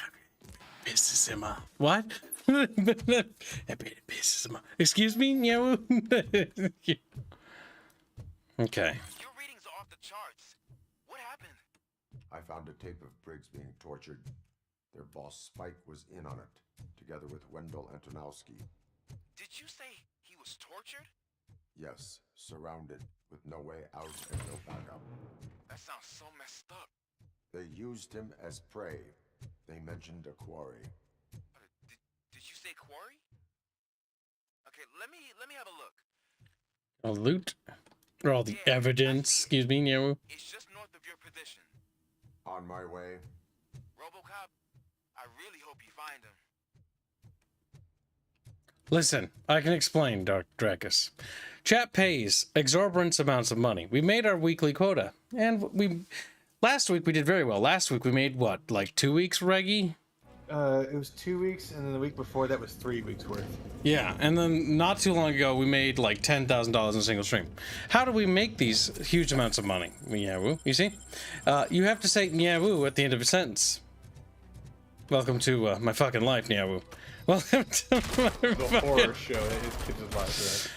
pisses him off. What? I bet it pisses him off. Excuse me, Niawu? Okay. Your readings are off the charts. What happened? I found a tape of Briggs being tortured. Their boss Spike was in on it, together with Wendell Antonowski. Did you say he was tortured? Yes, surrounded, with no way out and no backup. That sounds so messed up. They used him as prey. They mentioned a quarry. Did you say quarry? Okay, let me have a look. A loot? Or all the evidence? Excuse me, Niawu. It's just north of your position. On my way. Robocop, I really hope you find him. Listen, I can explain, Dark Dracus. Chat pays exorbitant amounts of money. We made our weekly quota. And last week we did very well. Last week we made what, like 2 weeks, Reggie? It was 2 weeks, and then the week before that was 3 weeks worth. Yeah, and then not too long ago we made like $10,000 in a single stream. How do we make these huge amounts of money? Niawu, you see? You have to say Niawu at the end of a sentence. Welcome to my fucking life, Niawu. Welcome to my The horror show that is Kibbs' life, right?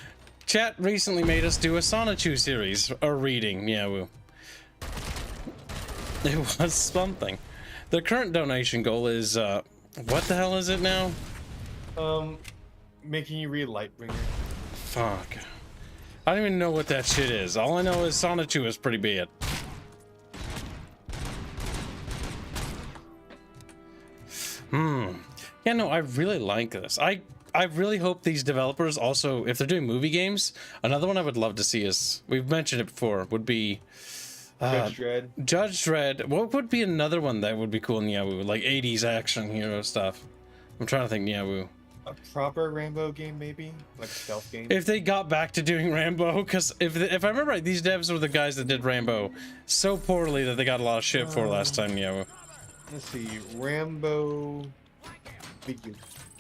Chat recently made us do a Sonichu series, or reading, Niawu. It was something. The current donation goal is, what the hell is it now? Making you read Lightbringer. Fuck. I don't even know what that shit is. All I know is Sonichu is pretty bad. Yeah, no, I really like this. I really hope these developers also, if they're doing movie games, another one I would love to see is, we've mentioned it before, would be Judge Dredd. Judge Dredd. What would be another one that would be cool in Niawu? Like 80s action hero stuff. I'm trying to think Niawu. A proper Rambo game, maybe? Like a stealth game? If they got back to doing Rambo, because if I remember right, these devs were the guys that did Rambo so poorly that they got a lot of shit for last time, Niawu. Let's see, Rambo...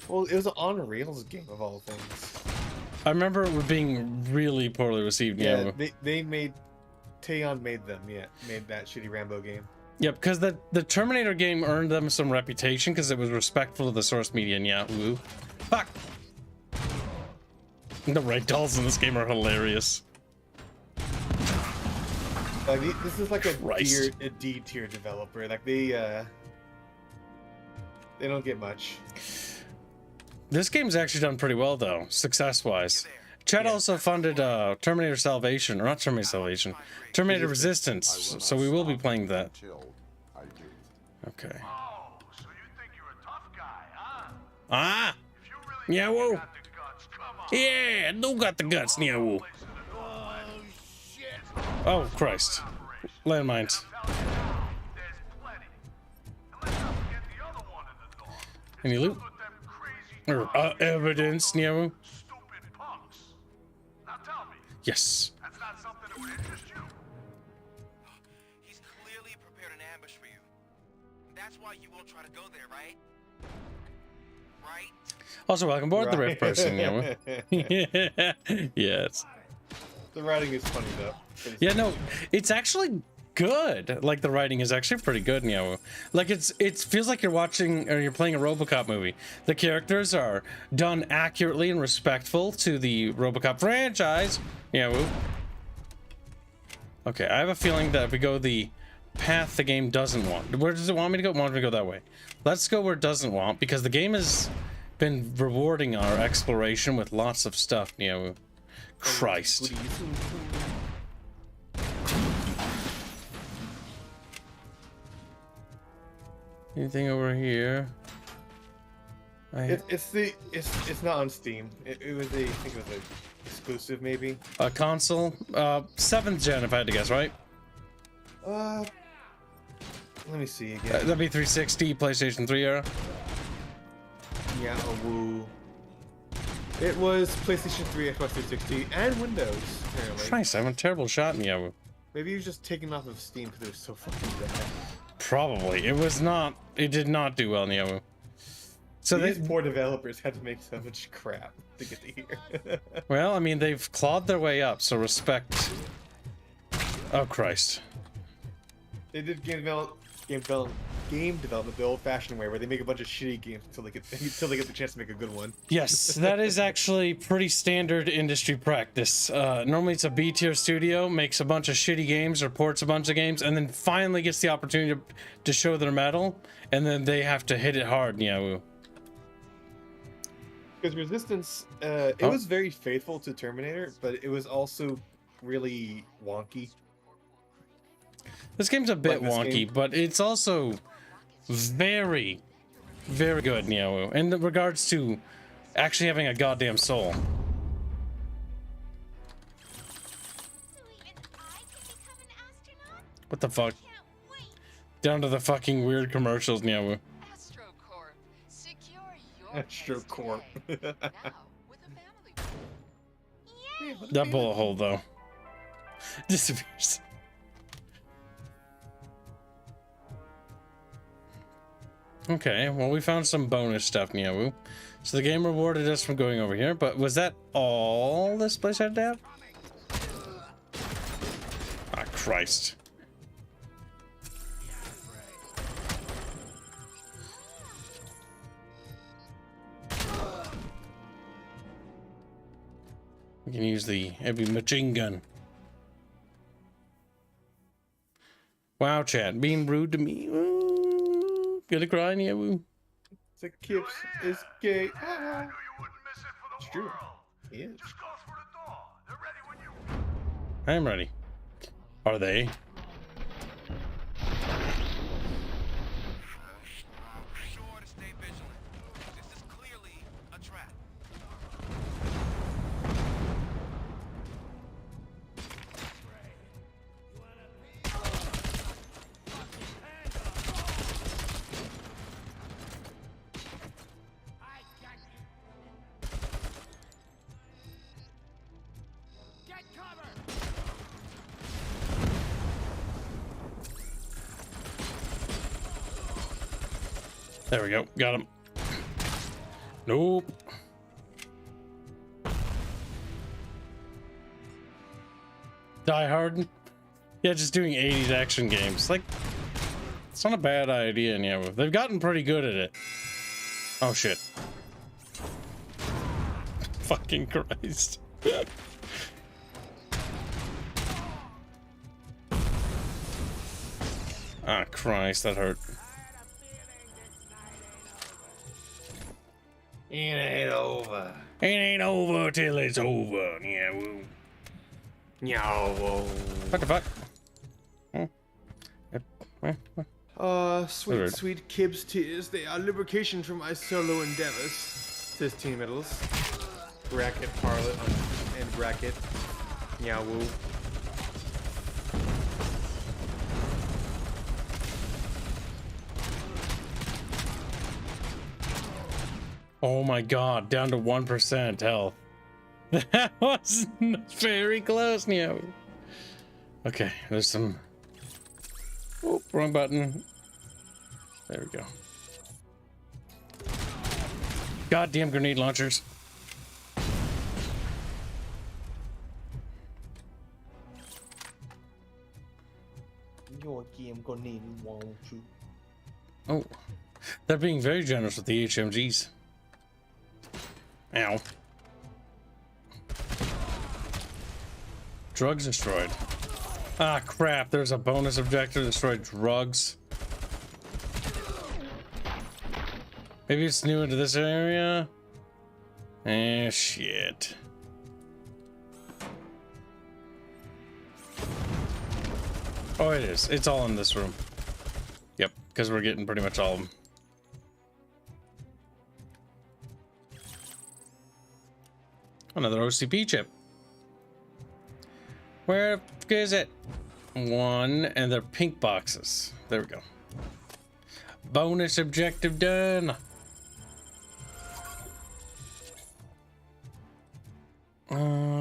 Well, it was an on rails game of all things. I remember it being really poorly received, Yeah, Niawu. they made... Taeyon made them, made that shitty Rambo game. Yeah, because the Terminator game earned them some reputation because it was respectful of the source media in Yahoo. Fuck! The ragdolls in this game are hilarious. Like, this is like a D tier developer. Like they don't get much. This game's actually done pretty well, though, success-wise. Chad also funded Terminator Salvation, or not Terminator Salvation, Terminator Resistance, so we will be playing that. Okay. Ah! Yeah, whoa! Yeah, no got the guts, yeah, whoa. Oh, Christ. Landmines. Any loot? Or evidence, yeah. Yes. That's not something that would interest you. He's clearly prepared an ambush for you. That's why you won't try to go there, right? Right? Also, welcome aboard the Rift person, yeah. Yes. The writing is funny though. Yeah, no, it's actually good. Like the writing is actually pretty good, yeah. Like it feels like you're watching or you're playing a Robocop movie. The characters are done accurately and respectful to the Robocop franchise. Yeah. Okay, I have a feeling that if we go the path the game doesn't want, where does it want me to go? It wants me to go that way. Let's go where it doesn't want, because the game has been rewarding our exploration with lots of stuff. Yeah. Christ. Anything over here? It's not on Steam. It was I think it was a exclusive maybe. A console, 7th gen if I had to guess, right? Let me see again. That'd be 360, PlayStation 3 era. Yeah, woo. It was PlayStation 3, Xbox 360, and Windows, apparently. Christ, I have a terrible shot in Yahoo. Maybe he was just taken off of Steam because it was so fucking bad. Probably. It did not do well in Yahoo. So these poor developers had to make so much crap to get to here. Well, I mean, they've clawed their way up, so respect. Oh, Christ. They did game development the old-fashioned way, where they make a bunch of shitty games until they get the chance to make a good one. Yes, that is actually pretty standard industry practice. Normally, it's a B-tier studio makes a bunch of shitty games or ports a bunch of games, and then finally gets the opportunity to show their mettle, and then they have to hit it hard. Yeah. Because Resistance, it was very faithful to Terminator, but it was also really wonky. This game's a bit wonky, but it's also very, very good, Neo, in regards to actually having a goddamn soul. What the fuck? Down to the fucking weird commercials, Neo. AstroCorp. That bullet hole, though, disappears. Okay, well, we found some bonus stuff, Neo. So the game rewarded us from going over here, but was that all this place had to have? Ah, Christ. We can use the heavy machine gun. Wow, chat, being rude to me. Ooh, gonna cry, Neo. The Kips is gay. It's true. He is. I am ready. Are they? There we go. Got him. Nope. Die Hard? Yeah, just doing 80s action games. Like, it's not a bad idea, yeah. They've gotten pretty good at it. Oh, shit. Fucking Christ. Ah, Christ, that hurt. ain't over. It ain't over till it's over. Yeah, woo. Meow. What the fuck? Sweet Kib's tears. They are lubrication for my solo endeavors. Says Team Middles. Bracket Parlet and bracket. Meow woo. Oh my god, down to 1% health. That was very close, Neo. Okay, there's some... Oh, wrong button. There we go. Goddamn grenade launchers. Your game grenade won't you? Oh, they're being very generous with the HMGs. Ow. Drugs destroyed. Ah, crap. There's a bonus objective. Destroy drugs. Maybe it's new into this area. Eh, shit. Oh, it is. It's all in this room. Yep, because we're getting pretty much all of them. Another OCP chip. Where is it? One, and they're pink boxes. There we go. Bonus objective done.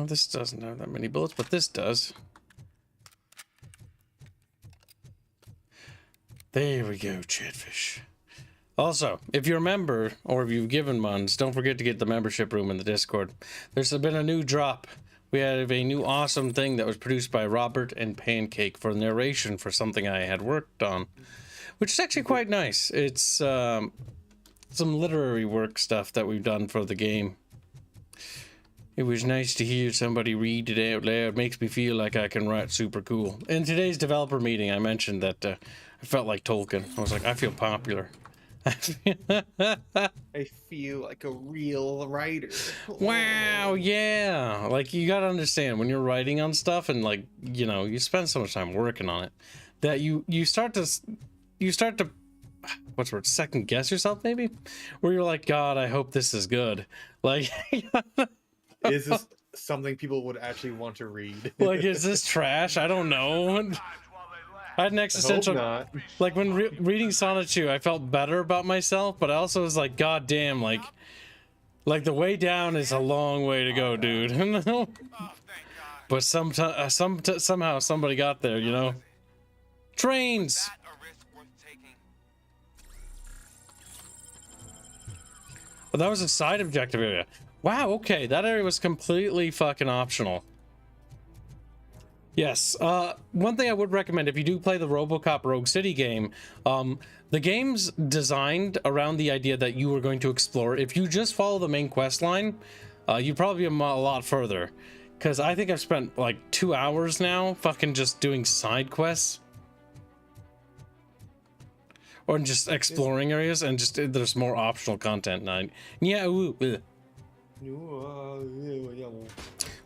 This doesn't have that many bullets, but this does. There we go, Chatfish. Also, if you're a member, or if you've given ones, don't forget to get the membership room in the Discord. There's been a new drop. We have a new awesome thing that was produced by Robert and Pancake for narration for something I had worked on, which is actually quite nice. It's some literary work stuff that we've done for the game. It was nice to hear somebody read it out loud. It makes me feel like I can write super cool. In today's developer meeting, I mentioned that I felt like Tolkien. I was like, I feel popular. I feel like a real writer. Wow, yeah. Like, you gotta understand, when you're writing on stuff and, like, you know, you spend so much time working on it, that you start to what's the word, second guess yourself, maybe? Where you're like, God, I hope this is good. Like, is this something people would actually want to read? Like, is this trash? I don't know. I had an existential, like, when reading Sonic 2, I felt better about myself, but I also was like, God damn, like the way down is a long way to go, dude. But somehow somebody got there, you know? Trains! Well, that was a side objective area. Wow, okay, that area was completely fucking optional. Yes, one thing I would recommend if you do play the Robocop Rogue City game, the game's designed around the idea that you are going to explore. If you just follow the main quest line, you'd probably be a lot further. Because I think I've spent like 2 hours now fucking just doing side quests. Or just exploring areas, and just there's more optional content now. Yeah,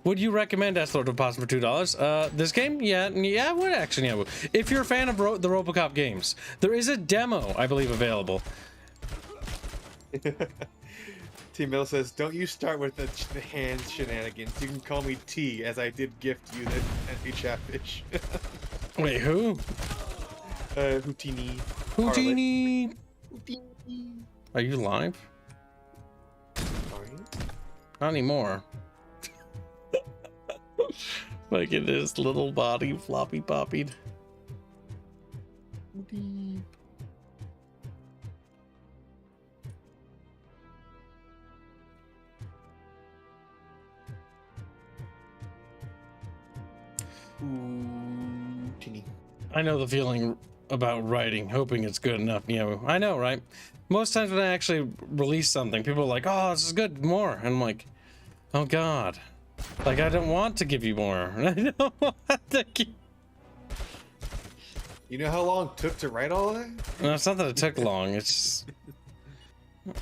Would you recommend S-Lord to Possum for $2? This game? Yeah, I would actually. Yeah, if you're a fan of the Robocop games, there is a demo, I believe, available. T Mill says, "Don't you start with the hand shenanigans. You can call me T, as I did gift you the NP Chatfish." Wait, who? Houdini. Houdini. Are you live? Are you? Not anymore. Like it is little body floppy poppied. I know the feeling about writing, hoping it's good enough. You know, I know, right? Most times when I actually release something, people are like, "Oh, this is good, more," and I'm like, "Oh God." Like, I don't want to give you more. I don't want to give... You know how long it took to write all that? No, it's not that it took long. It's just...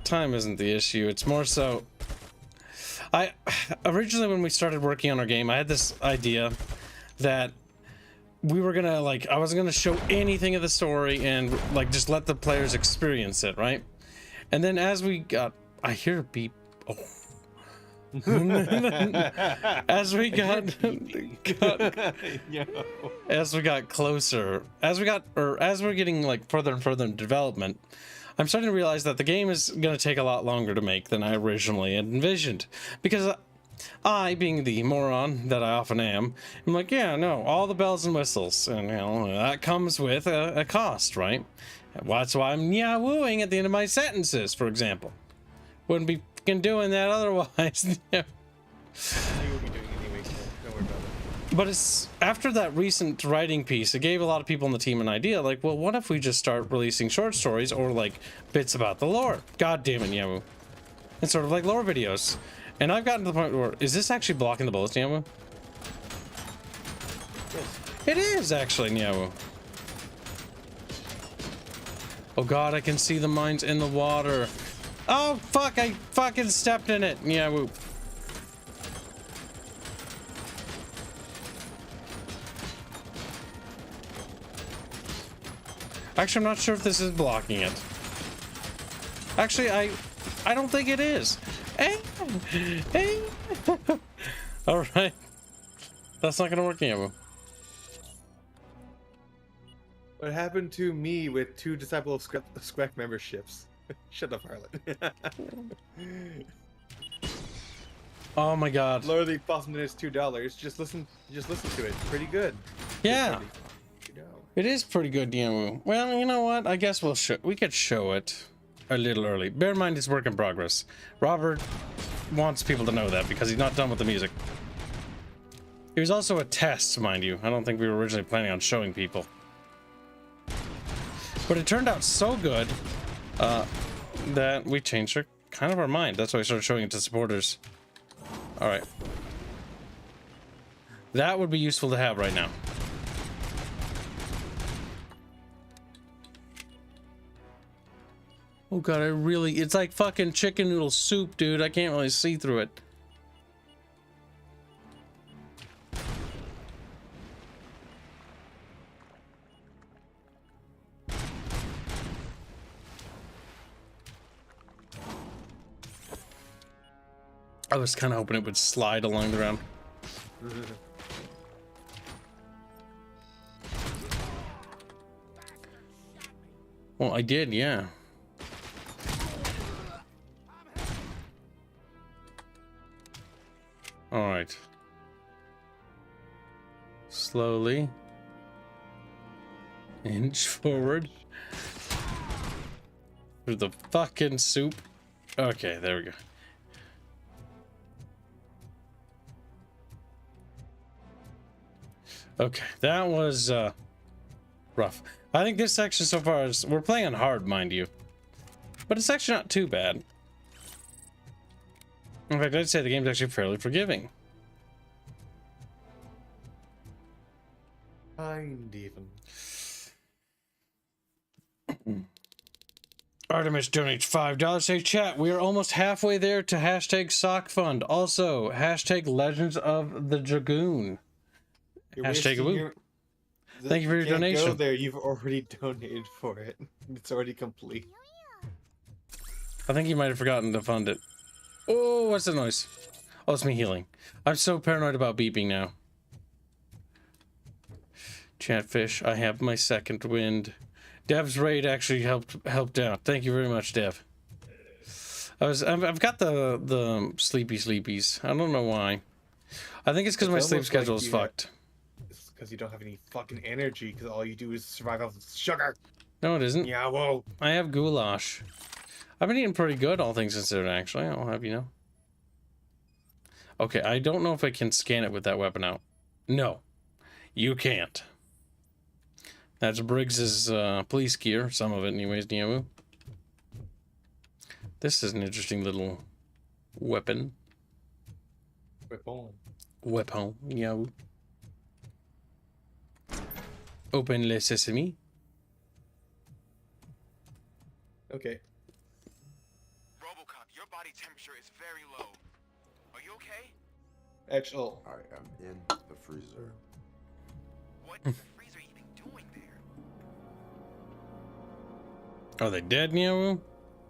Time isn't the issue. It's more so... Originally when we started working on our game, I had this idea that we were gonna, like, I wasn't gonna show anything of the story and, like, just let the players experience it, right? And then as we got... I hear a beep. Oh. As we got closer, as we're getting like further and further in development, I'm starting to realize that the game is going to take a lot longer to make than I originally envisioned, because I, being the moron that I often am, I'm like, yeah, no, all the bells and whistles, and you know, that comes with a cost, right? That's why I'm meowing at the end of my sentences, for example. Wouldn't be doing that otherwise. Yeah. But it's after that recent writing piece, it gave a lot of people in the team an idea, like, well, what if we just start releasing short stories or like bits about the lore? God damn it, Nyamu. It's sort of like lore videos. And I've gotten to the point where, is this actually blocking the bullets, Nyamu? Yes. It is actually, Nyamu. Oh god, I can see the mines in the water. Oh fuck, I fucking stepped in it. Yeah, whoop. Actually, I'm not sure if this is blocking it. Actually, I don't think it is. All right. That's not gonna work, Nyamu. What happened to me with 2 Disciple of Squack memberships? Shut up, Harlan. Oh my god. Literally costing us $2. Just listen to it. It's pretty good. Yeah. It is pretty good, Nyamu. Well, you know what? I guess we could show it a little early. Bear in mind it's work in progress. Robert wants people to know that because he's not done with the music. It was also a test, mind you. I don't think we were originally planning on showing people. But it turned out so good that we changed our mind. That's why we started showing it to supporters. All right. That would be useful to have right now. Oh god, it's like fucking chicken noodle soup, dude. I can't really see through it. I was kind of hoping it would slide along the ground. Well, I did, yeah. All right. Slowly. Inch forward. Through the fucking soup. Okay, there we go. Okay, that was rough. I think this section so far is, we're playing on hard, mind you, but it's actually not too bad. In fact, I'd say the game's actually fairly forgiving. Kind even. Artemis donates $5. Say chat, we are almost halfway there to hashtag sock fund. Also, hashtag Legends of the Dragoon. Hashtag woo. Thank you for your donation. Go there, you've already donated for it. It's already complete. I think you might have forgotten to fund it. Oh, what's the noise? Oh, it's me healing. I'm so paranoid about beeping now. Chatfish, I have my second wind. Dev's raid actually helped out. Thank you very much, Dev. I've got the sleepies. I don't know why. I think it's because my sleep schedule is fucked. It's because you don't have any fucking energy, because all you do is survive off sugar. No, it isn't. Yeah, whoa. I have goulash. I've been eating pretty good, all things considered, actually. I'll have you know. Okay, I don't know if I can scan it with that weapon out. No, you can't. That's Briggs's police gear, some of it anyways, Nyamu. This is an interesting little weapon. Weapon, Nyamu. Open le sesame. Okay. body temperature is very low. Are you okay? Actually, I am in the freezer. What is the freezer even doing there? Are they dead, Nyawu?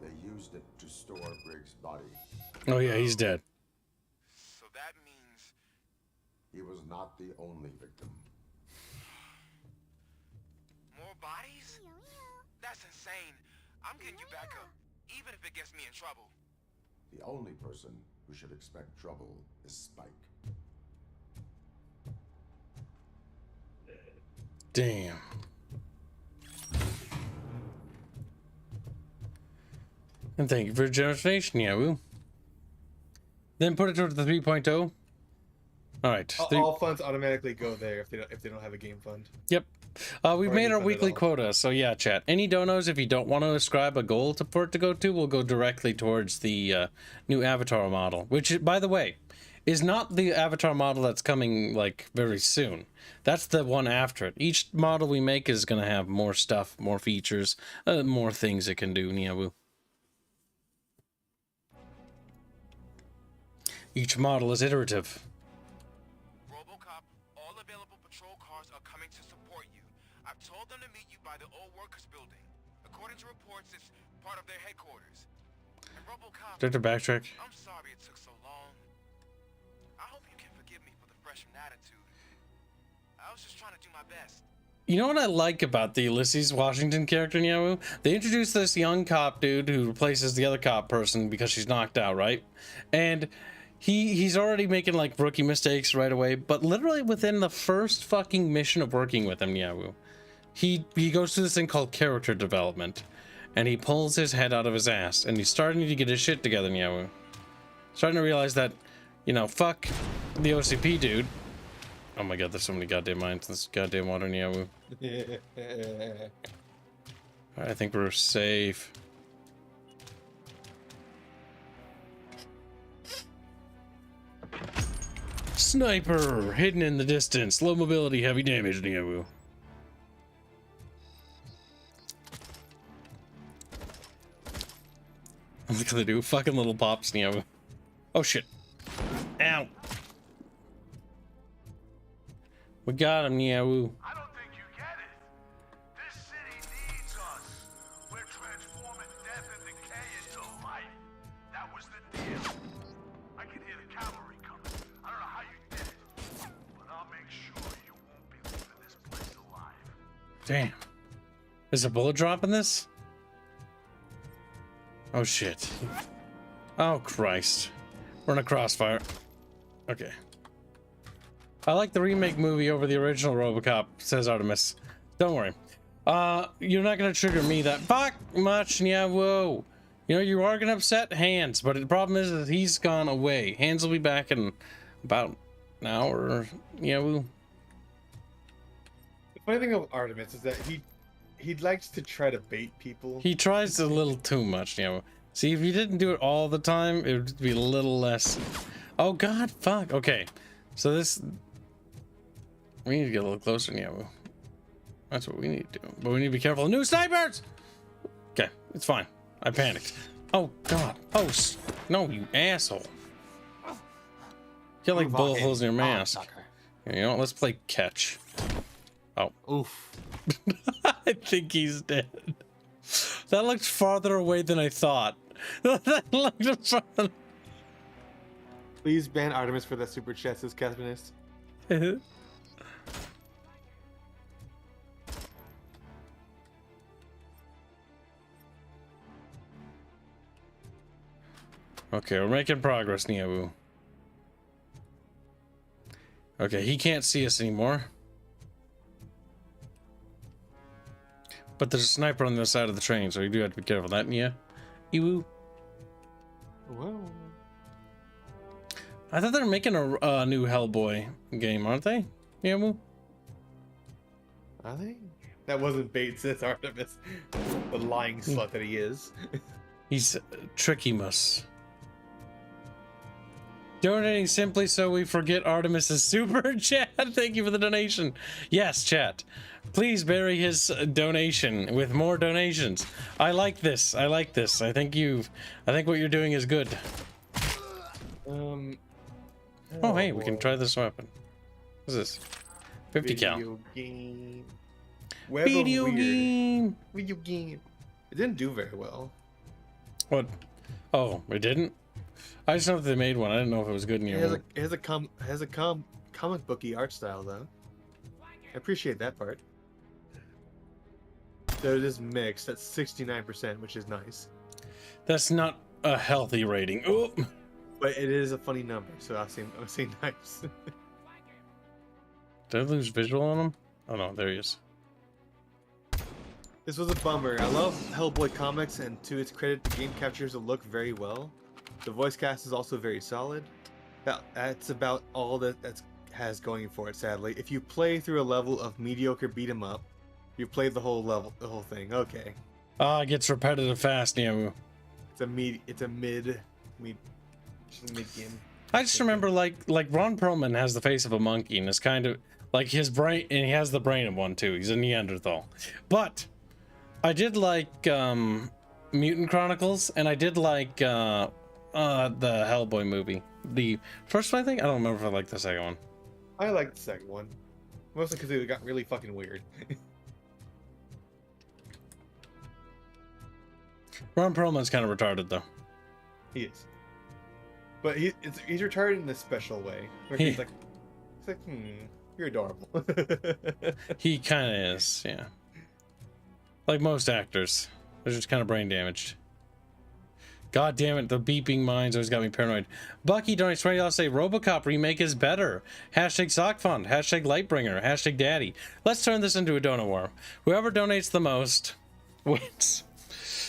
They used it to store Briggs' body. Oh yeah, he's dead. So that means He was not the only victim. more bodies? That's insane. I'm getting you back up, even if it gets me in trouble. The only person who should expect trouble is Spike. Damn. And thank you for your generation, Nyawu. Then put it towards the 3.0. All right. all funds automatically go there if they don't have a game fund. Yep. We've Or made any our fund at weekly all. quota, so yeah, chat. Any donos, if you don't want to ascribe a goal for it to go to, will go directly towards the new avatar model, which, by the way, is not the avatar model that's coming, like, very soon. That's the one after it. Each model we make is going to have more stuff, more features, more things it can do, Nyawu. Each model is iterative. Robocop, all available patrol cars are coming to support you. I've told them to meet you by the old workers building. According to reports, it's part of their headquarters. And Robocop, Do I have to backtrack? I'm sorry it took so long. I hope you can forgive me for the freshman attitude. I was just trying to do my best. You know what I like about the Ulysses Washington character, Nyawu? They introduced this young cop dude who replaces the other cop person because she's knocked out, right? And he's already making like rookie mistakes right away, but literally within the first fucking mission of working with him, Nyawu, he goes through this thing called character development, and he pulls his head out of his ass, and he's starting to get his shit together, Nyawu. Starting to realize that, you know, fuck the OCP dude. Oh my god, there's so many goddamn mines in this goddamn water, Nyawu. I think we're safe. Sniper! Hidden in the distance. Low mobility, heavy damage, Nyawu. Look at they do. Fucking little pops, Nyawu. Oh shit. Ow. We got him, Nyawu. I don't think you get it. This city needs us. We're transforming death and decay into life. That was the deal. I can hear the cavalry coming. I don't know how you did it, but I'll make sure you won't be leaving this place alive. Damn. Is a bullet drop in this? Oh shit. Oh Christ. We're in a crossfire. Okay. I like the remake movie over the original Robocop, says Artemis. Don't worry. You're not gonna trigger me that fuck much, yeah, whoa. You know, you are gonna upset Hands, but the problem is that he's gone away. Hands will be back in about an hour, yeah, woo. The funny thing of Artemis is that he likes to try to bait people. He tries a little too much, yeah. Woo. See, if you didn't do it all the time, it would be a little less. Oh god, fuck. Okay. So this, we need to get a little closer, yeah. Woo. That's what we need to do. But we need to be careful. New snipers! Okay, it's fine. I panicked. Oh, God. Oh, no, you asshole. You got like bullet holes in your mask. Here, you know what? Let's play catch. Oh. Oof. I think he's dead. That looked farther away than I thought. That looked farther. Please ban Artemis for that super chat, says Catherinist. Okay, we're making progress, Niabu. Okay, he can't see us anymore. But there's a sniper on the other side of the train, so you do have to be careful. That, Nia? Iwu? Whoa. I thought they were making a new Hellboy game, aren't they? Niamu? Are they? That wasn't bait, says Artemis. The lying slut that he is. He's Trickymus. Donating simply so we forget Artemis's super chat. Thank you for the donation. Yes, chat. Please bury his donation with more donations. I like this. I like this. I think what you're doing is good. Oh, hey, we can try this weapon. What's this? 50 cal. Video game. Video game. Video game. It didn't do very well. What? Oh, it didn't? I just know that they made one. I didn't know if it was good in your It has a comic booky art style though. I appreciate that part. So it is mixed at 69%, which is nice. That's not a healthy rating. Oh. But it is a funny number, so I'll say nice. Did I lose visual on him? Oh no, there he is. This was a bummer. I love Hellboy comics, and to its credit, the game captures the look very well. The voice cast is also very solid. That's about all that has going for it, sadly. If you play through a level of mediocre beat 'em up, you played the whole thing. Okay. It gets repetitive fast, yeah. It's a mid game. I just remember like Ron Perlman has the face of a monkey, and it's kind of like his brain, and he has the brain of one too. He's a Neanderthal. But I did like Mutant Chronicles, and I did like the Hellboy movie. The first one, I think. I don't remember if I liked the second one. I liked the second one, mostly because it got really fucking weird. Ron Perlman's kind of retarded though. He is, but he's retarded in a special way. Where he's like, you're adorable. He kind of is, yeah. Like most actors, they're just kind of brain damaged. God damn it, the beeping minds always got me paranoid. Bucky donates $20 say Robocop remake is better. Hashtag sock fund. Hashtag lightbringer. Hashtag daddy. Let's turn this into a donut war. Whoever donates the most wins.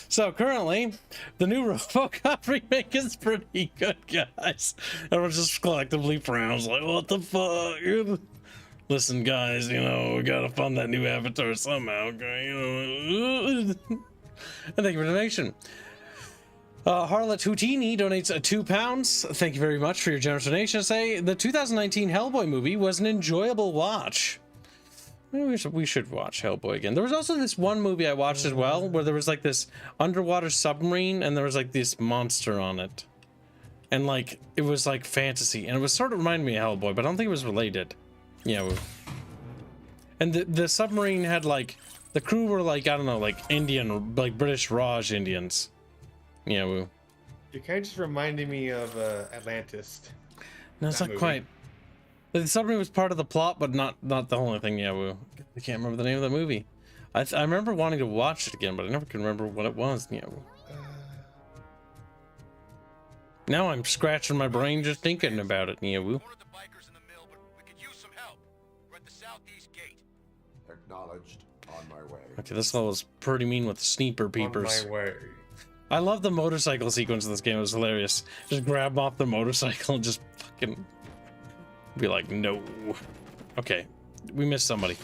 So currently, the new Robocop remake is pretty good, guys. Everyone's just collectively frowns like, what the fuck? Listen, guys, we gotta fund that new Avatar somehow. And thank you for the donation. Harlot Houtini donates £2. Thank you very much for your generous donation. Say the 2019 Hellboy movie was an enjoyable watch. Maybe we should watch Hellboy again. There was also this one movie I watched as well, where there was like this underwater submarine, and there was like this monster on it, and like it was like fantasy, and it was sort of reminding me of Hellboy, but I don't think it was related. Yeah, and the submarine had like the crew were like, I don't know, like Indian, like British Raj Indians. Yeah, You're kind of just reminding me of Atlantis. No, it's not quite. The submarine was part of the plot, but not the only thing. Yeah, I can't remember the name of the movie. I remember wanting to watch it again, but I never can remember what it was. Yeah. Now I'm scratching my brain just thinking about it. Yeah. Acknowledged. On my way. Okay, this level is pretty mean with the sniper peepers. On my way. I love the motorcycle sequence in this game. It was hilarious. Just grab off the motorcycle and just fucking be like, no. Okay, we missed somebody.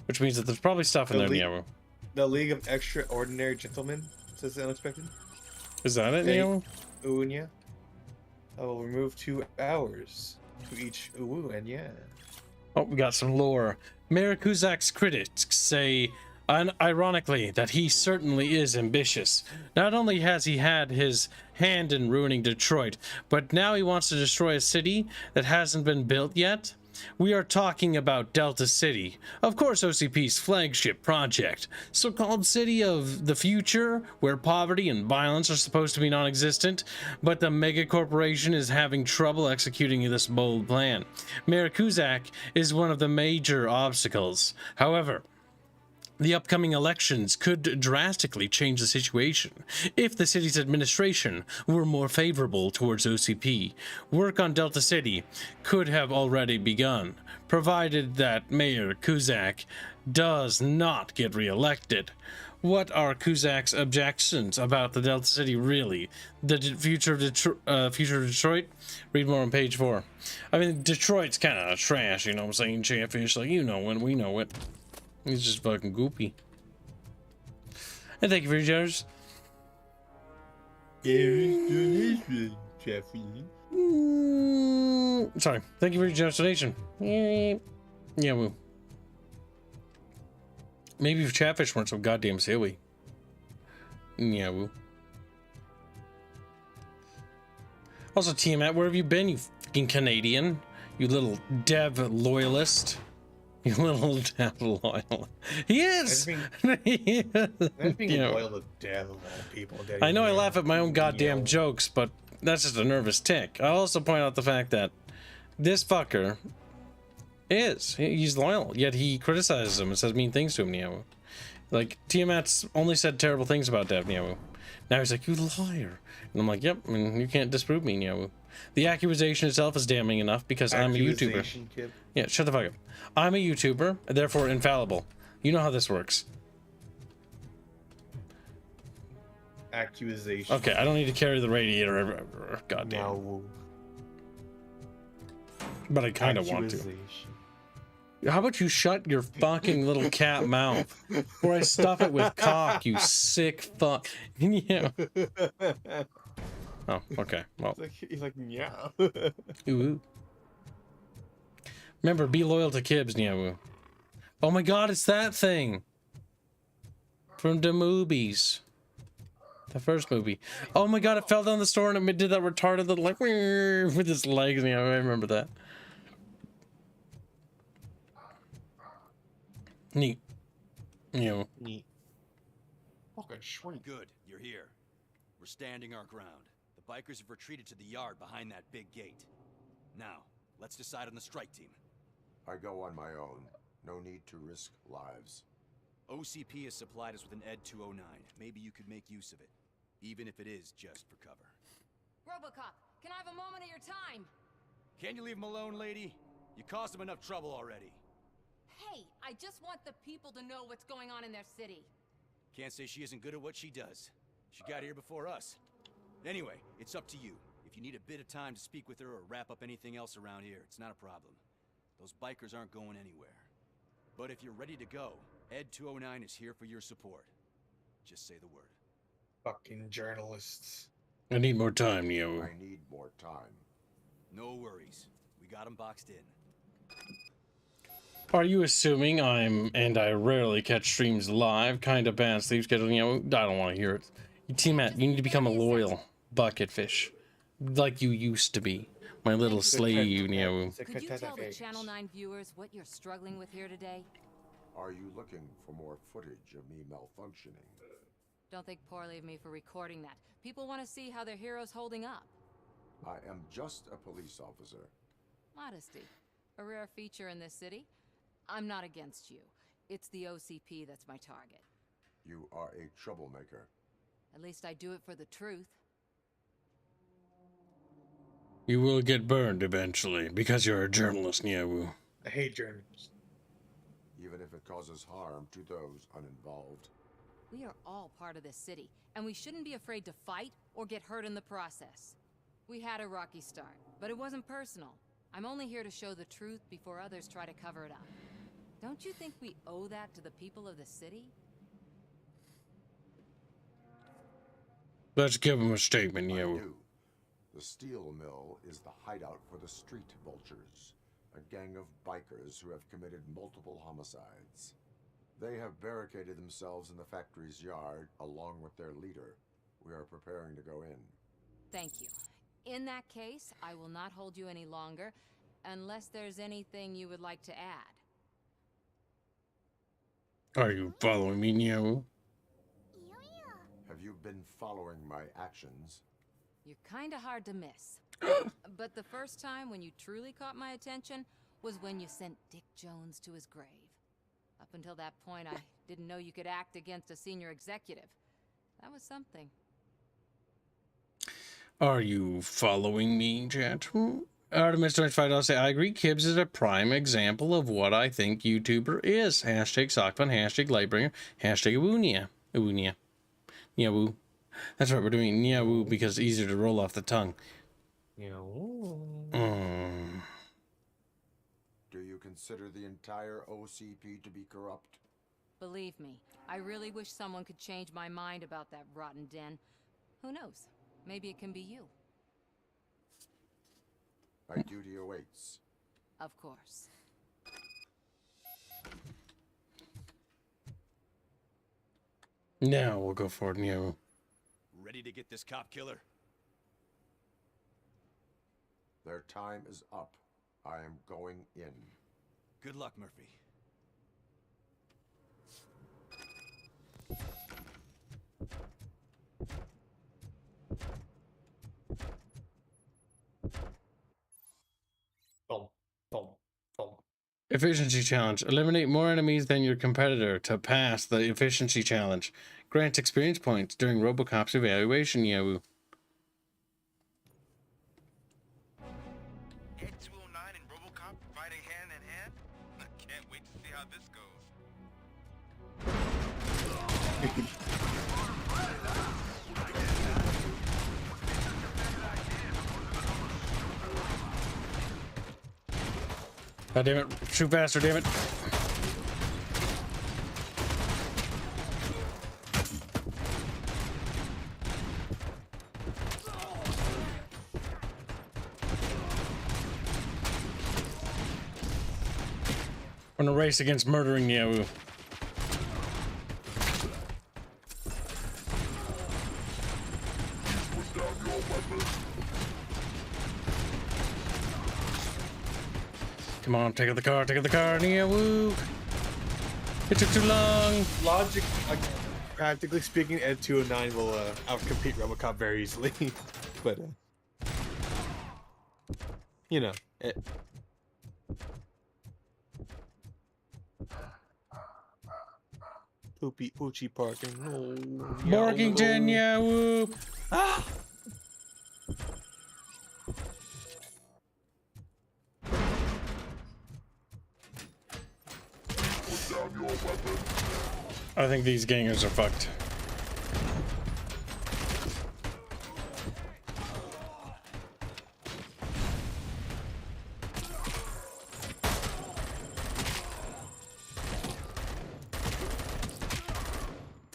Which means that there's probably stuff in there. Yeah. The League of Extraordinary Gentlemen says unexpected. Is that it, Neo? Unya. I will remove 2 hours to each uwu, and yeah. Oh, we got some lore. Mayor Kuzak's critics say, ironically, that he certainly is ambitious. Not only has he had his hand in ruining Detroit, but now he wants to destroy a city that hasn't been built yet. We are talking about Delta City, of course OCP's flagship project, so-called city of the future, where poverty and violence are supposed to be non-existent, but the mega corporation is having trouble executing this bold plan. Mayor Kuzak is one of the major obstacles. However, the upcoming elections could drastically change the situation if the city's administration were more favorable towards OCP. Work on Delta City could have already begun, provided that Mayor Kuzak does not get reelected. What are Kuzak's objections about the Delta City really? The future of Detroit? Read more on page 4. I mean, Detroit's kind of trash, you know what I'm saying, Chatfish? Like, you know when we know it. He's just fucking goopy. And thank you for your generous. Jeffy. Sorry. Thank you for your generous donation. Yeah, woo. Maybe if Chatfish weren't so goddamn silly. Yeah, woo. Also, Tiamat, where have you been, you fucking Canadian? You little dev loyalist. You little dev loyal. He is! That's being Yeah. loyal to dev of all people. I know I laugh at my own goddamn Yo. jokes, but that's just a nervous tick. I'll also point out the fact that this fucker he's loyal, yet he criticizes him and says mean things to him, Niawu. Like, Tiamat's only said terrible things about Dev, Niawu. Now he's like, you liar. And I'm like, yep, and you can't disprove me, Niawu. The accusation itself is damning enough because I'm a YouTuber. Kid. Yeah, shut the fuck up. I'm a YouTuber, therefore infallible. You know how this works. Accusation. Okay, I don't need to carry the radiator ever. Goddamn. No. But I kind of want to. How about you shut your fucking little cat mouth before I stuff it with cock, you sick fuck. Yeah. Oh, okay. Well. He's like, yeah. Ooh. Remember, be loyal to Kibbs, Niawu. Oh my god, it's that thing. From the movies. The first movie. Oh my god, it fell down the store and it did that retarded little like with its legs. I remember that. Neat. Neat. Fucking sweet. Good, you're here. We're standing our ground. The bikers have retreated to the yard behind that big gate. Now, let's decide on the strike team. I go on my own. No need to risk lives. OCP has supplied us with an ED 209. Maybe you could make use of it, even if it is just for cover. Robocop, can I have a moment of your time? Can you leave him alone, lady? You caused him enough trouble already. Hey, I just want the people to know what's going on in their city. Can't say she isn't good at what she does. She got here before us. Anyway, it's up to you. If you need a bit of time to speak with her or wrap up anything else around here, it's not a problem. Those bikers aren't going anywhere. But if you're ready to go, ED 209 is here for your support. Just say the word. Fucking journalists. I need more time, Neo. I need more time. No worries. We got them boxed in. Are you assuming and I rarely catch streams live, kind of bad sleep schedule? I don't want to hear it. T-Mat, you need to become a loyal bucket fish. Like you used to be. My little slave, Could you tell the Channel 9 viewers what you're struggling with here today? Are you looking for more footage of me malfunctioning? Don't think poorly of me for recording that. People want to see how their hero's holding up. I am just a police officer. Modesty. A rare feature in this city. I'm not against you. It's the OCP that's my target. You are a troublemaker. At least I do it for the truth. You will get burned eventually, because you're a journalist, Nyawu. I hate journalists. Even if it causes harm to those uninvolved. We are all part of this city, and we shouldn't be afraid to fight or get hurt in the process. We had a rocky start, but it wasn't personal. I'm only here to show the truth before others try to cover it up. Don't you think we owe that to the people of the city? Let's give him a statement, Nyawu. The steel mill is the hideout for the street vultures, a gang of bikers who have committed multiple homicides. They have barricaded themselves in the factory's yard along with their leader. We are preparing to go in. Thank you. In that case, I will not hold you any longer, unless there's anything you would like to add. Are you following me, Nyawu? Have you been following my actions? You're kinda hard to miss. But the first time when you truly caught my attention was when you sent Dick Jones to his grave. Up until that point, I didn't know you could act against a senior executive. That was something. Are you following me, chat? Artemis $25 say, I agree, Kibbs is a prime example of what I think YouTuber is. Hashtag Sockfun, hashtag Lightbringer, hashtag Awunia. Awunia. Nyawu. That's right, we're doing Nyawu because it's easier to roll off the tongue. Do you consider the entire OCP to be corrupt? Believe me, I really wish someone could change my mind about that rotten den. Who knows? Maybe it can be you. My duty awaits. Of course. Now we'll go for Neo. Ready to get this cop killer? Their time is up. I am going in. Good luck, Murphy. Boom, boom, boom. Efficiency challenge. Eliminate more enemies than your competitor to pass the efficiency challenge. Grants experience points during Robocop's evaluation, Yahoo. Ed 209 and Robocop fighting hand in hand? I can't wait to see how this goes. God damn it. Shoot faster, damn it. We're in a race against murdering Yahoo. Come on, take out the car, Yahoo! It took too long. Logic, practically speaking, Ed 209 will outcompete Robocop very easily. But, you know, Poochie parking. No. Morkington, Yahoo! Ah! I think these gangers are fucked.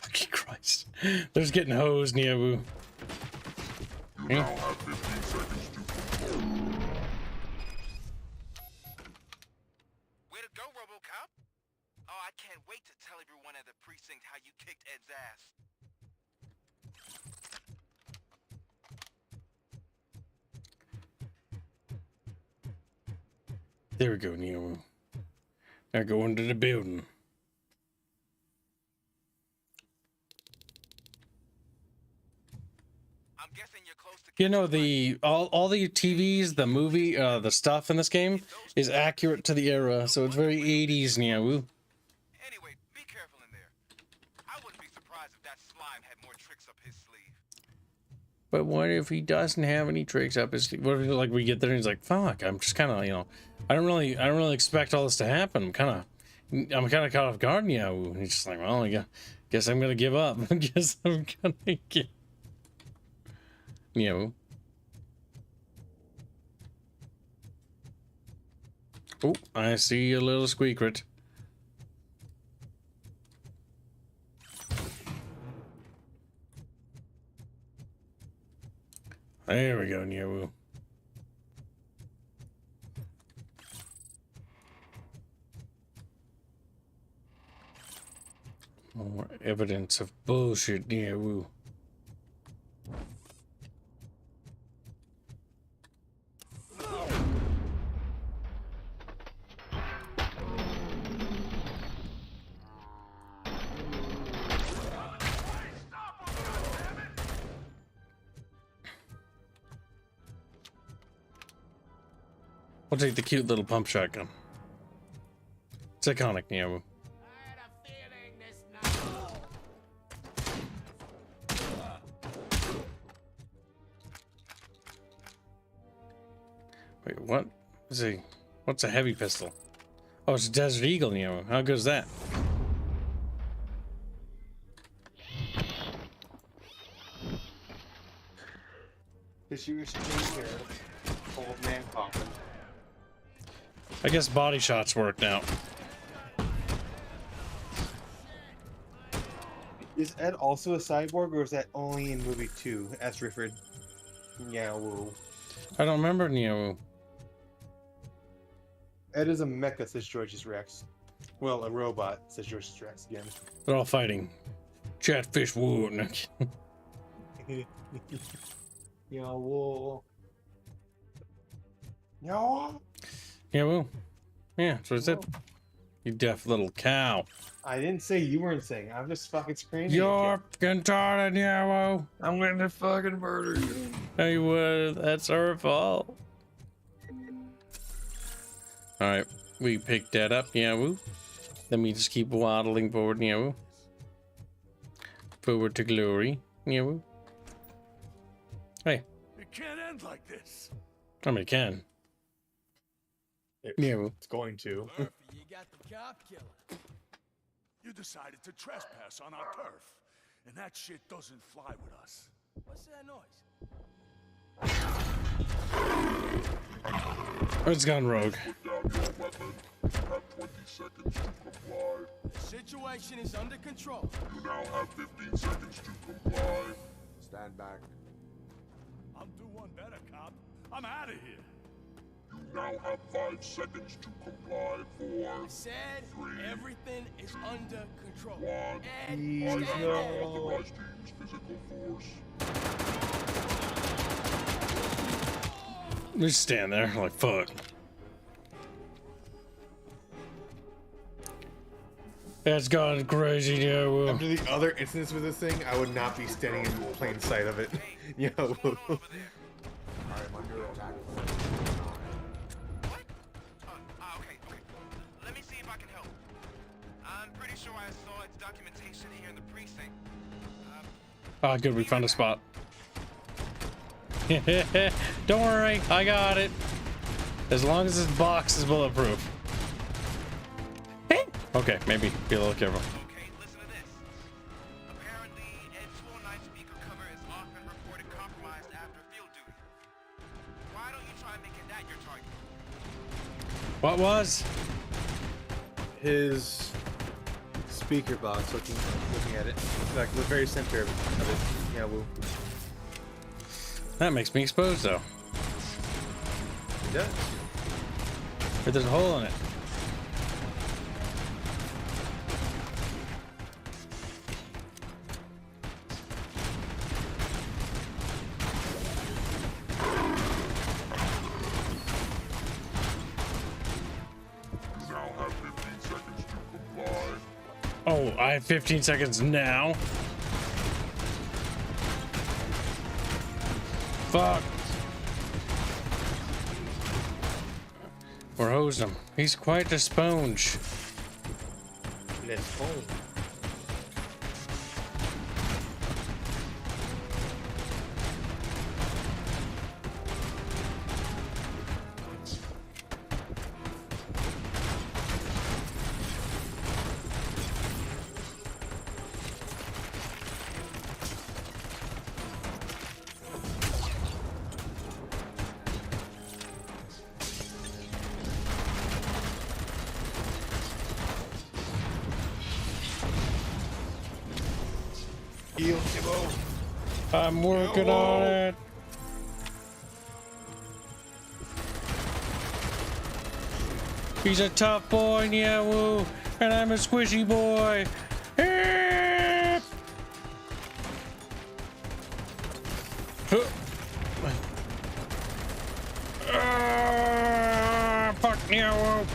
Fucking Christ. They're just getting hosed, Niabu. How you kicked Ed's ass. There we go, Neo. Now go into the building. I'm guessing you're close to. You know, the all the TVs, the movie, the stuff in this game is accurate to the era, so it's very 80s, Neo. But what if he doesn't have any tricks up his sleeve? What if like we get there and he's like, "Fuck, I'm just kind of, you know, I don't really expect all this to happen. I'm kind of caught off guard." Yeah, and he's just like, "Well, guess I'm gonna give up. Guess I'm gonna give." You know. Oh, I see a little squeaklet. There we go, Nyawu. More evidence of bullshit, Nyawu. I'll take the cute little pump shotgun. It's iconic, Nyawu. Wait, what? What's a heavy pistol? Oh, it's a Desert Eagle, Nyawu. How good is that? This year's here, old man coffin. I guess body shots worked out. Is Ed also a cyborg, or is that only in movie 2? As Rifford. Nyawu. I don't remember Nyawu. Ed is a mecha, says George's Rex. Well, a robot, says George's Rex again. They're all fighting. Chatfish war. Yo, whoa. Yo. Yeah, well. Yeah, that's what I said. You deaf little cow. I didn't say you weren't saying. I'm just fucking screaming. You're fucking retarded, yeah, I'm gonna fucking murder you. No, you would. That's our fault. Alright, we picked that up, yeah, woo. Let me just keep waddling forward, yeah, woo. Forward to glory, yeah, woo. Hey. It can't end like this. I mean, it can. Yeah, woo. It's going to. You got the cop killer. You decided to trespass on our turf, and that shit doesn't fly with us. What's that noise? It's gone rogue. The situation is under control. You now have 15 seconds to comply. Stand back. I'll do one better, cop. I'm out of here. You now have 5 seconds to comply. 4. I said 3. everything is under control. 1. And I stand am down. now authorized to use physical force. We just stand there like fuck. That's gone crazy, yeah. Well. After the other incidents with this thing, I would not be standing in plain sight of it. Yo. I'm under attack. Okay. Let me see if I can help. I'm pretty sure I saw its documentation here in the precinct. Ah, good, we found a spot. Don't worry, I got it. As long as this box is bulletproof. Okay, maybe be a little careful. Okay, listen to this. Apparently, Ed's 409 speaker cover is often reported compromised after field duty. Why don't you try making that your target? What was? His speaker box, looking at it. Like the very center of it. Yeah, woo. That makes me exposed though. It does. But there's a hole in it. You now have 15 seconds to comply. Oh, I have 15 seconds now. Fuck. We're hosing him. He's quite a sponge. Let's go. Heal, Timo. I'm working on it. He's a tough boy, yeah, woo, and I'm a squishy boy. Fuck yeah, woo.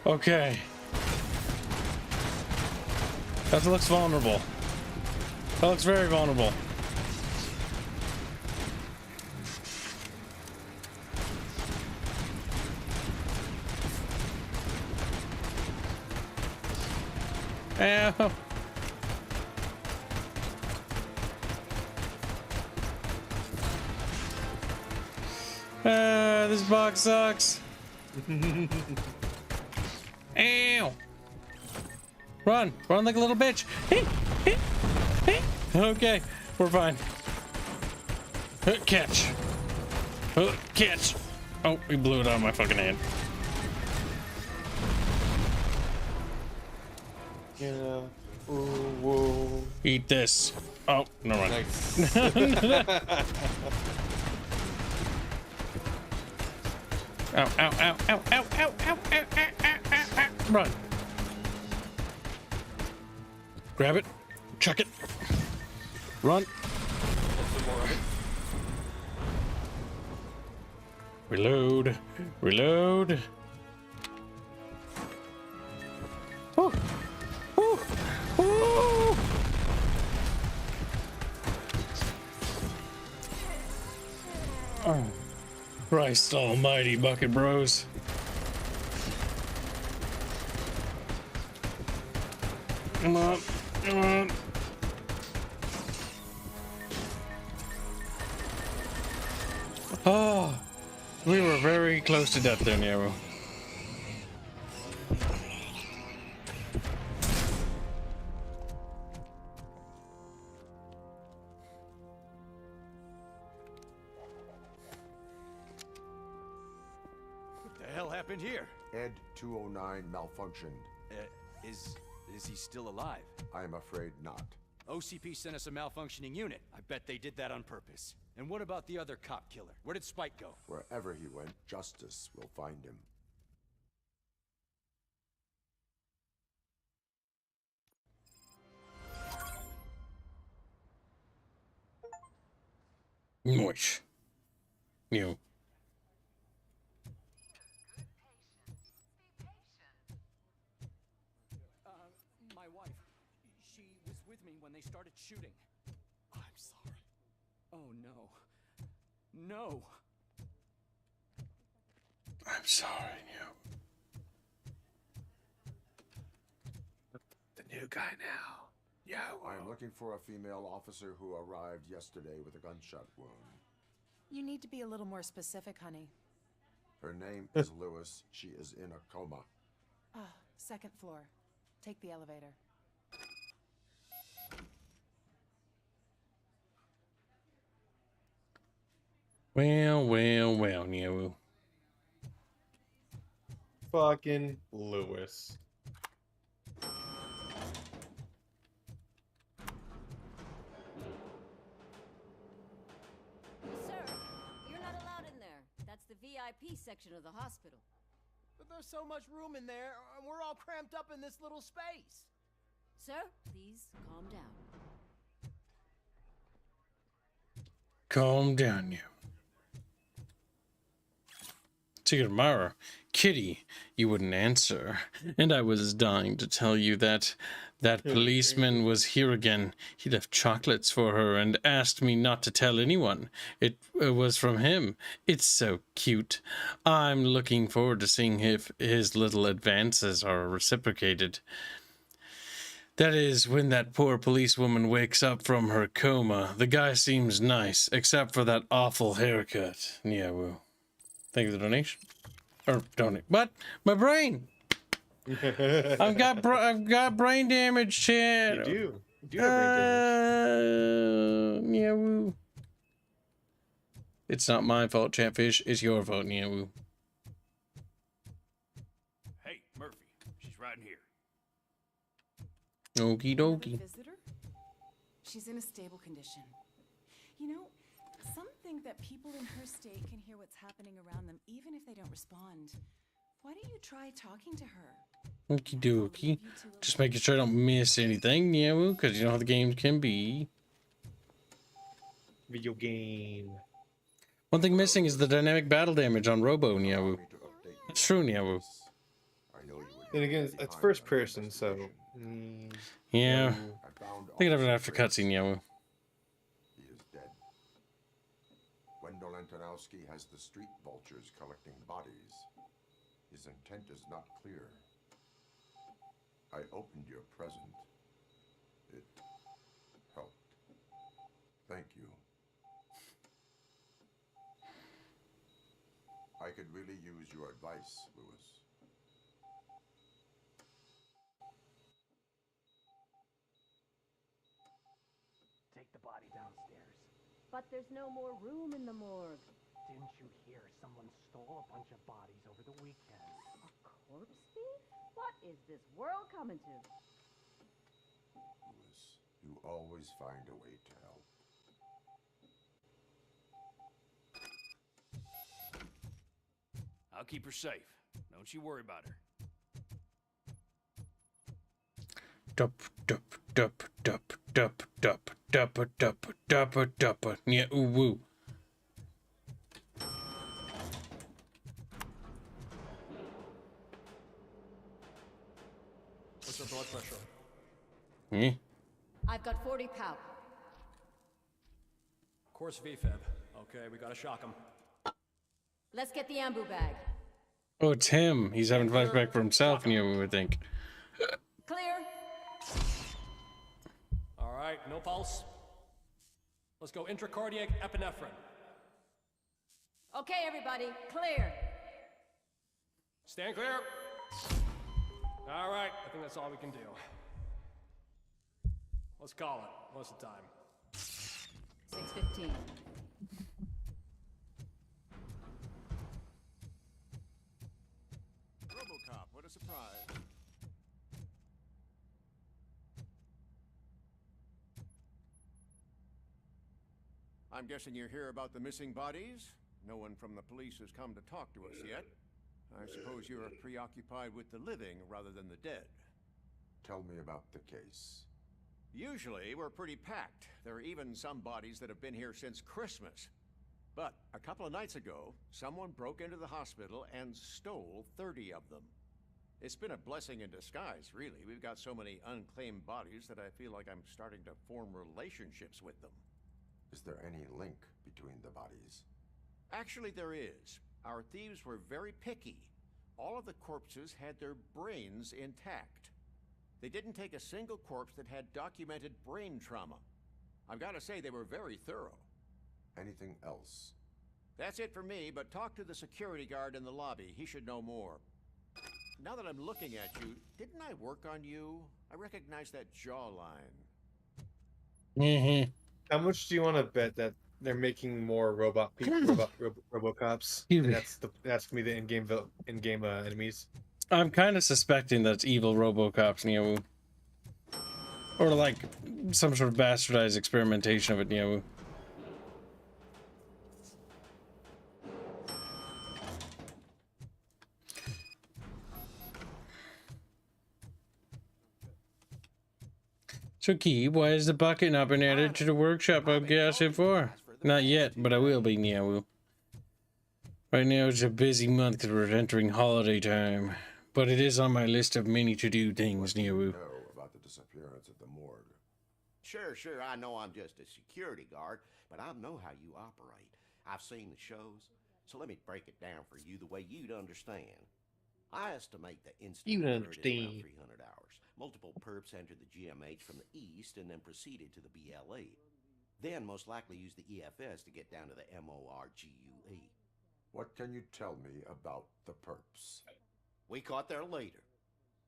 Okay. That looks vulnerable. That looks very vulnerable. Ow. This box sucks. Ow! Run! Run like a little bitch! Okay, we're fine. Catch! Catch! Oh, we blew it out of my fucking hand. Yeah. Whoa. Eat this. Oh, no mind. Nice. Ow, ow, ow, ow, ow, ow, ow, ow, ow, ow, ow, ow. Run. Grab it. Chuck it. Run. Reload. Reload. Woo. Woo. Woo. Oh. Christ almighty, Bucket Bros. Come on. Come on. Oh, we were very close to death there, Nero. What the hell happened here? Ed 209 malfunctioned. Is he still alive? I am afraid not. OCP sent us a malfunctioning unit. I bet they did that on purpose. And what about the other cop killer? Where did Spike go? Wherever he went, justice will find him. Moish. You. My wife, she was with me when they started shooting. I'm sorry. Oh no. No. I'm sorry, you. The new guy now. Yeah. I am looking for a female officer who arrived yesterday with a gunshot wound. You need to be a little more specific, honey. Her name is Lewis. She is in a coma. Ah, second floor. Take the elevator. Well, well, well, Nero. Fucking Lewis. Sir, you're not allowed in there. That's the VIP section of the hospital. But there's so much room in there, and we're all cramped up in this little space. Sir, please calm down. Calm down, you. Ticket tomorrow. Kitty, you wouldn't answer. And I was dying to tell you that policeman was here again. He left chocolates for her and asked me not to tell anyone. It was from him. It's so cute. I'm looking forward to seeing if his little advances are reciprocated. That is, when that poor policewoman wakes up from her coma. The guy seems nice, except for that awful haircut. Yeah, well. Thank you for the donation. Or donate. What? My brain! I've got brain damage, Chad. You do. You do have brain damage. Yeah, woo. It's not my fault, Chatfish. It's your fault, yeah, woo. Hey, Murphy. She's right in here. Okie dokie. Visitor? She's in a stable condition. You know, some think that people in her state can hear what's happening around them even if they don't respond. Why don't you try talking to her? Okie dokie. Just making sure I don't miss anything, yeah, woo, because you know how the games can be. Video game. One thing missing is the dynamic battle damage on Robo, Nyawu. It's true, Nyawu. Then again, it's first person, so. Yeah. I think I'd have to cutscene, Nyawu. He is dead. Wendell Antonowski has the street vultures collecting bodies. His intent is not clear. I opened your present. It helped. Thank you. I could really use your advice, Lewis. Take the body downstairs. But there's no more room in the morgue. Didn't you hear someone stole a bunch of bodies over the weekend? A corpse thief? What is this world coming to? Lewis, you always find a way to help. I'll keep her safe. Don't you worry about her. Dup dup dup dup dup dup dup dup dup dup. Yeah, ooh woo. What's your blood pressure? Hmm? I've got 40 pow. Course VFib. Okay, we gotta shock him. Let's get the ambu bag. Oh, it's him. He's having flashback for himself, and you would think. Clear. All right, no pulse. Let's go intracardiac epinephrine. Okay, everybody, clear. Stand clear. All right, I think that's all we can do. Let's call it. What's the time? 6:15. Robocop, what a surprise. I'm guessing you're here about the missing bodies? No one from the police has come to talk to us yet. I suppose you're preoccupied with the living rather than the dead. Tell me about the case. Usually, we're pretty packed. There are even some bodies that have been here since Christmas. But a couple of nights ago, someone broke into the hospital and stole 30 of them. It's been a blessing in disguise, really. We've got so many unclaimed bodies that I feel like I'm starting to form relationships with them. Is there any link between the bodies? Actually, there is. Our thieves were very picky. All of the corpses had their brains intact. They didn't take a single corpse that had documented brain trauma. I've got to say, they were very thorough. Anything else? That's it for me, but talk to the security guard in the lobby. He should know more. Now that I'm looking at you, didn't I work on you? I recognize that jawline. Mm-hmm. How much do you want to bet that they're making more Robocops? And that's gonna be the in-game enemies. I'm kind of suspecting that's evil Robocops, Niawu. Or like some sort of bastardized experimentation of it, Niawu. So, Key, why has the bucket not been added to the workshop I've gas it for? Not yet, but I will be, Niawu. Right now it's a busy month because we're entering holiday time. But it is on my list of many to-do things, Niawu. Know about the disappearance at the morgue. Sure, I know I'm just a security guard, but I know how you operate. I've seen the shows, so let me break it down for you the way you'd understand. I estimate the incident occurred in around 300 hours. Multiple perps entered the GMH from the east and then proceeded to the BLE. Then most likely used the EFS to get down to the MORGUE. What can you tell me about the perps? We caught their leader.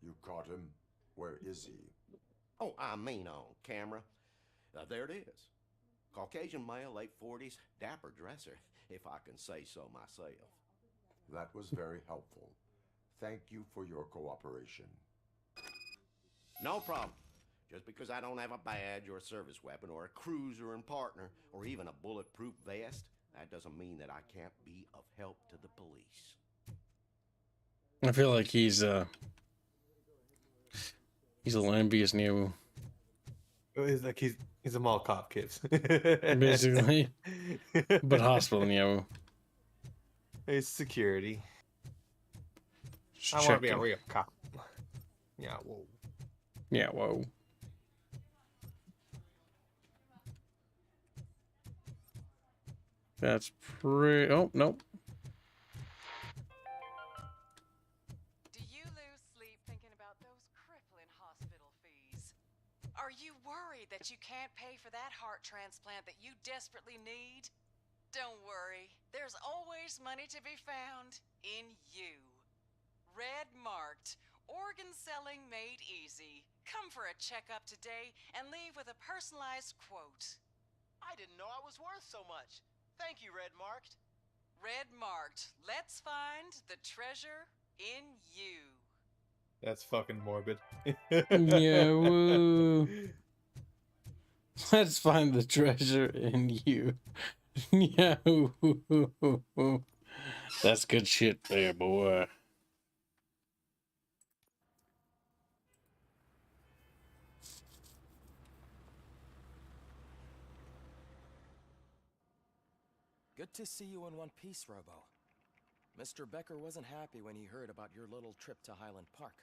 You caught him? Where is he? Oh, I mean on camera. There it is. Caucasian male, late 40s, dapper dresser, if I can say so myself. That was very helpful. Thank you for your cooperation. No problem. Just because I don't have a badge or a service weapon or a cruiser and partner or even a bulletproof vest, that doesn't mean that I can't be of help to the police. I feel like he's a little envious, Niawu. He's like he's a mall cop, kids. Basically. But hospital, Niawu. It's security. Just I want to be a checking. real cop. Yeah, whoa. Yeah, whoa. That's pretty... Oh, nope. Do you lose sleep thinking about those crippling hospital fees? Are you worried that you can't pay for that heart transplant that you desperately need? Don't worry, there's always money to be found in you. Red marked, organ selling made easy. Come for a checkup today and leave with a personalized quote. I didn't know I was worth so much. Thank you, Red Marked. Red marked, let's find the treasure in you. That's fucking morbid. Yeah, woo. Let's find the treasure in you. Yeah, woo. That's good shit there, boy. Good to see you in one piece, Robo. Mr. Becker wasn't happy when he heard about your little trip to Highland Park.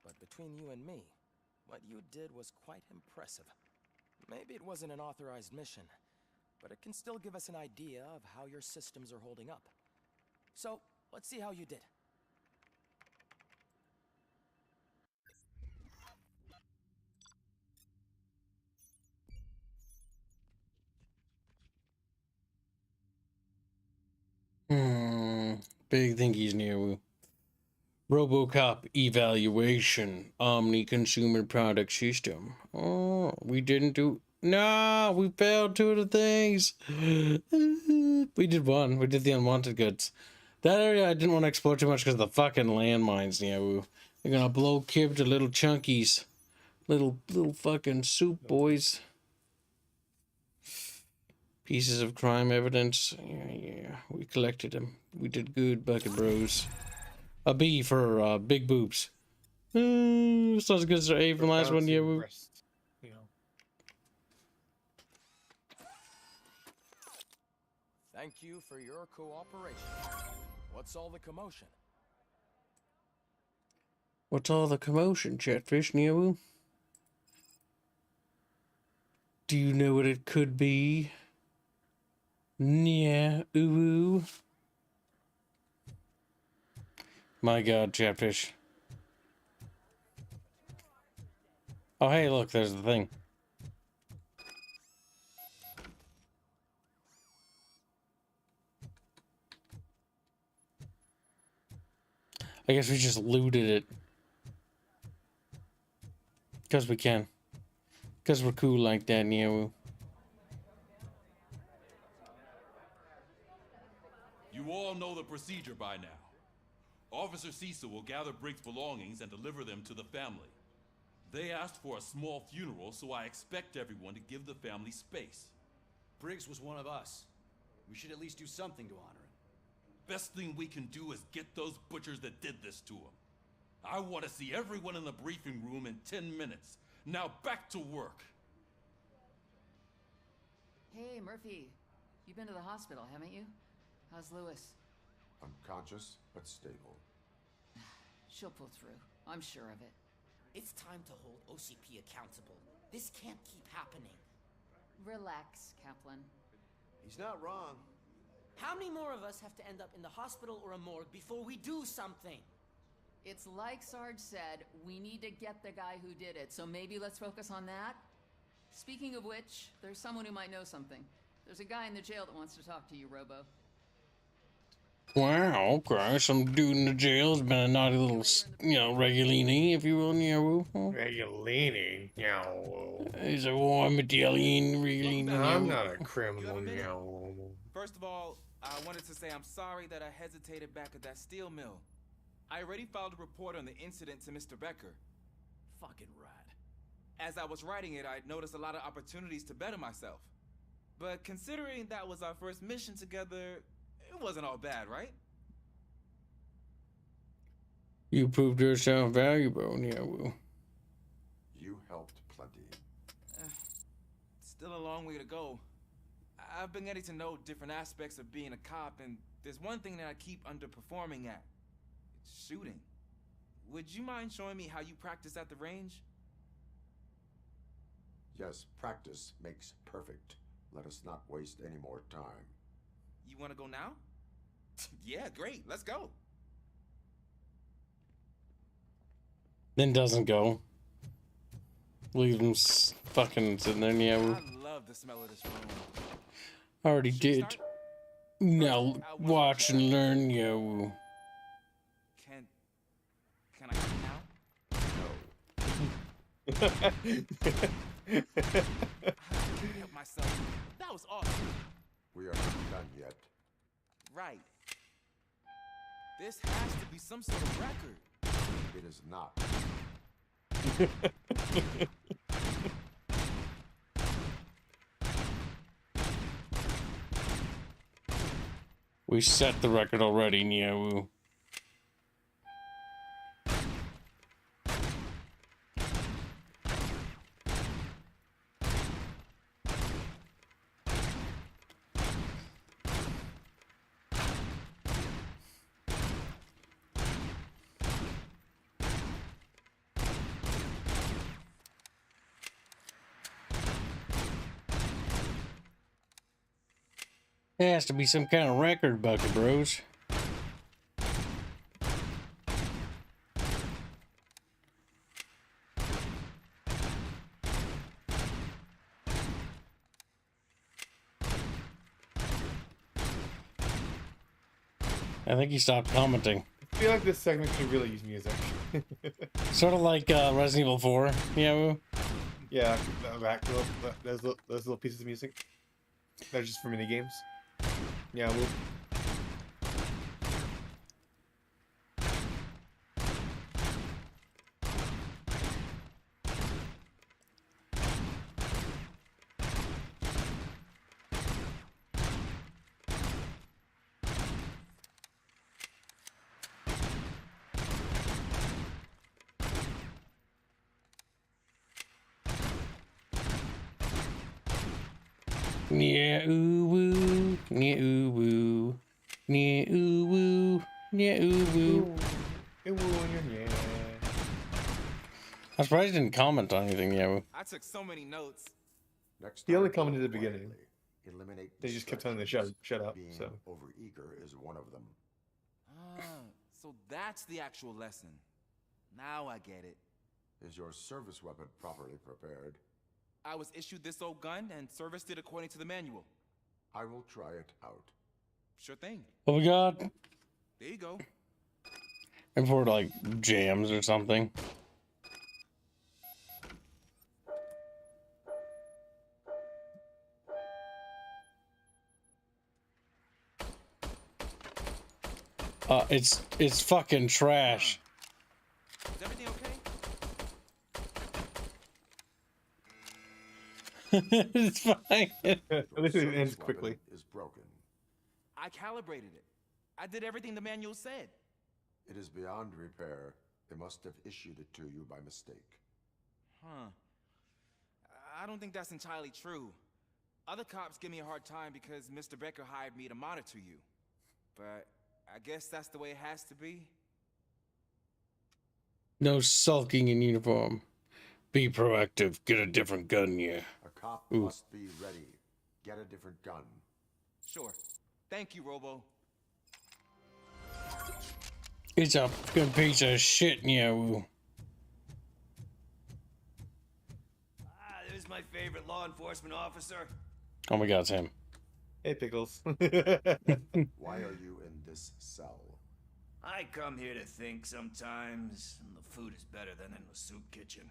But between you and me, what you did was quite impressive. Maybe it wasn't an authorized mission, but it can still give us an idea of how your systems are holding up. So, let's see how you did. Big thinkies near Robocop evaluation. Omni consumer product system. Oh, we didn't do. No, we failed 2 of the things. We did one. We did the unwanted goods. That area I didn't want to explore too much because of the fucking landmines. Yeah, they're gonna blow Kib to little chunkies, little fucking soup boys. Pieces of crime evidence. Yeah, we collected them. We did good, bucket bros. A B for big boobs. It's not as good as our A from last one. Yeah, we. You know. Thank you for your cooperation. What's all the commotion? What's all the commotion, Chatfish, Niawu? Do you know what it could be? Yeah, ooh. My God, Chatfish. Oh, hey, look, there's the thing. I guess we just looted it. Because we can. Because we're cool like that, Niawu. You all know the procedure by now. Officer Cecil will gather Briggs' belongings and deliver them to the family. They asked for a small funeral, so I expect everyone to give the family space. Briggs was one of us. We should at least do something to honor him. Best thing we can do is get those butchers that did this to him. I want to see everyone in the briefing room in 10 minutes. Now back to work. Hey, Murphy. You've been to the hospital, haven't you? How's Lewis? Unconscious, but stable. She'll pull through. I'm sure of it. It's time to hold OCP accountable. This can't keep happening. Relax, Kaplan. He's not wrong. How many more of us have to end up in the hospital or a morgue before we do something? It's like Sarge said, we need to get the guy who did it, so maybe let's focus on that? Speaking of which, there's someone who might know something. There's a guy in the jail that wants to talk to you, Robo. Wow, okay, some dude in the jail has been a naughty little, regulini, if you will, Regulini, He's a warm Italian regulini. I'm not a criminal, First of all, I wanted to say I'm sorry that I hesitated back at that steel mill. I already filed a report on the incident to Mr. Becker. Fucking rad. As I was writing it, I noticed a lot of opportunities to better myself. But considering that was our first mission together, it wasn't all bad, right? You proved yourself valuable, Niawu. You helped plenty. Still a long way to go. I've been getting to know different aspects of being a cop, and there's one thing that I keep underperforming at. It's shooting. Would you mind showing me how you practice at the range? Yes, practice makes perfect. Let us not waste any more time. You want to go now? Yeah, great. Let's go. Then doesn't go. Leave him fucking sitting there, Niawu. I love the smell of this room. Already did. Now watch and learn, Niawu. Can I come now? Help myself. That was awesome. We are not done yet. Right. This has to be some sort of record. It is not. We set the record already, Niawu. There has to be some kind of record, Bucket Bros. I think he stopped commenting. I feel like this segment could really use music. Sort of like Resident Evil 4, yeah. Yeah, those little pieces of music. They're just for mini games. Yeah, we'll... Yeah, ooh woo, yeah, ooh woo, yeah, ooh woo, yeah, ooh woo. I'm surprised he didn't comment on anything, yeah. I took so many notes. Next He only time, commented at the beginning. eliminate They just kept telling the shut up. Being So overeager is one of them. Ah, so that's the actual lesson. Now I get it. Is your service weapon properly prepared? I was issued this old gun and serviced it according to the manual. I will try it out. Sure thing. Oh my god. There you go. And for like jams or something. It's fucking trash. Is everything okay? It's fine. at least it ends quickly. Is broken. I calibrated it. I did everything the manual said. It is beyond repair. They must have issued it to you by mistake. Huh. I don't think that's entirely true. Other cops give me a hard time because Mr. Becker hired me to monitor you. But I guess that's the way it has to be. No sulking in uniform. Be proactive. Get a different gun, yeah. A cop Ooh. must be ready. Get a different gun. Sure. Thank you, Robo. It's a fucking piece of shit, yeah. There's my favorite law enforcement officer. Oh my god, it's him. Hey, Pickles. Why are you in this cell? I come here to think sometimes, and the food is better than in the soup kitchen.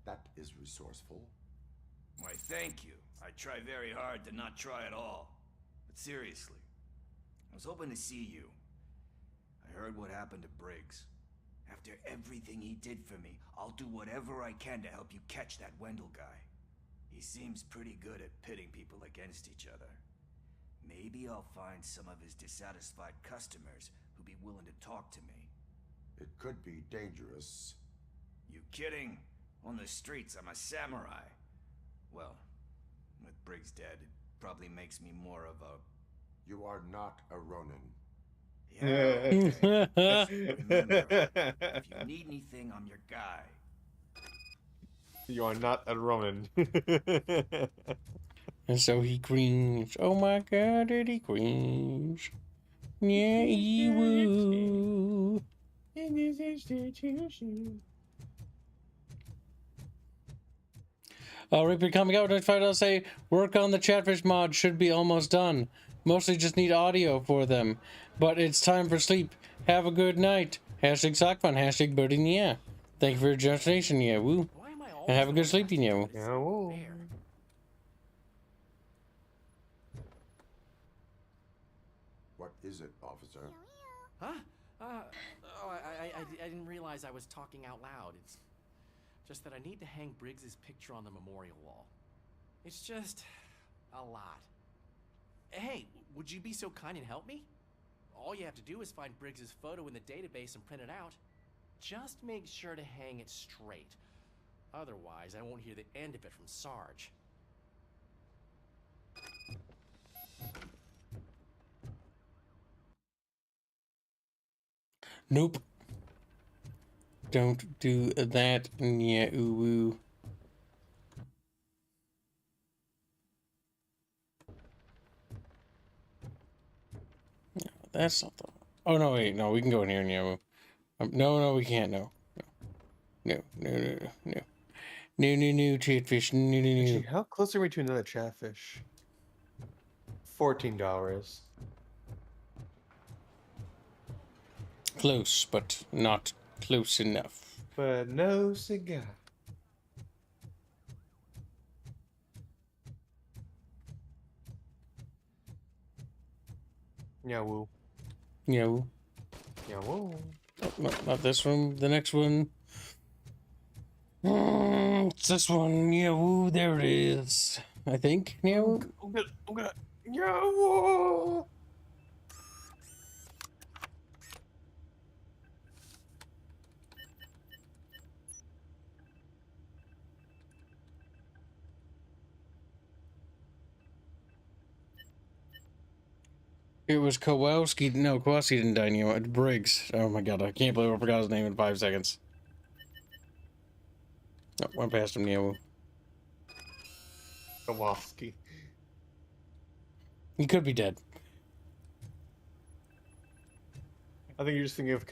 That is resourceful. Why, thank you. I try very hard to not try at all. But seriously, I was hoping to see you. I heard what happened to Briggs. After everything he did for me, I'll do whatever I can to help you catch that Wendell guy. He seems pretty good at pitting people against each other. Maybe I'll find some of his dissatisfied customers who'd be willing to talk to me. It could be dangerous. You kidding? On the streets, I'm a samurai. Well, with Briggs dead, it probably makes me more of a... You are not a Ronin. Yeah. Remember, if you need anything, I'm your guy. You are not a Roman. And so he cringe. Oh my god, did he cringe? Yeah, he woo. In this institution. Reaper coming out with I'll say work on the Chatfish mod should be almost done. Mostly just need audio for them. But it's time for sleep. Have a good night. Hashtag sockfun. Hashtag bird in the air. Thank you for your generation, yeah, woo. And have a good sleep, yeah, woo. Yeah, woo. What is it, officer? Huh? I didn't realize I was talking out loud. It's just that I need to hang Briggs's picture on the memorial wall. It's just a lot. Hey, would you be so kind and help me? All you have to do is find Briggs's photo in the database and print it out. Just make sure to hang it straight. Otherwise, I won't hear the end of it from Sarge. Nope. Don't do that. Yeah, ooh. No, that's not the. Oh no, wait, no, we can go in here, yeah. No, we can't. No, no, chatfish. No. Actually, how close are we to another chatfish? $14. Close, but not close enough. But no cigar. Yahoo. Yahoo. Yahoo. Oh, no, not this one. The next one. It's this one. Yahoo. There it is. I think. Yahoo. I'm gonna. Yahoo. It was Kowalski. No, Kowalski didn't die. You know, Briggs. Oh my god, I can't believe I forgot his name in 5 seconds. Oh, went past him, Neo. Kowalski. He could be dead. I think you're just thinking of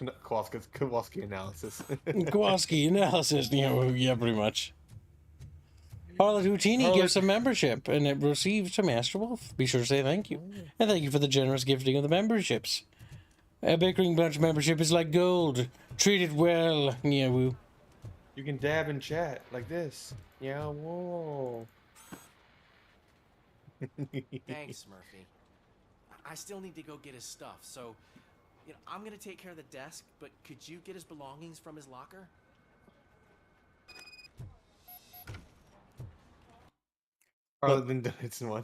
Kowalski analysis. Kowalski analysis, Neo. Yeah, pretty much. Harlan Houtini gives a membership, and it receives to Master Wolf. Be sure to say thank you. And thank you for the generous gifting of the memberships. A Bickering Bunch membership is like gold. Treat it well, Nyewu. You can dab and chat like this. Yeah, whoa. Thanks, Murphy. I still need to go get his stuff, so I'm gonna take care of the desk, but could you get his belongings from his locker? Harlan Davidson one.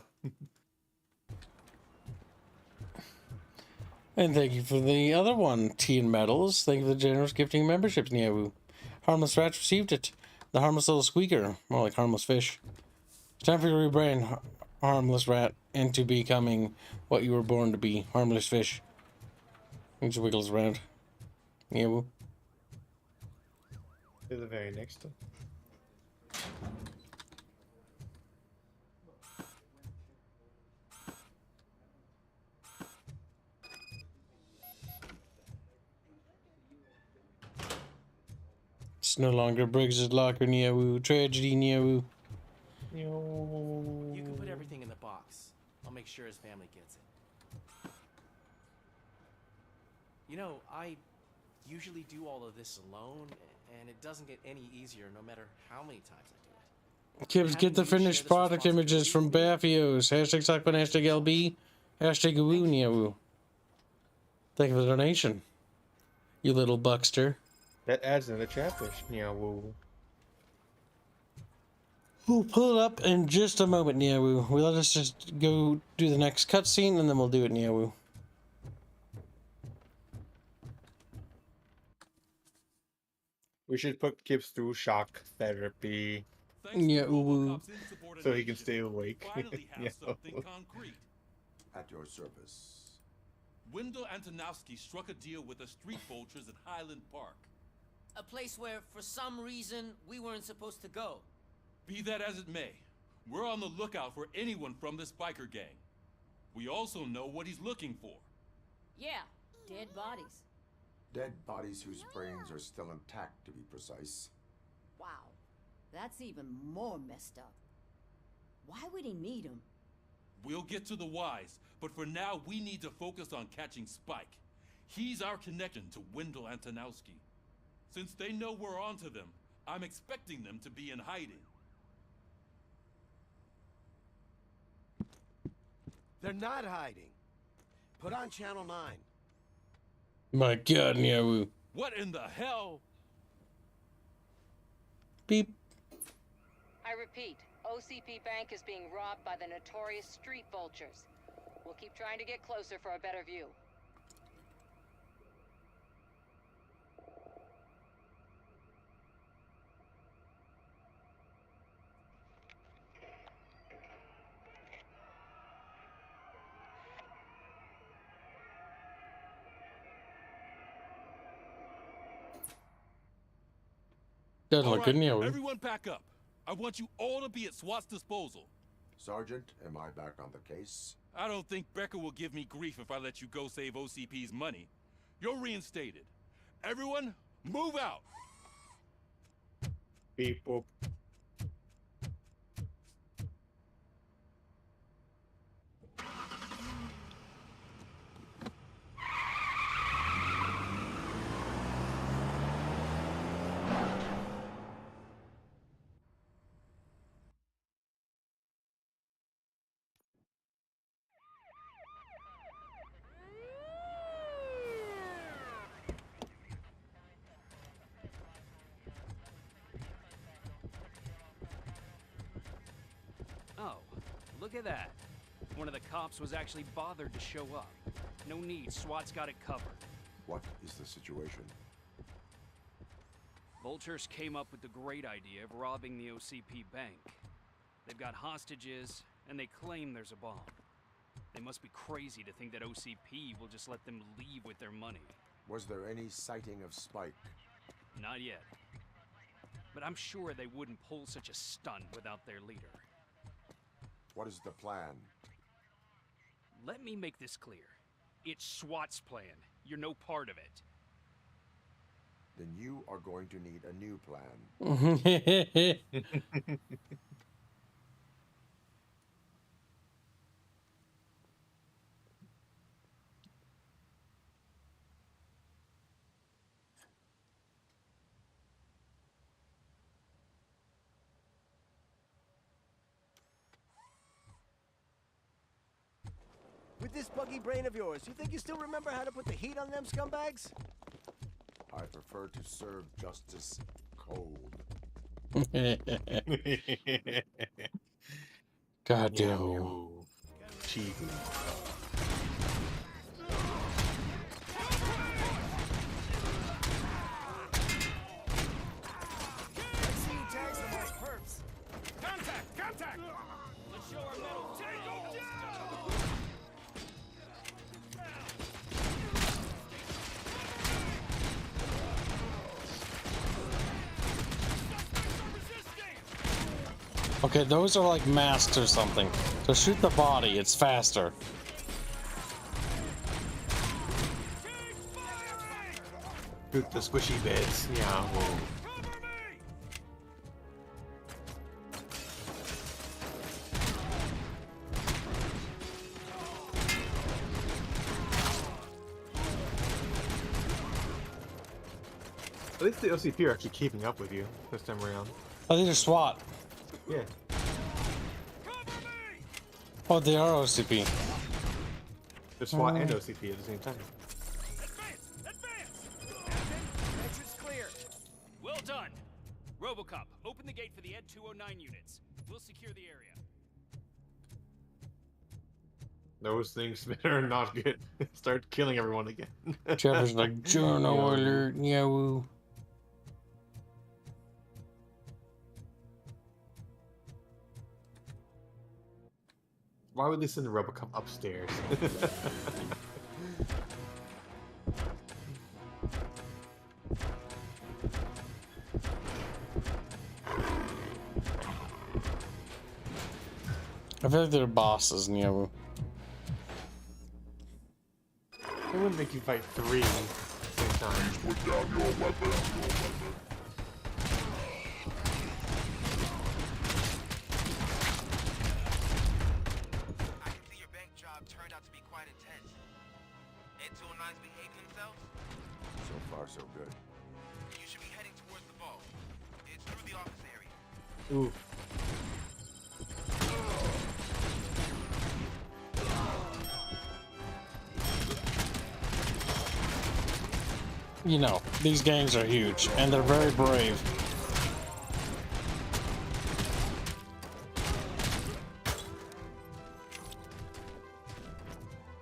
And thank you for the other one, Tea and Metals. Thank you for the generous gifting memberships, Nyewu. Harmless Rats received it. The harmless little squeaker, more like harmless fish. It's time for you to rebrand Harmless Rat into becoming what you were born to be, harmless fish. He just wiggles around. Nyewu. To the very next one. It's no longer Briggs's locker, Nyewu. Tragedy, Nyewu. You can put everything in the box. I'll make sure his family gets it. I usually do all of this alone, and it doesn't get any easier no matter how many times I do it. Kids, get the finished product images from Baffios. Hashtag Suckman, hashtag LB, hashtag Woo, Nyewu. Thank you for the donation, you little buckster. That adds another chatfish. Yeah, whoa. We'll pull it up in just a moment, Nyewu. Let us just go do the next cutscene, and then we'll do it, Nyewu. We should put Kips through shock therapy. Yeah, so he can stay awake. Yeah. At your service. Wendell Antonowski struck a deal with the street vultures at Highland Park. A place where, for some reason, we weren't supposed to go. Be that as it may, we're on the lookout for anyone from this biker gang. We also know what he's looking for. Yeah, dead bodies. Dead bodies whose brains are still intact, to be precise. Wow, that's even more messed up. Why would he need them? We'll get to the whys, but for now we need to focus on catching Spike. He's our connection to Wendell Antonowski. Since they know we're onto them, I'm expecting them to be in hiding. They're not hiding. Put on Channel 9. My God, Nyawu. What in the hell? Beep. I repeat, OCP Bank is being robbed by the notorious street vultures. We'll keep trying to get closer for a better view. Doesn't All look good, right, Nyawu. everyone back up. I want you all to be at SWAT's disposal. Sergeant, am I back on the case? I don't think Becker will give me grief if I let you go save OCP's money. You're reinstated. Everyone, move out! Beep boop. Oh, look at that. One of the cops was actually bothered to show up. No need, SWAT's got it covered. What is the situation? Vultures came up with the great idea of robbing the OCP bank. They've got hostages, and they claim there's a bomb. They must be crazy to think that OCP will just let them leave with their money. Was there any sighting of Spike? Not yet. But I'm sure they wouldn't pull such a stunt without their leader. What is the plan? Let me make this clear. It's SWAT's plan. You're no part of it. Then you are going to need a new plan. With this buggy brain of yours, you think you still remember how to put the heat on them scumbags? I prefer to serve justice cold. God damn you. Cheesy. Let's see who tags the most perps. Contact! Contact! Let's show our metal. Take them down! Okay, those are like masks or something. So shoot the body, it's faster. Shoot the squishy bits. Yeah. At least the OCP are actually keeping up with you this time around. Oh, these are SWAT. Yeah. Oh, they are OCP. They're SWAT and OCP at the same time. Entrance clear. Well done. Robocop, open the gate for the Ed 209 units. We'll secure the area. Those things better not get start killing everyone again. Trevor's like, journal alert, Yahoo. Why would they send Robocop upstairs? I feel like they're bosses, Nyawu. They wouldn't make you fight three at the same time. Put down your weapon. I can see your bank job turned out to be quite intense. Ed 209's behaving themselves? So far, so good. You should be heading towards the vault. It's through the office area. Ooh. you know, these gangs are huge and they're very brave.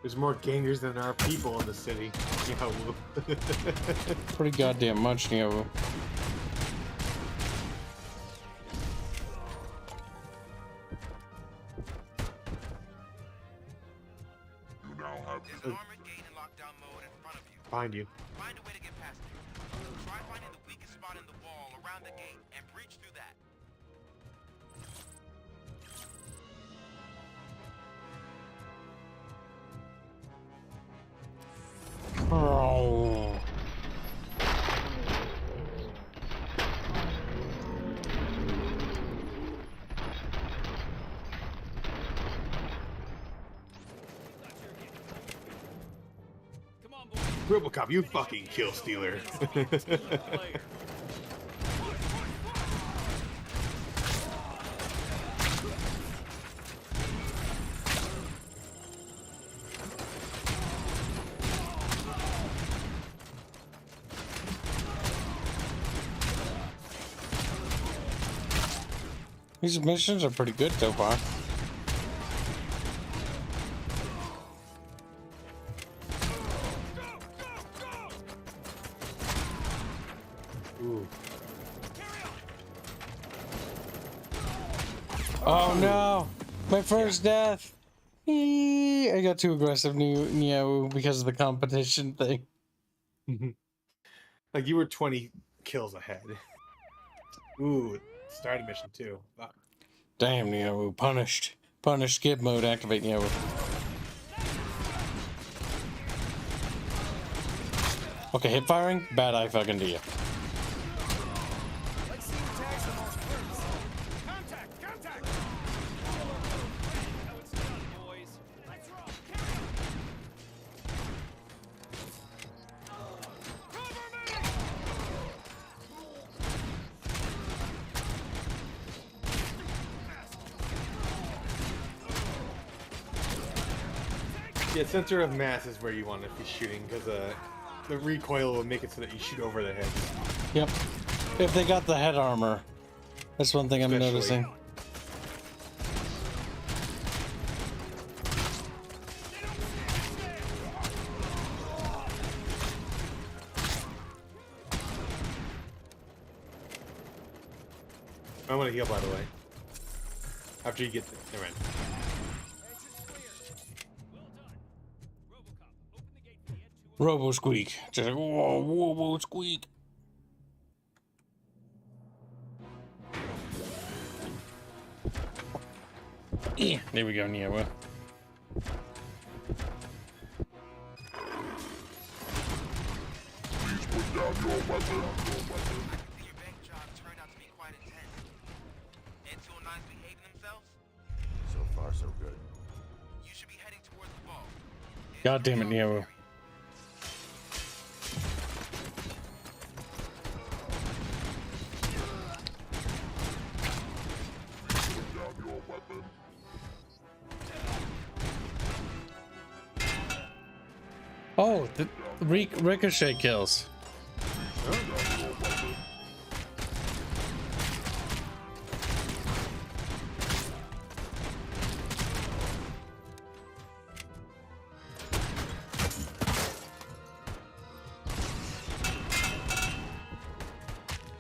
There's more gangers than there are people in the city. Yeah, Pretty goddamn much, you know. You now have There's an armored gate in lockdown mode in front of you. Find you. Find a way to get past it. Try finding the weakest spot in the wall around the gate and breach through that. Oh. Robocop, you fucking kill stealer. These missions are pretty good so far. Ooh. Oh no! My first death! I got too aggressive, Neo, because of the competition thing. Like you were 20 kills ahead. Ooh, starting mission too. Fuck. Damn, Neo, punished. Punished skip mode, activate Neo. Okay, hip firing, bad eye fucking to you. Yeah, center of mass is where you want to be shooting because the recoil will make it so that you shoot over their heads. Yep. If they got the head armor. That's one thing I'm noticing. I want to heal, by the way. After you get the... Never mind. Robo squeak. Just like, whoa, whoa, squeak. Yeah, there we go, Neo. Please put down your weapon. Your bank job turned out to be quite intense. N209's behaving themselves? So far, so good. You should be heading towards the ball. God damn it, Neo. Oh, the ricochet kills.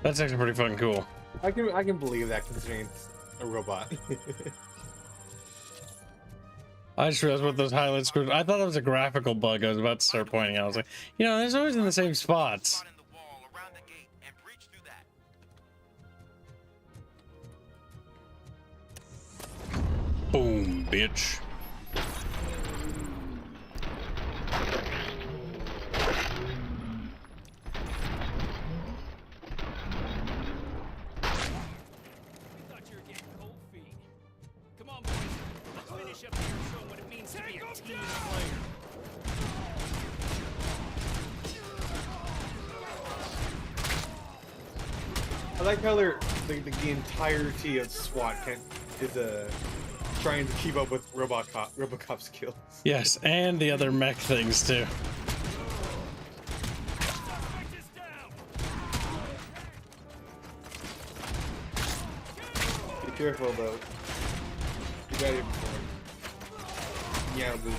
That's actually pretty fucking cool. I can believe that considering it's a robot. I just realized what those highlights were. I thought it was a graphical bug I was about to start pointing out. I was like, you know, it's always in the same spots. Boom, bitch. I like how the entirety of SWAT is trying to keep up with Robocop's skills. Yes, and the other mech things too. Careful though. You got it before. Yeah, boo.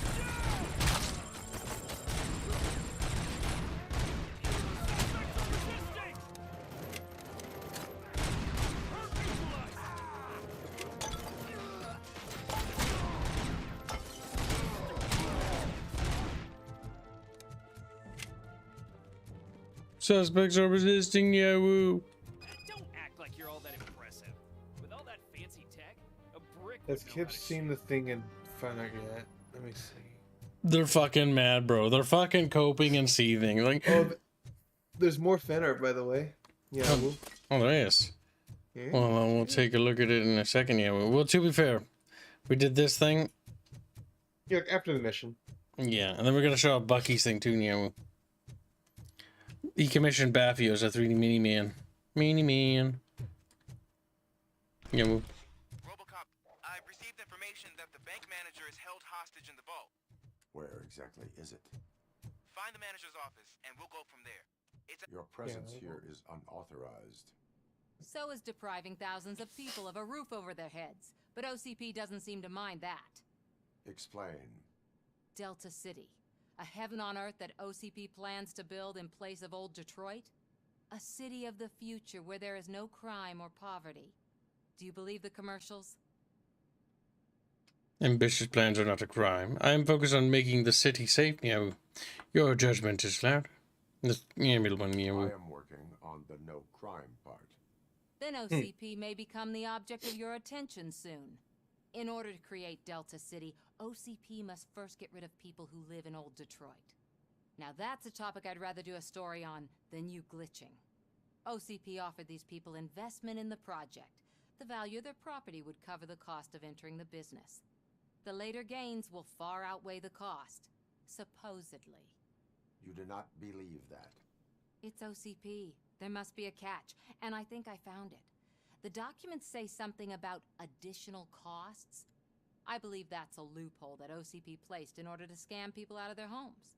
Suspects are resisting, Yahoo. Don't act like you're all that impressive. With all that fancy tech, a brick Has would know Kip how to seen the thing and found out yet? Let me see. They're fucking mad, bro. They're fucking coping and seething. Like, There's more fan art, by the way. Yeah. oh, there is. Yeah. Well, we'll take a look at it in a second. Yeah. Well, to be fair, we did this thing. Yeah, after the mission. Yeah, and then we're gonna show off Bucky's thing too. Yeah. He commissioned Baffio as a 3D mini man. Mini man. Yeah. Robocop, I've received information that the bank manager is held hostage in the vault. Where exactly is it? Find the manager's office, and we'll go from there. Your presence here is unauthorized. So is depriving thousands of people of a roof over their heads. But OCP doesn't seem to mind that. Explain. Delta City. A heaven on earth that OCP plans to build in place of old Detroit? A city of the future where there is no crime or poverty. Do you believe the commercials? Ambitious plans are not a crime. I am focused on making the city safe. Yeah. Your judgment is loud. Yeah, middle one. Yeah. I am working on the no crime part. Then OCP may become the object of your attention soon. In order to create Delta City, OCP must first get rid of people who live in old Detroit. Now that's a topic I'd rather do a story on than you glitching. OCP offered these people investment in the project. The value of their property would cover the cost of entering the business. The later gains will far outweigh the cost, supposedly. You do not believe that. It's OCP. There must be a catch, and I think I found it. The documents say something about additional costs. I believe that's a loophole that OCP placed in order to scam people out of their homes.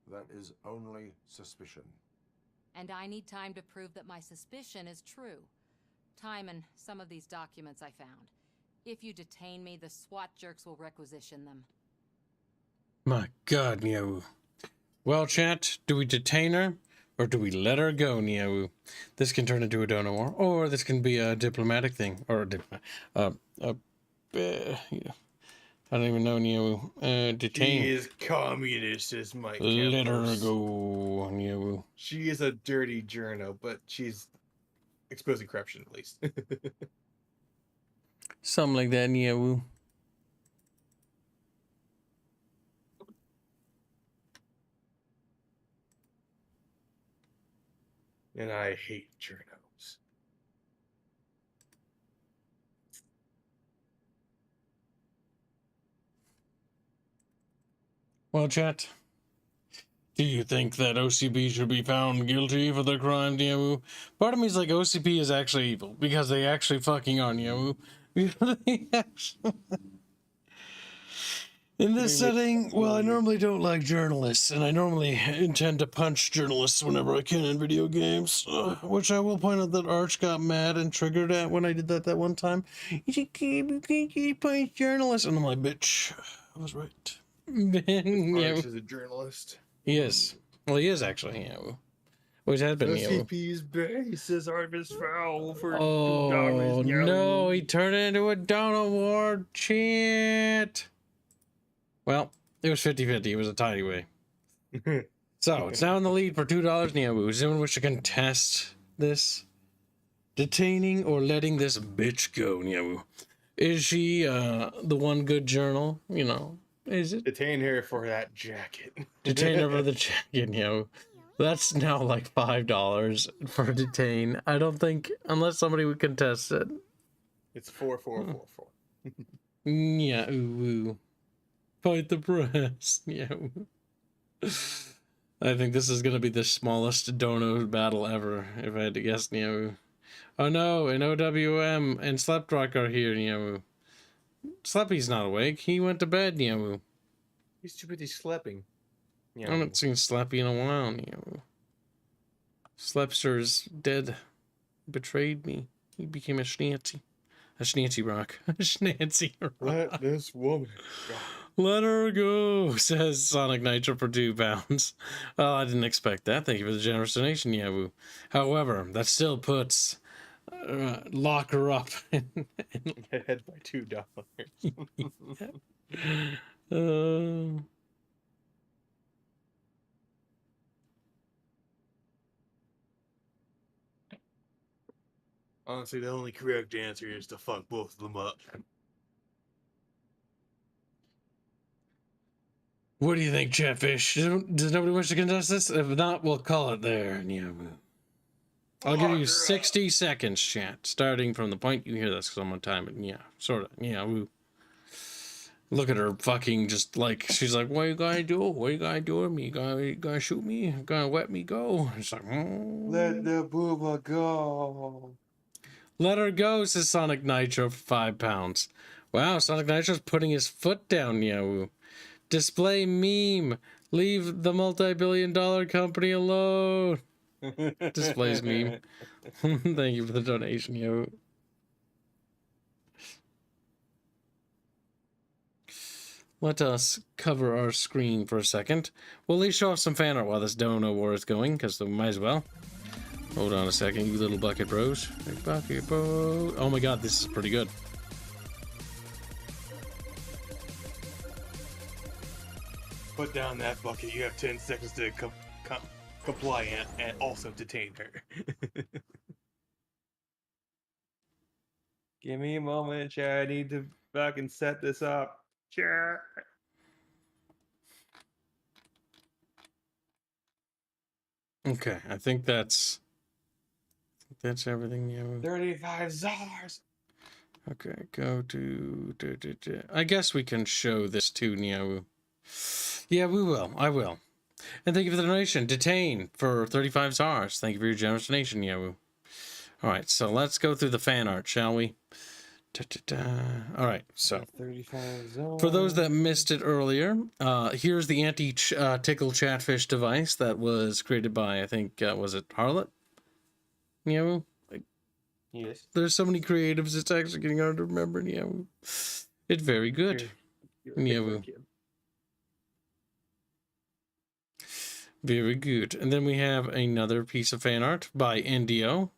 That is only suspicion. And I need time to prove that my suspicion is true. Time and some of these documents I found. If you detain me, the SWAT jerks will requisition them. My God, Yahoo. Well, chat, do we detain her? Or do we let her go, Niawu? This can turn into a dono war, or this can be a diplomatic thing, or I don't even know, Niawu. Detain. She is communist, as Mike Let her Campos. go, Niawu. She is a dirty journo, but she's exposing corruption at least. Something like that, Niawu. And I hate journos. Well, chat, do you think that OCP should be found guilty for their crime, Niawu? Part of me is like, OCP is actually evil, because they actually fucking are, Niawu. They actually... In this setting, well, I normally don't like journalists, and I normally intend to punch journalists whenever I can in video games, which I will point out that Arch got mad and triggered at when I did that one time. You can't punch journalists, and I'm like, bitch, I was right. Arch is a journalist. He is. Well, he is actually, yeah. Which has been, OCP's base is Artemis Fowl for $2. Yeah. No, he turned it into a Donut War chant. Well, it was 50-50. It was a tiny way. So, it's now in the lead for $2, Niawu. Does anyone wish to contest this? Detaining or letting this bitch go, Niawu? Is she the one good journal? You know, is it? Detain her for that jacket. Detain her for the jacket, Niawu. That's now like $5 for detain. I don't think, unless somebody would contest it. It's 4444. Yeah, ooh. Fight the press. Yeah. I think this is going to be the smallest dono battle ever, if I had to guess, Niawu. Oh no, and OWM and Sleptrock are here, Niawu. Sleppy's not awake. He went to bed, Niawu. He's too busy sleeping. I haven't seen Sleppy in a while, Niawu. Slepster's dead. Betrayed me. He became a schnancy. Schnancy rock. Schnancy rock. Let this woman go. Let her go, says Sonic Nitro for £2. Well, I didn't expect that. Thank you for the generous donation, Yabu. However, that still puts lock her up. Head by $2. Honestly, the only correct answer is to fuck both of them up. What do you think, Chatfish? Does nobody wish to contest this? If not, we'll call it there. Yeah. I'll give you 60 seconds, chat, starting from the point you hear this, because I'm on time. And yeah, sort of. Yeah, woo. Look at her fucking just like, she's like, what you gonna do? What you gonna do with me? You gonna shoot me? You gonna let me go? It's like, Let the booba go. Let her go, says Sonic Nitro for £5. Wow, Sonic Nitro's putting his foot down, Yahoo. Display meme. Leave the multi-billion-dollar company alone. Displays meme. Thank you for the donation, yo. Let us cover our screen for a second. We'll at least show off some fan art while this dono war is going, because we might as well. Hold on a second, you little bucket bros. Big bucket bro. Oh my god, this is pretty good. Put down that bucket. You have 10 seconds to comply and also detain her. Give me a moment, Chad. I need to fucking set this up. Chad. Okay, I think that's everything. Yeah. 35 czars. Okay, go to. I guess we can show this to Niawu. Yeah, we will. I will. And thank you for the donation. Detain for 35 stars. Thank you for your generous donation, Niawu. All right, so let's go through the fan art, shall we? All right, so for those that missed it earlier, here's the anti-tickle chatfish device that was created by, I think, was it Harlot? Niawu? Yes. There's so many creatives, it's actually getting hard to remember, Niawu. It's very good. Niawu. Very good. And then we have another piece of fan art by NDO.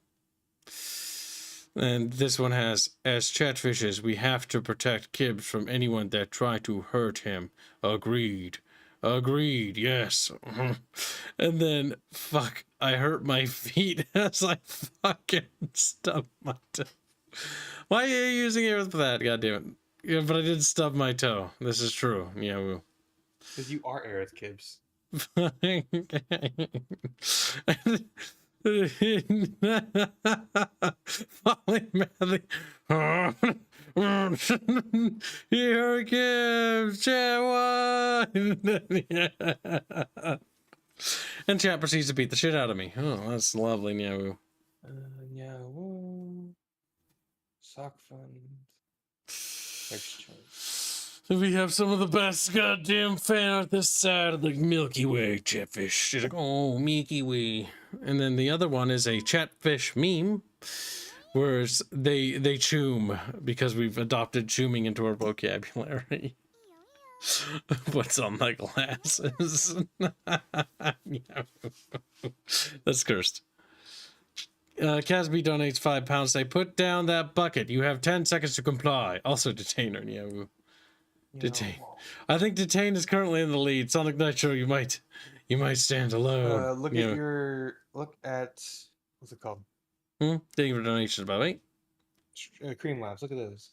And this one has, as chatfishes, we have to protect Kibbs from anyone that try to hurt him. Agreed. Agreed, yes. And then, fuck, I hurt my feet as I fucking stubbed my toe. Why are you using it for that? God damn it. Yeah, but I did stub my toe. This is true. Yeah, we will. Because you are Aerith Kibbs. Falling madly. Here Kibbs, chat one. And chat proceeds to beat the shit out of me. Oh, that's lovely, Nyawu. Nyawu. Sock fund. Exchange. We have some of the best goddamn fan art this side of the Milky Way, chatfish. She's like, oh, Milky Way. And then the other one is a chatfish meme, where they choom, because we've adopted chooming into our vocabulary. What's on my glasses? That's cursed. Casby donates £5. They put down that bucket. You have 10 seconds to comply. Also detain her, Niawu. Detain. I think Detain is currently in the lead. Sonic Nitro, you might stand alone. Look at what's it called? Thank you for donations, by the way. Cream Labs. Look at those.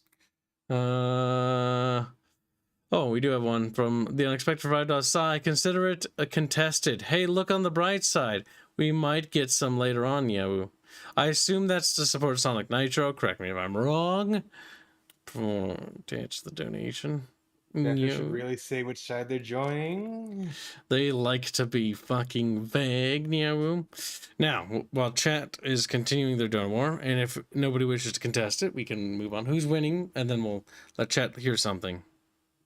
Oh, we do have one from the unexpected $5. Consider it a contested. Hey, look on the bright side. We might get some later on, Yahoo. I assume that's to support Sonic Nitro. Correct me if I'm wrong. To answer the donation. You should really say which side they're joining. They like to be fucking vague, Niawu. Now, while chat is continuing their donor war, and if nobody wishes to contest it, we can move on. Who's winning? And then we'll let chat hear something.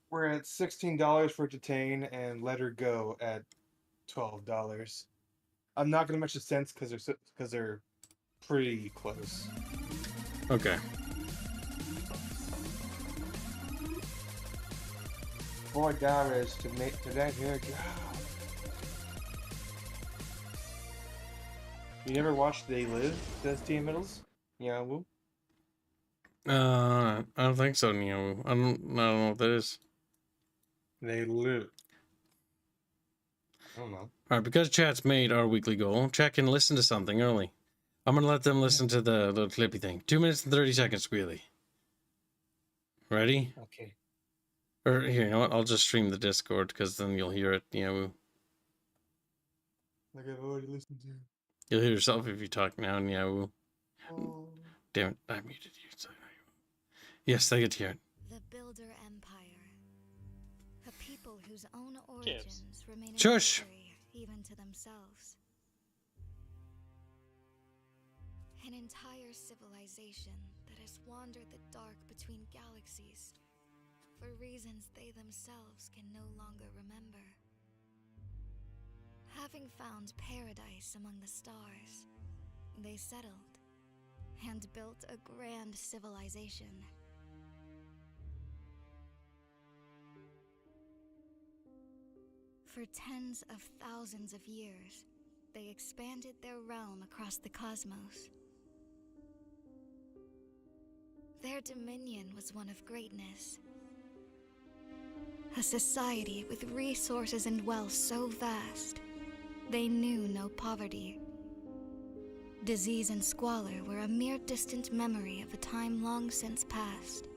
We're at $16 for Detain and Let Her Go at $12. I'm not gonna mention cents because they're pretty close. Okay. $4 to make to that hair job. You never watched They Live, the STL Middles? Yeah, woo. I don't think so, Neo. I don't know what that is. They Live. I don't know. Alright, because chat's made our weekly goal, chat can listen to something early. I'm gonna let them listen to the little clippy thing. 2 minutes and 30 seconds, Squealy. Ready? Okay. Or here, you know what? I'll just stream the Discord because then you'll hear it. You know, Like I've already listened to. you'll hear yourself if you talk now. And yeah, Oh. damn it, I muted you. So yes, I get to hear it. The Builder Empire. A people whose own origins remain a Shush. mystery even to themselves. An entire civilization that has wandered the dark between galaxies for reasons they themselves can no longer remember. Having found paradise among the stars, they settled and built a grand civilization. For tens of thousands of years, they expanded their realm across the cosmos. Their dominion was one of greatness. A society with resources and wealth so vast, they knew no poverty. Disease and squalor were a mere distant memory of a time long since past.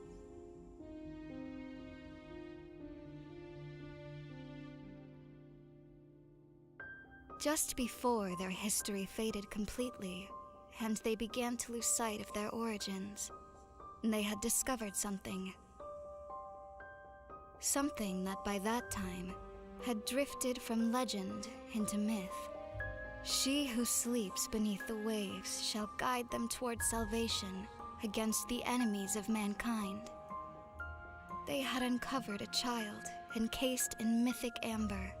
Just before their history faded completely, and they began to lose sight of their origins, they had discovered something. Something that by that time had drifted from legend into myth. She who sleeps beneath the waves shall guide them toward salvation against the enemies of mankind. They had uncovered a child encased in mythic amber.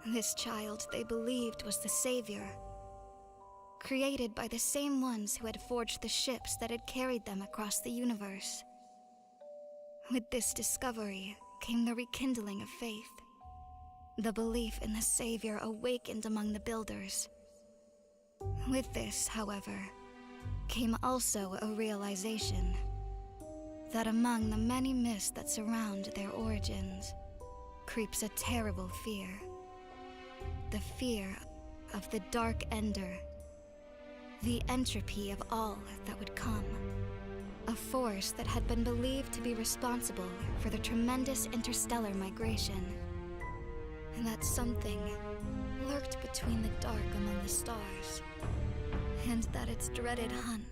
This child they believed was the savior, created by the same ones who had forged the ships that had carried them across the universe. With this discovery came the rekindling of faith. The belief in the Savior awakened among the builders. With this, however, came also a realization that among the many myths that surround their origins creeps a terrible fear. The fear of the Dark Ender, the entropy of all that would come. A force that had been believed to be responsible for the tremendous interstellar migration. And that something lurked between the dark among the stars, and that its dreaded hunt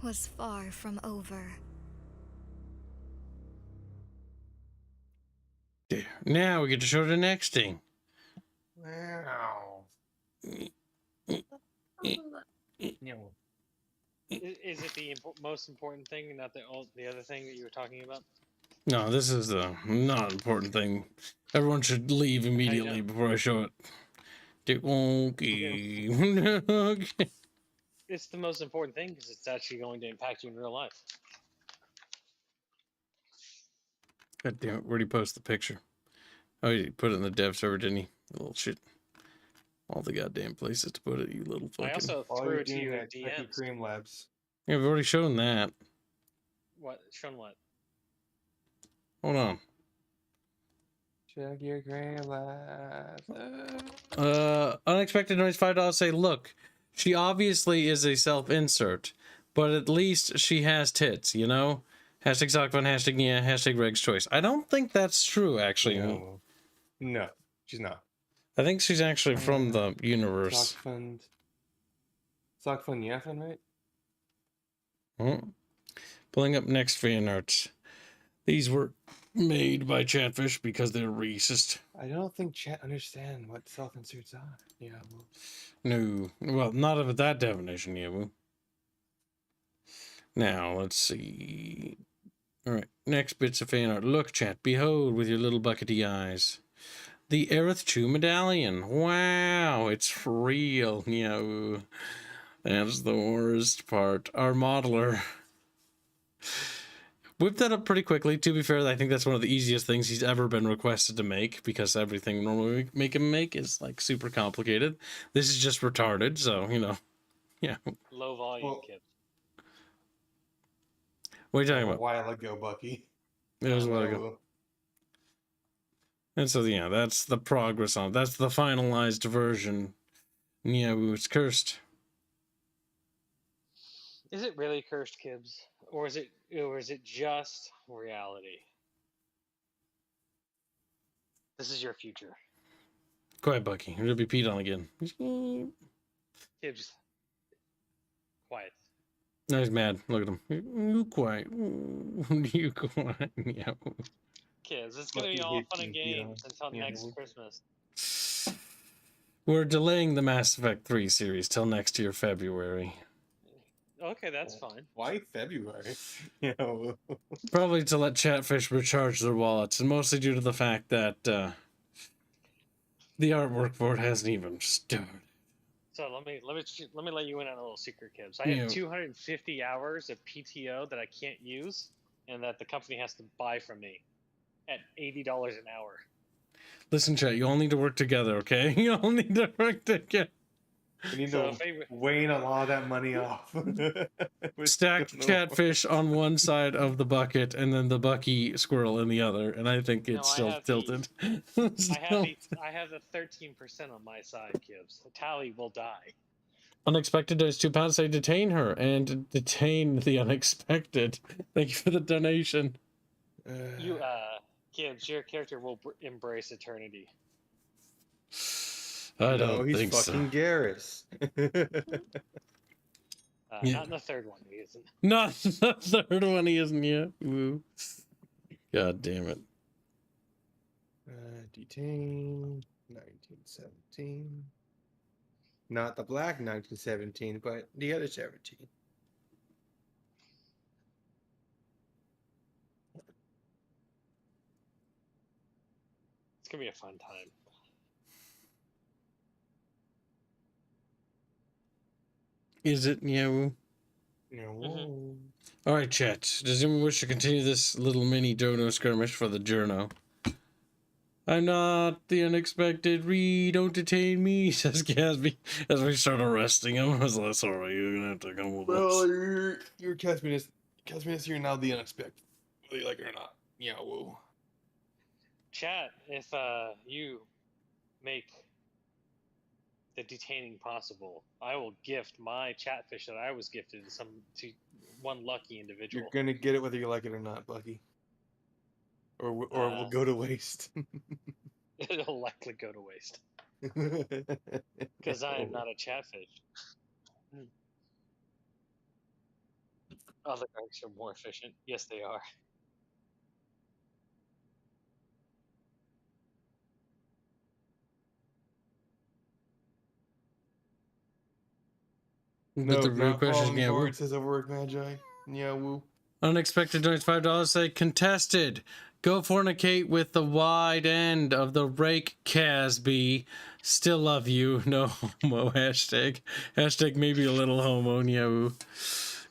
was far from over. There. Now we get to show the next thing. Wow. Is it the most important thing, and not the other thing that you were talking about? No, this is the not important thing. Everyone should leave immediately before I show it. Okay. Okay. It's the most important thing because it's actually going to impact you in real life. God damn it, where'd he post the picture? Oh, he put it in the dev server, didn't he? Little shit. All the goddamn places to put it, you little fucking... I also threw it to you in DMs. Cream Labs. Yeah, we've already shown that. What? Shown what? Hold on. Check your Cream Labs. Unexpected noise, $5. Say, look, she obviously is a self-insert, but at least she has tits, you know? Hashtag Sockfun, hashtag yeah, hashtag Reg's Choice. I don't think that's true, actually. No, she's not. I think she's actually from the universe. Sockfun Yaffin, right? Pulling up next fan arts. These were made by Chatfish because they're racist. I don't think chat understand what self-inserts are. Yeah. No. Well, not of that definition, yeah. Now, let's see. Alright, next bits of fan art. Look, chat, behold with your little buckety eyes. The Aerith Chu medallion. Wow, it's real. That's the worst part. Our modeler whipped that up pretty quickly. To be fair, I think that's one of the easiest things he's ever been requested to make, because everything normally we make him make is like super complicated. This is just retarded, so you know, yeah. Low volume kids. What are you talking A about? while ago, Bucky. It was a while ago. And so yeah, that's the progress on. That's the finalized version. Yeah, it's cursed. Is it really cursed, Kibbs, or is it just reality? This is your future. Quiet, Bucky. You're gonna be peed on again. Kibbs, quiet. No, he's mad. Look at him. You quiet. You quiet. Yeah. Kids, it's gonna be all fun and games until next Christmas. We're delaying the Mass Effect 3 series till next year, February. Okay, that's fine. Why February? Probably to let Chatfish recharge their wallets, and mostly due to the fact that the artwork for it hasn't even started. So let me let you in on a little secret, Kibbs. I have 250 hours of PTO that I can't use, and that the company has to buy from me at $80 an hour. Listen, chat, you all need to work together, okay? You all need to work together. We need to wane a lot of that money off. Stack Chatfish on one side of the bucket and then the Bucky squirrel in the other, and I think it's still tilted. I have the 13% on my side, Kibbs. The tally will die. Unexpected does £2. Say detain her and detain the unexpected. Thank you for the donation. Kibbs, your character will embrace eternity. I don't he's think so. fucking Garrus. Not in the third one, he isn't. Not the third one, he isn't yet. Woo. God damn it. Detain 1917. Not the black 1917, but the other 17. It's gonna be a fun time. Is it? Yeah. No. All right, chat. Does anyone wish to continue this little mini dono skirmish for the journo? I'm not the unexpected. Don't detain me, says Casby as we start arresting him. I was like, sorry, you're gonna have to come with us. You're Casminus. Casminus, you're now the unexpected, whether you like it or not. Yeah, woo. Chat, if you make the detaining possible, I will gift my Chatfish that I was gifted to one lucky individual. You're gonna get it whether you like it or not, Bucky. Or it will go to waste. It'll likely go to waste. Because I am not a Chatfish. Other guys are more efficient. Yes, they are. But the real question, yeah, forward says overwork Magi. Yeah, woo. Unexpected donates $5. Say contested. Go fornicate with the wide end of the rake, Casby. Still love you. No homo. Hashtag. Hashtag maybe a little homo. Yeah.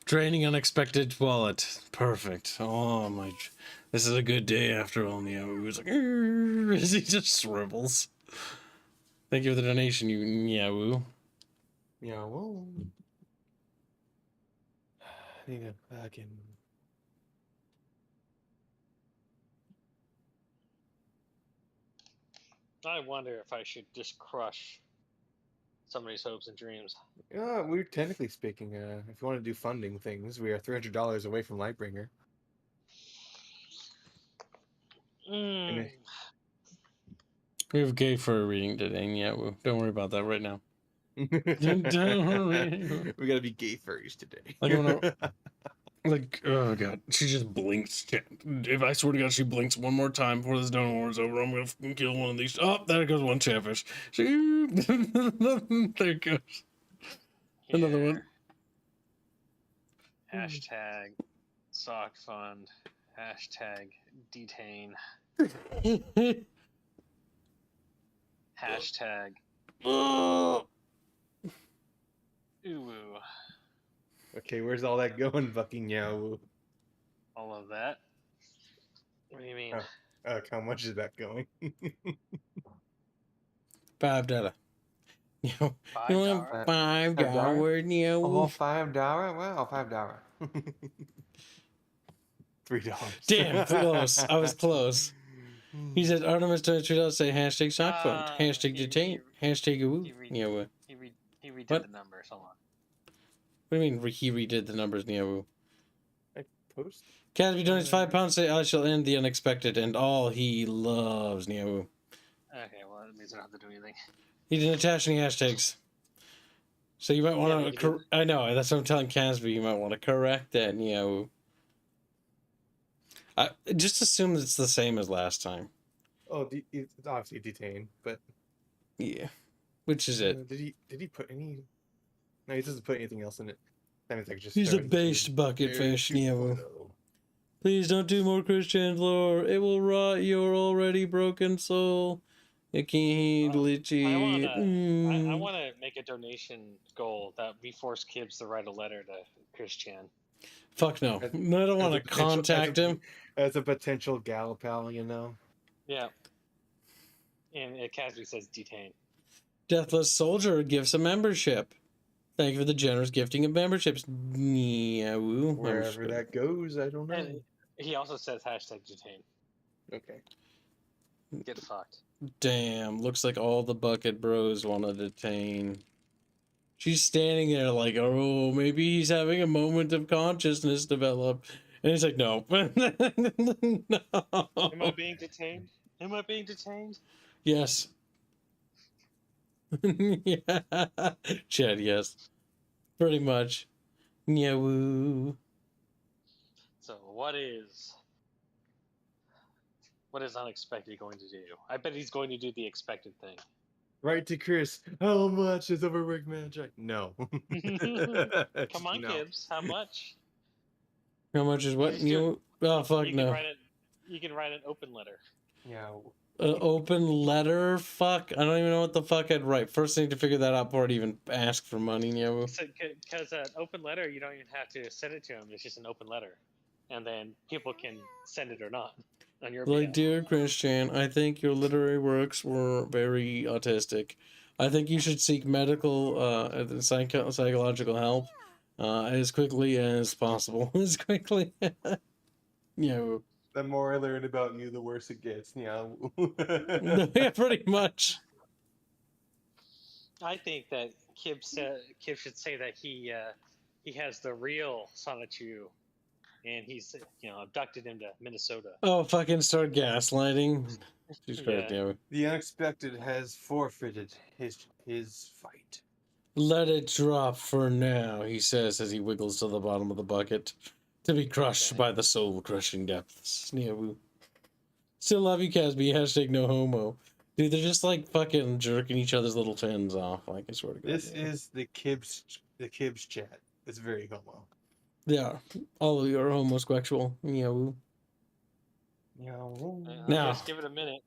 Draining unexpected wallet. Perfect. Oh my. This is a good day after all. Yeah. He was like, he just scribbles. Thank you for the donation, you Yahoo. Yeah, woo. I need a fucking. I wonder if I should just crush somebody's hopes and dreams. Yeah, we're technically speaking, if you want to do funding things, we are $300 away from Lightbringer. We have gay for a reading today, yeah. Don't worry about that right now. Don't worry. We gotta be gay furries today. I don't know. Like, oh god, she just blinks. If I swear to God, she blinks one more time before this donor war is over, I'm gonna fucking kill one of these. Oh, there goes one Chatfish. There it goes. Another one. Hashtag sock fund. Hashtag detain. Hashtag. Ooh. Okay, where's all that going, fucking Yahoo? all of that. What do you mean? How much is that going? $5. You know, $5? you want $5? You know, Oh, $5? Wow, $5. $3. Damn, close. I was close. He said, Artemis $23, say hashtag sock fund, hashtag detain, hashtag woo. Yeah, what? He redid the numbers. Hold on. What do you mean he redid the numbers, Niawu? I post. Casby donates £5, say I shall end the unexpected and all he loves, Niawu. Okay, well, that means I don't have to do anything. He didn't attach any hashtags. So you might want to... I know, that's what I'm telling Casby. You might want to correct that, Niawu. Just assume it's the same as last time. Oh, it's obviously detained, but... Yeah. Which is it? Did he put any... No, he doesn't put anything else in it. That means I could just He's a based bucket fish, Niawu. Please don't do more Christian lore. It will rot your already broken soul. It can't delete you. I want to make a donation goal that we force Kibbs to write a letter to Chris Chan. Fuck no. I don't want to contact him. As a potential gal pal, you know? Yeah. And Casby says detain. Deathless Soldier gifts a membership. Thank you for the generous gifting of memberships. Niawu. Wherever that goes, I don't know. And he also says hashtag detain. Okay. Get fucked. Damn, looks like all the bucket bros want to detain. She's standing there like, oh, maybe he's having a moment of consciousness develop. And he's like, no. No. Am I being detained? Am I being detained? Yes. Yeah. Chad, yes. Pretty much. Niawu. So what is Unexpected going to do? I bet he's going to do the expected thing. Right to Chris. How much is Overworked Magic? No. Come on, Gibbs. How much? How much is what? Oh, fuck no. You can write an open letter. Yeah. An open letter? Fuck. I don't even know what the fuck I'd write. First, I need to figure that out before I'd even ask for money, Niawu. Because an open letter, you don't even have to send it to him. It's just an open letter. And then people can send it or not on your behalf. Dear Christian, I think your literary works were very autistic. I think you should seek medical, psychological help as quickly as possible. As quickly. Yeah. The more I learn about you, the worse it gets. Yeah. Yeah, pretty much. I think that Kib should say that he has the real Sonichu, and he's abducted him to Minnesota. Oh, fucking start gaslighting. She's correct, yeah. The Unexpected has forfeited his fight. Let it drop for now, he says as he wiggles to the bottom of the bucket. To be crushed by the soul-crushing depths. Niawu. Still love you, Casby. Hashtag no homo. Dude, they're just like fucking jerking each other's little fins off. Like, I swear to God. This is the Kibbs chat. It's very homo. Yeah. All of you are homosexual. Niawu. Now, just give it a minute.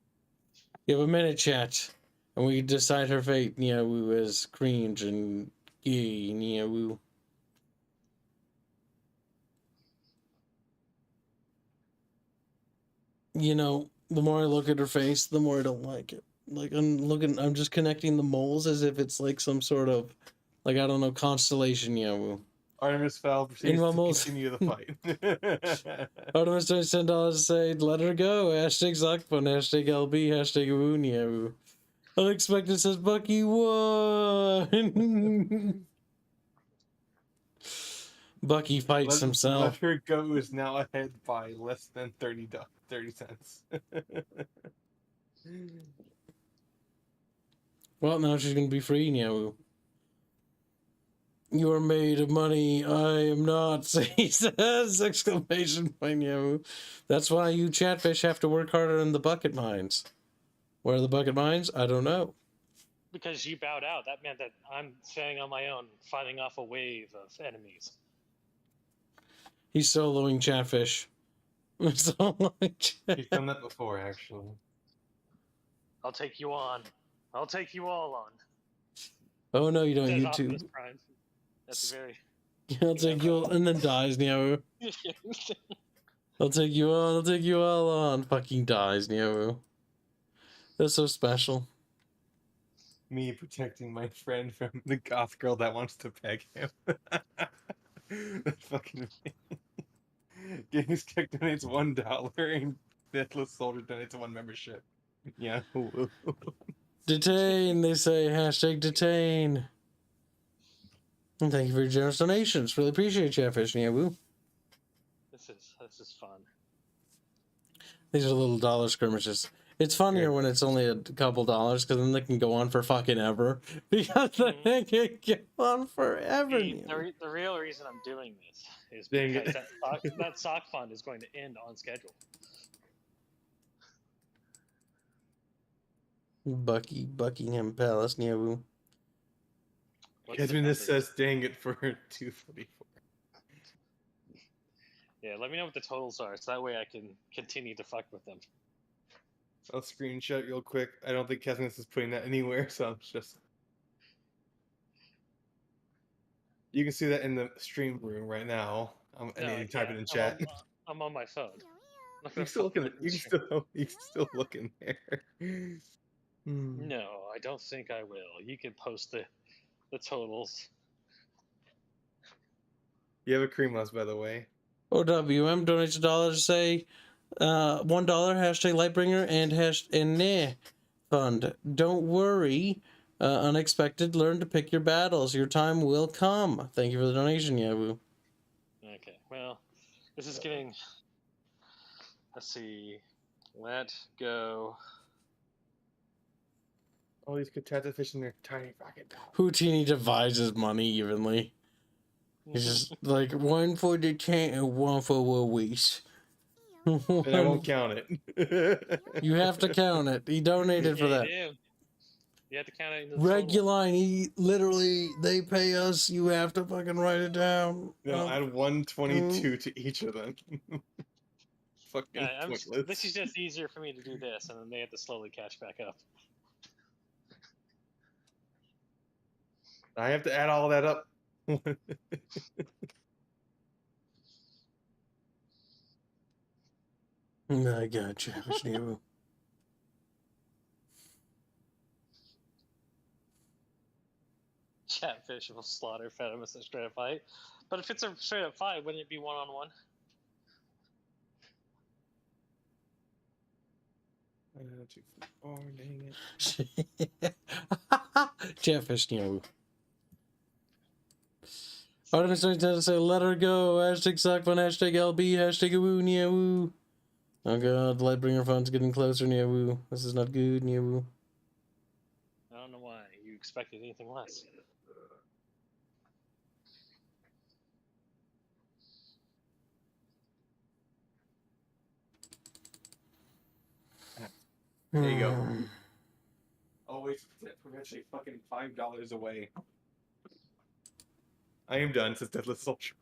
Give a minute, chat. And we decide her fate. Niawu as cringe and gay. Niawu. You know, the more I look at her face, the more I don't like it. Like, I'm just connecting the moles as if it's like some sort of, like, I don't know, constellation, Niawu. Artemis Fowl proceeds to continue the fight. Artemis does $10 to say, let her go. Hashtag Zuckfun, hashtag LB, hashtag Woo, Niawu. Unexpected says, Bucky won. Bucky fights himself. Let her go is now ahead by less than 30 cents. Well, now she's going to be free, Niawu. You are made of money. I am not, he says, exclamation point, Niawu. That's why you chatfish have to work harder in the bucket mines. Where are the bucket mines? I don't know. Because you bowed out. That meant that I'm standing on my own, fighting off a wave of enemies. He's soloing Chatfish. He's done that before, actually. I'll take you on. I'll take you all on. Oh no, you don't. Says YouTube. Optimus Prime. That's very. I'll take you all, and then dies, Niawu. I'll take you all. I'll take you all on. Fucking dies, Nyawu. That's so special. Me protecting my friend from the goth girl that wants to peg him. That's fucking me. Games Tech donates $1 and Deathless Soldier donates 1 membership. Yeah. Detain, they say. Hashtag detain. And thank you for your generous donations. Really appreciate you, Chatfish, Nyawu. This is fun. These are little dollar skirmishes. It's funnier when it's only a couple dollars, because then they can go on for fucking ever. Because then they can go on forever. The real reason I'm doing this is Dang because it. that sock fund is going to end on schedule. Buckingham Palace, Nyawu. Catherine, this says dang it for 244. Yeah, let me know what the totals are, so that way I can continue to fuck with them. I'll screenshot real quick. I don't think Catherine is putting that anywhere, so I'm just... You can see that in the stream room right now. I need to type it in chat. I'm on my phone. You can still look in it. You can still look in there. No, I don't think I will. You can post the totals. You have a cream loss, by the way. OWM donates $1 to say $1 hashtag Lightbringer and nah fund. Don't worry, unexpected. Learn to pick your battles. Your time will come. Thank you for the donation, Yabu. Okay, well, this is getting. Let's see. Let go. All these Katata fish in their tiny fucking dollar. Houdini divides his money evenly. He's just like 1 for the tank and 1 for Louise. And I won't count it. You have to count it. He donated for that. You do. You have to count it in the Reguline, he literally, they pay us, you have to fucking write it down. No, add 122 to each of them. Fucking pointless. This is just easier for me to do this, and then they have to slowly catch back up. I have to add all that up. I got you. Chatfish will slaughter Fedimus in a straight up fight. But if it's a straight up fight, wouldn't it be one-on-one? Dang it. Chatfish, Artemis trying to say, let her go. Hashtag Sockfun, hashtag LB, hashtag woo, Niawoo. Oh god, the Lightbringer fund's getting closer, Niawoo. This is not good, Niawoo. I don't know why you expected anything less. There you go. Always potentially fucking $5 away. I am done, says Deathless Soldier.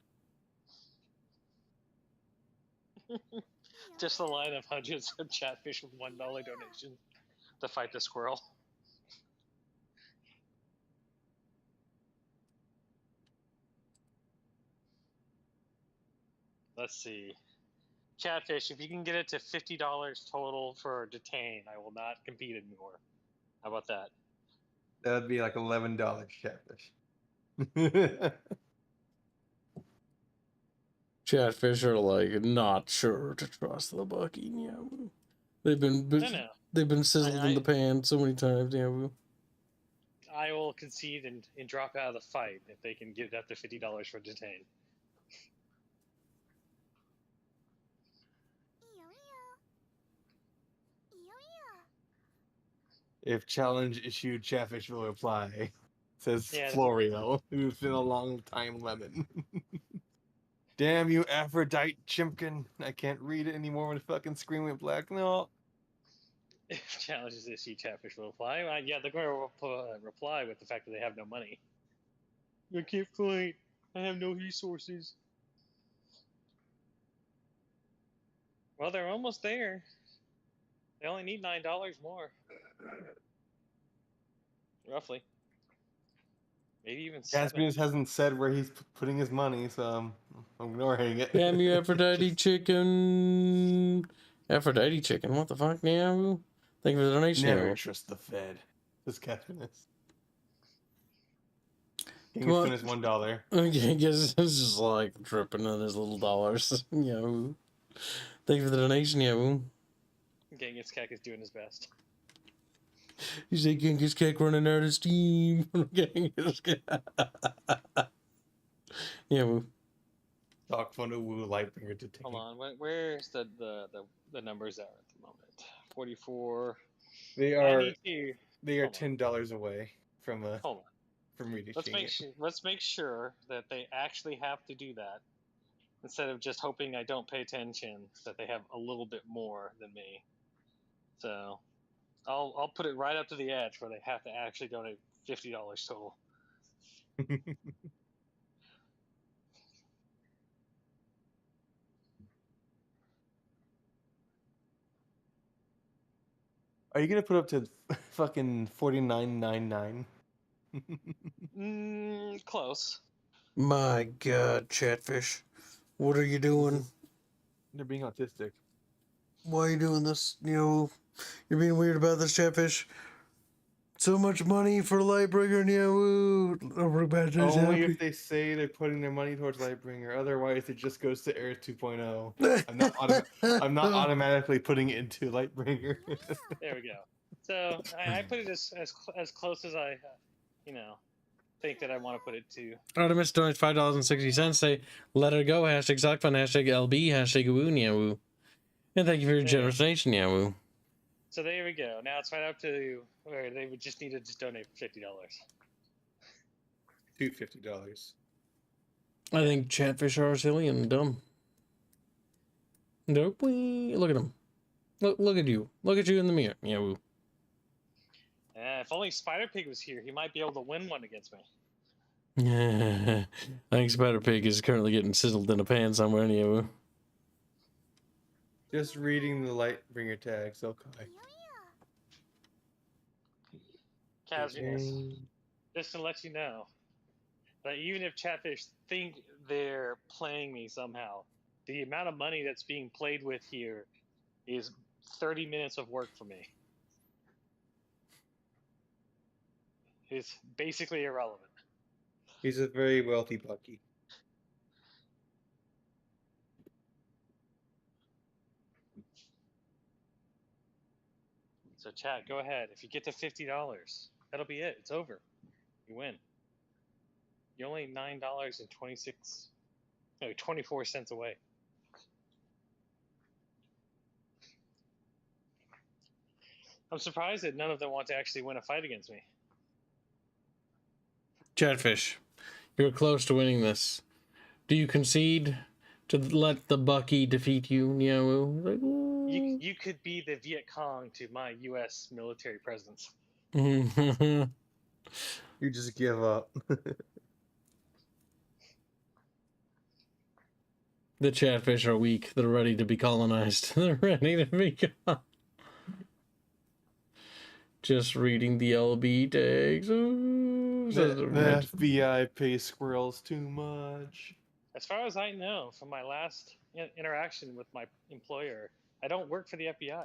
Just the line of hundreds of Chatfish with $1 donation to fight the squirrel. Let's see. Chatfish, if you can get it to $50 total for detain, I will not compete anymore. How about that? That would be like $11 Catfish. Chatfish are like not sure to trust the Bucky, Niawoo. They've been sizzled in the pan so many times, Niawoo. I will concede and drop out of the fight if they can give that to $50 for detain. If challenge issued, Chatfish will reply. Says Yeah, Florio, who's been a long time lemon. Damn you, Aphrodite Chimkin. I can't read it anymore when the fucking screen went black. No. If challenges issue, Chatfish will reply. Yeah, they're going to reply with the fact that they have no money. I can't fight. I have no resources. Well, they're almost there. They only need $9 more. Roughly. Maybe even 7. Caspian hasn't said where he's putting his money, so I'm ignoring it. Damn you, Aphrodite chicken. Aphrodite chicken, what the fuck now? Thank you for the donation. Never now. trust the Fed. This Caspian is. King Come of on. Fin is $1. Okay, I guess it's just like dripping in his little dollars. Yo. Thank you for the donation, yo. Genghis Kek is doing his best. You say Genghis Kek running out of steam. Genghis Kek. Yeah, woo. Talk fun to woo Lightbringer to take. Hold on, where's the numbers are at the moment? 44. They are 92. they are $10 away from Hold on. from reaching Let's make sure that they actually have to do that instead of just hoping I don't pay attention, that they have a little bit more than me. So I'll put it right up to the edge where they have to actually donate $50 total. Are you gonna put up to fucking $49.99? Close. My God, Chatfish. What are you doing? They're being autistic. Why are you doing this? You know, you're being weird about this, Chatfish. So much money for Lightbringer, Only if they say they're putting their money towards Lightbringer. Otherwise, it just goes to Air 2.0. I'm not automatically putting it into Lightbringer. There we go. So I put it as close as I, think that I want to put it to. Artemis donates $5.60. Say, let it go. Hashtag Sockfun. Hashtag LB. Hashtag woo, woo. And thank you for your generous donation, woo. So there we go. Now it's right up to where they would just need to donate $50. To $50. I think Chatfish are silly and dumb. Nope. Look at them. Look at you. Look at you in the mirror. Yeah, woo. If only Spider Pig was here, he might be able to win one against me. I think Spider Pig is currently getting sizzled in a pan somewhere. Yeah, woo. Just reading the Lightbringer tags. Okay. Casualness. Just to let you know that even if Chatfish think they're playing me somehow, the amount of money that's being played with here is 30 minutes of work for me. It's basically irrelevant. He's a very wealthy Bucky. So chat, go ahead. If you get to $50, that'll be it. It's over. You win. You're only $9.24 away. I'm surprised that none of them want to actually win a fight against me. Chatfish, you're close to winning this. Do you concede to let the Bucky defeat you, Niawu? You could be the Viet Cong to my U.S. military presence. You just give up. The Chatfish are weak. They're ready to be colonized. They're ready to be Just reading the LB tags. Ooh, the FBI pays squirrels too much. As far as I know, from my last interaction with my employer, I don't work for the FBI.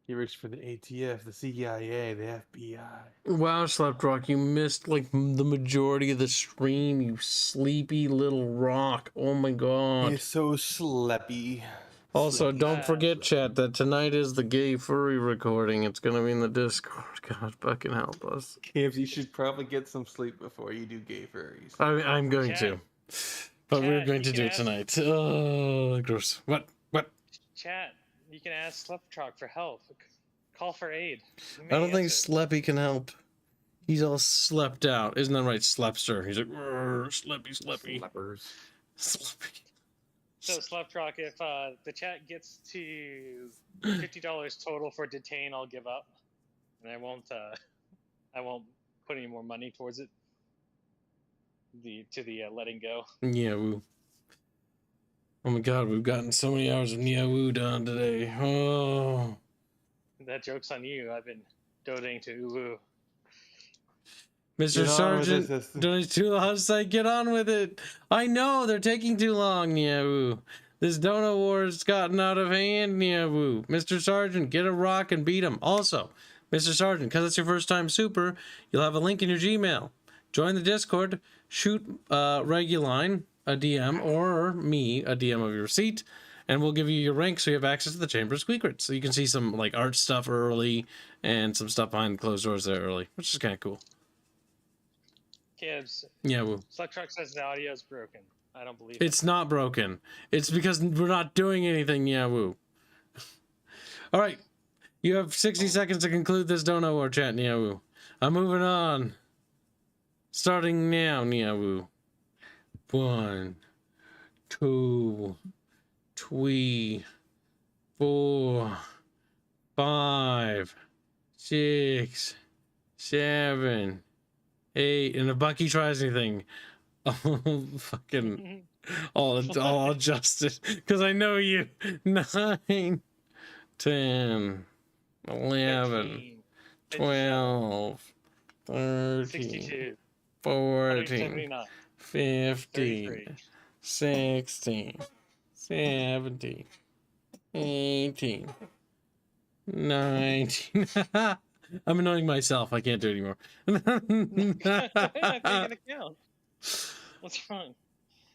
He works for the ATF, the CIA, the FBI. Wow, Slapdrock, you missed like the majority of the stream, you sleepy little rock. Oh my god. He's so sleepy. Also, don't forget, chat, that tonight is the gay furry recording. It's going to be in the Discord. God, fucking help us. Gibbs, you should probably get some sleep before you do gay furries. I'm going to. But we're going to do it tonight. Oh, gross. What? Chat, you can ask Slapdrock for help. Call for aid. I don't think Sleppy can help. He's all slept out. Isn't that right, Slepster? He's like, Sleppy. Sleppers. Sleppy. So, Slapdrock, if the chat gets to $50 total for detain, I'll give up, and I won't put any more money towards it. To the letting go. Yeah, woo. Oh my god, we've gotten so many hours of Niawu done today. Oh. That joke's on you. I've been donating to Uwu. Mr. Sergeant donates $2 say get on with it. I know they're taking too long, Niawu. This donut war's gotten out of hand, Niawu. Mr. Sergeant, get a rock and beat him. Also, Mr. Sergeant, because it's your first time super, you'll have a link in your Gmail. Join the Discord, shoot Reguline a DM or me a DM of your seat, and we'll give you your rank so you have access to the Chamber of Secrets. So you can see some like art stuff early and some stuff behind closed doors there early, which is kind of cool. Kids. Yeah, woo. Slugtruck says the audio is broken. I don't believe It's not broken. It's because we're not doing anything, yeah, woo. All right. You have 60 seconds to conclude this Donut War chat, Niawu. I'm moving on. Starting now, Niawu. 1, 2, 3, 4, 5, 6, 7, 8. And if Bucky tries anything, I'll adjust it because I know you. 9, 10, 11, 12, 13, 62, 14, 15, 16, 17, 18, 19. I'm annoying myself. I can't do it anymore. What's wrong?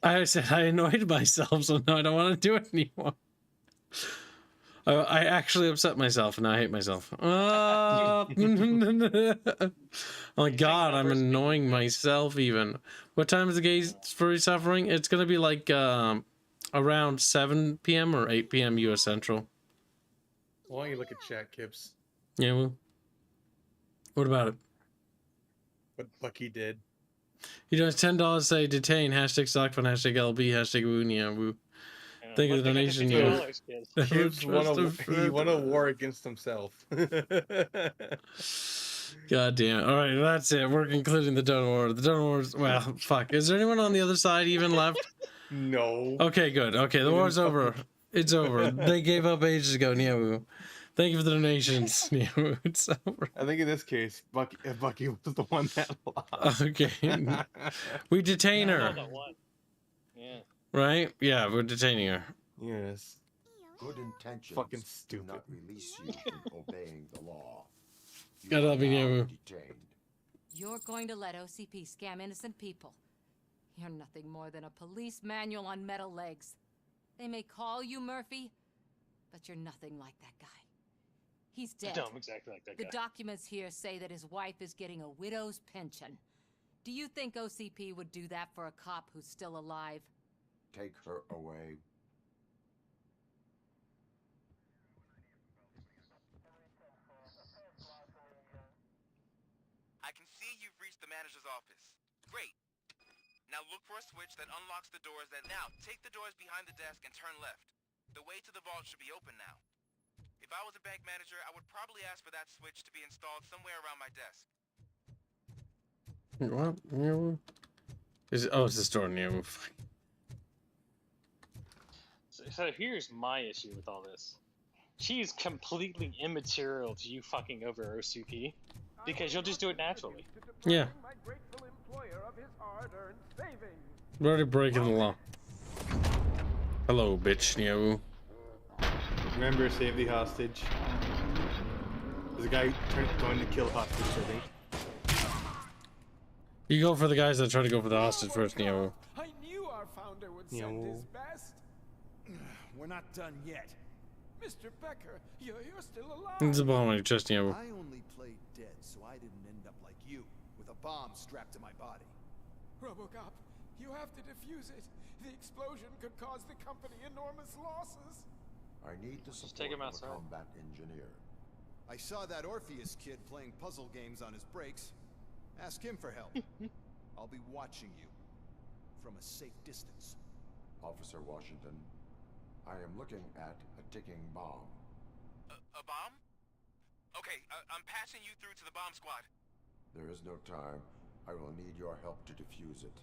I said I annoyed myself, so now I don't want to do it anymore. I actually upset myself, and now I hate myself. Oh my god, I'm annoying myself even. What time is the Gays Furry Suffering? It's going to be like around 7 p.m. or 8 p.m. U.S. Central. Why don't you look at chat, Kips? Yeah, well. What about it? What Bucky did. He does $10 say detain, #StockFun, #LB, #Woonia Woo. Thank you for the donation. Kips won a war against himself. God damn. All right, that's it. We're concluding the Donut War. The Donut War's, well, fuck. Is there anyone on the other side even left? No. Okay, good. Okay, the war's over. It's over. They gave up ages ago, Niawu. Thank you for the donations, Niawu. It's over. I think in this case, Bucky was the one that lost. Okay. We detain her. Yeah. Right? Yeah, we're detaining her. Yes. Good intentions Fucking do stupid. not release you from obeying the law. You Gotta are love me, now Niawu. detained. You're going to let OCP scam innocent people. You're nothing more than a police manual on metal legs. They may call you Murphy, but you're nothing like that guy. He's dead. No, I'm exactly like that guy. The documents here say that his wife is getting a widow's pension. Do you think OCP would do that for a cop who's still alive? Take her away. I can see you've reached the manager's office. Great. Now look for a switch that unlocks the doors that now take the doors behind the desk and turn left. The way to the vault should be open now. If I was a bank manager, I would probably ask for that switch to be installed somewhere around my desk. What? Niawu? It's the store, Niawu. So here's my issue with all this. She's completely immaterial to you fucking over OCP because you'll just do it naturally. Yeah. We're already breaking the law. Hello, bitch, Niawu. Remember, save the hostage. There's a guy going to kill hostage, I think. You go for the guys that try to go for the hostage first, Niawu. I knew our founder would send his best. We're not done yet. Mr. Becker, you're still alive. There's a bomb on your chest, Niawu. I only played dead, so I didn't end up like you, with a bomb strapped to my body. Robocop, you have to defuse it. The explosion could cause the company enormous losses. I need the Just support take him of a outside. combat engineer. I saw that Orpheus kid playing puzzle games on his breaks. Ask him for help. I'll be watching you from a safe distance. Officer Washington, I am looking at a ticking bomb. A bomb? Okay, I'm passing you through to the bomb squad. There is no time. I will need your help to defuse it.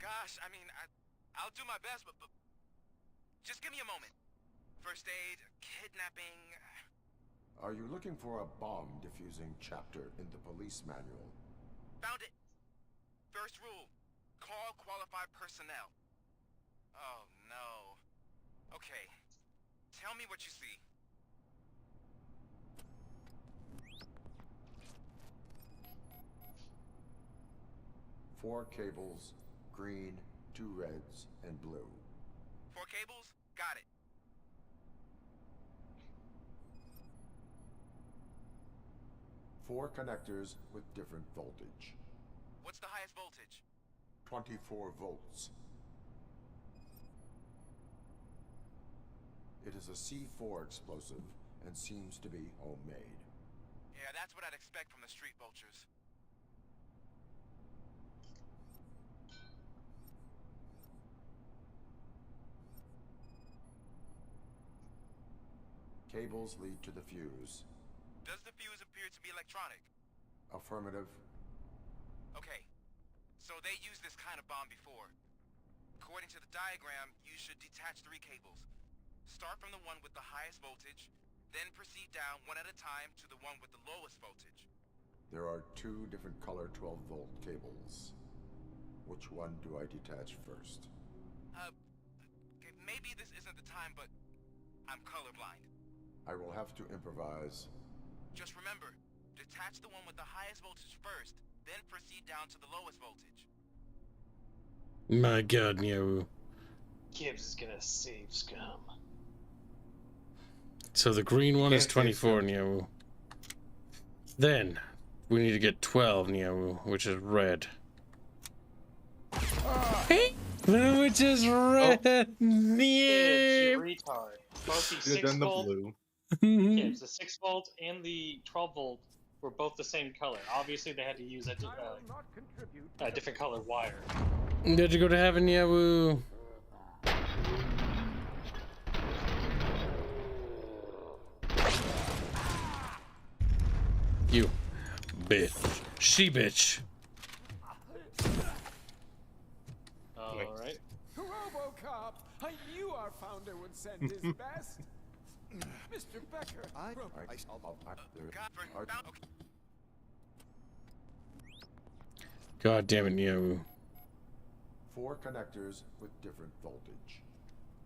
Gosh, I mean, I'll do my best, but just give me a moment. First aid, kidnapping... Are you looking for a bomb defusing chapter in the police manual? Found it. my personnel. Oh, no. Okay. Tell me what you see. Four cables, green, 2 reds, and blue. 4 cables? Got it. Four connectors with different voltage. What's the highest voltage? 24 volts. It is a C4 explosive and seems to be homemade. Yeah, that's what I'd expect from the street vultures. Cables lead to the fuse. Does the fuse appear to be electronic? Affirmative. Okay. So they used this kind of bomb before. According to the diagram, you should detach 3 cables. Start from the one with the highest voltage, then proceed down one at a time to the one with the lowest voltage. There are 2 different color 12-volt cables. Which one do I detach first? Okay, maybe this isn't the time, but I'm colorblind. I will have to improvise. Just remember, detach the one with the highest voltage first, then proceed down to the lowest voltage. My god, Nyaru. Gibbs is gonna save scum. So the green one is 24, Nyaru. Then, we need to get 12, Nyaru, which is red. Which is red! Gibbs, Yeah. you retard. Both the Should've 6 done the volt, blue. Gibbs, the 6 volt and the 12 volt were both the same color. Obviously, they had to use a different color wire. Did you go to heaven, Nyaru? You bitch. She bitch. Alright. Robocop! I knew our founder would send his best. Mr. Becker. God damn it, Nyaru. 4 connectors with different voltage.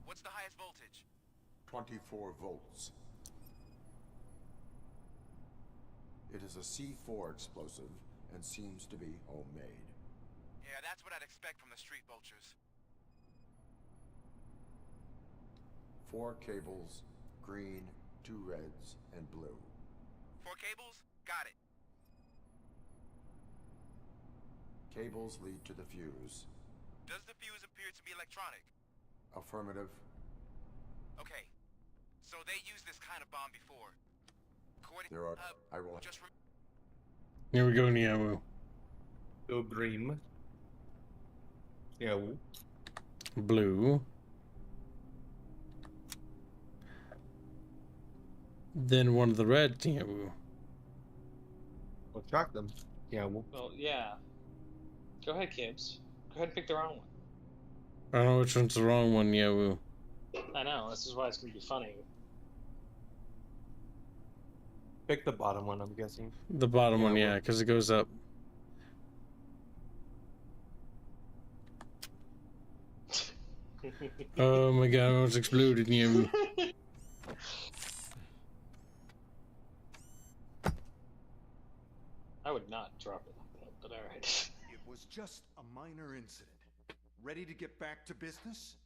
What's the highest voltage? 24 volts. It is a C4 explosive and seems to be homemade. Yeah, that's what I'd expect from the street vultures. 4 cables, green, 2 reds, and blue. 4 cables? Got it. Cables lead to the fuse. Does the fuse appear to be electronic? Affirmative. Okay. So they used this kind of bomb before. According There are. I will. just Here we go, Nyaru. Go green. Yeah. Blue. Then one of the red, Nyaru. We'll track them. Yeah. Well, yeah. Go ahead, Gibbs. Go ahead and pick the wrong one. I don't know which one's the wrong one, Nyaru. I know, this is why it's gonna be funny. Pick the bottom one, I'm guessing. The bottom one, yeah, because it goes up. Oh my god, I almost exploded, Nyaru. I would not drop it like that, but alright. It was just a minor incident. Ready to get back to business?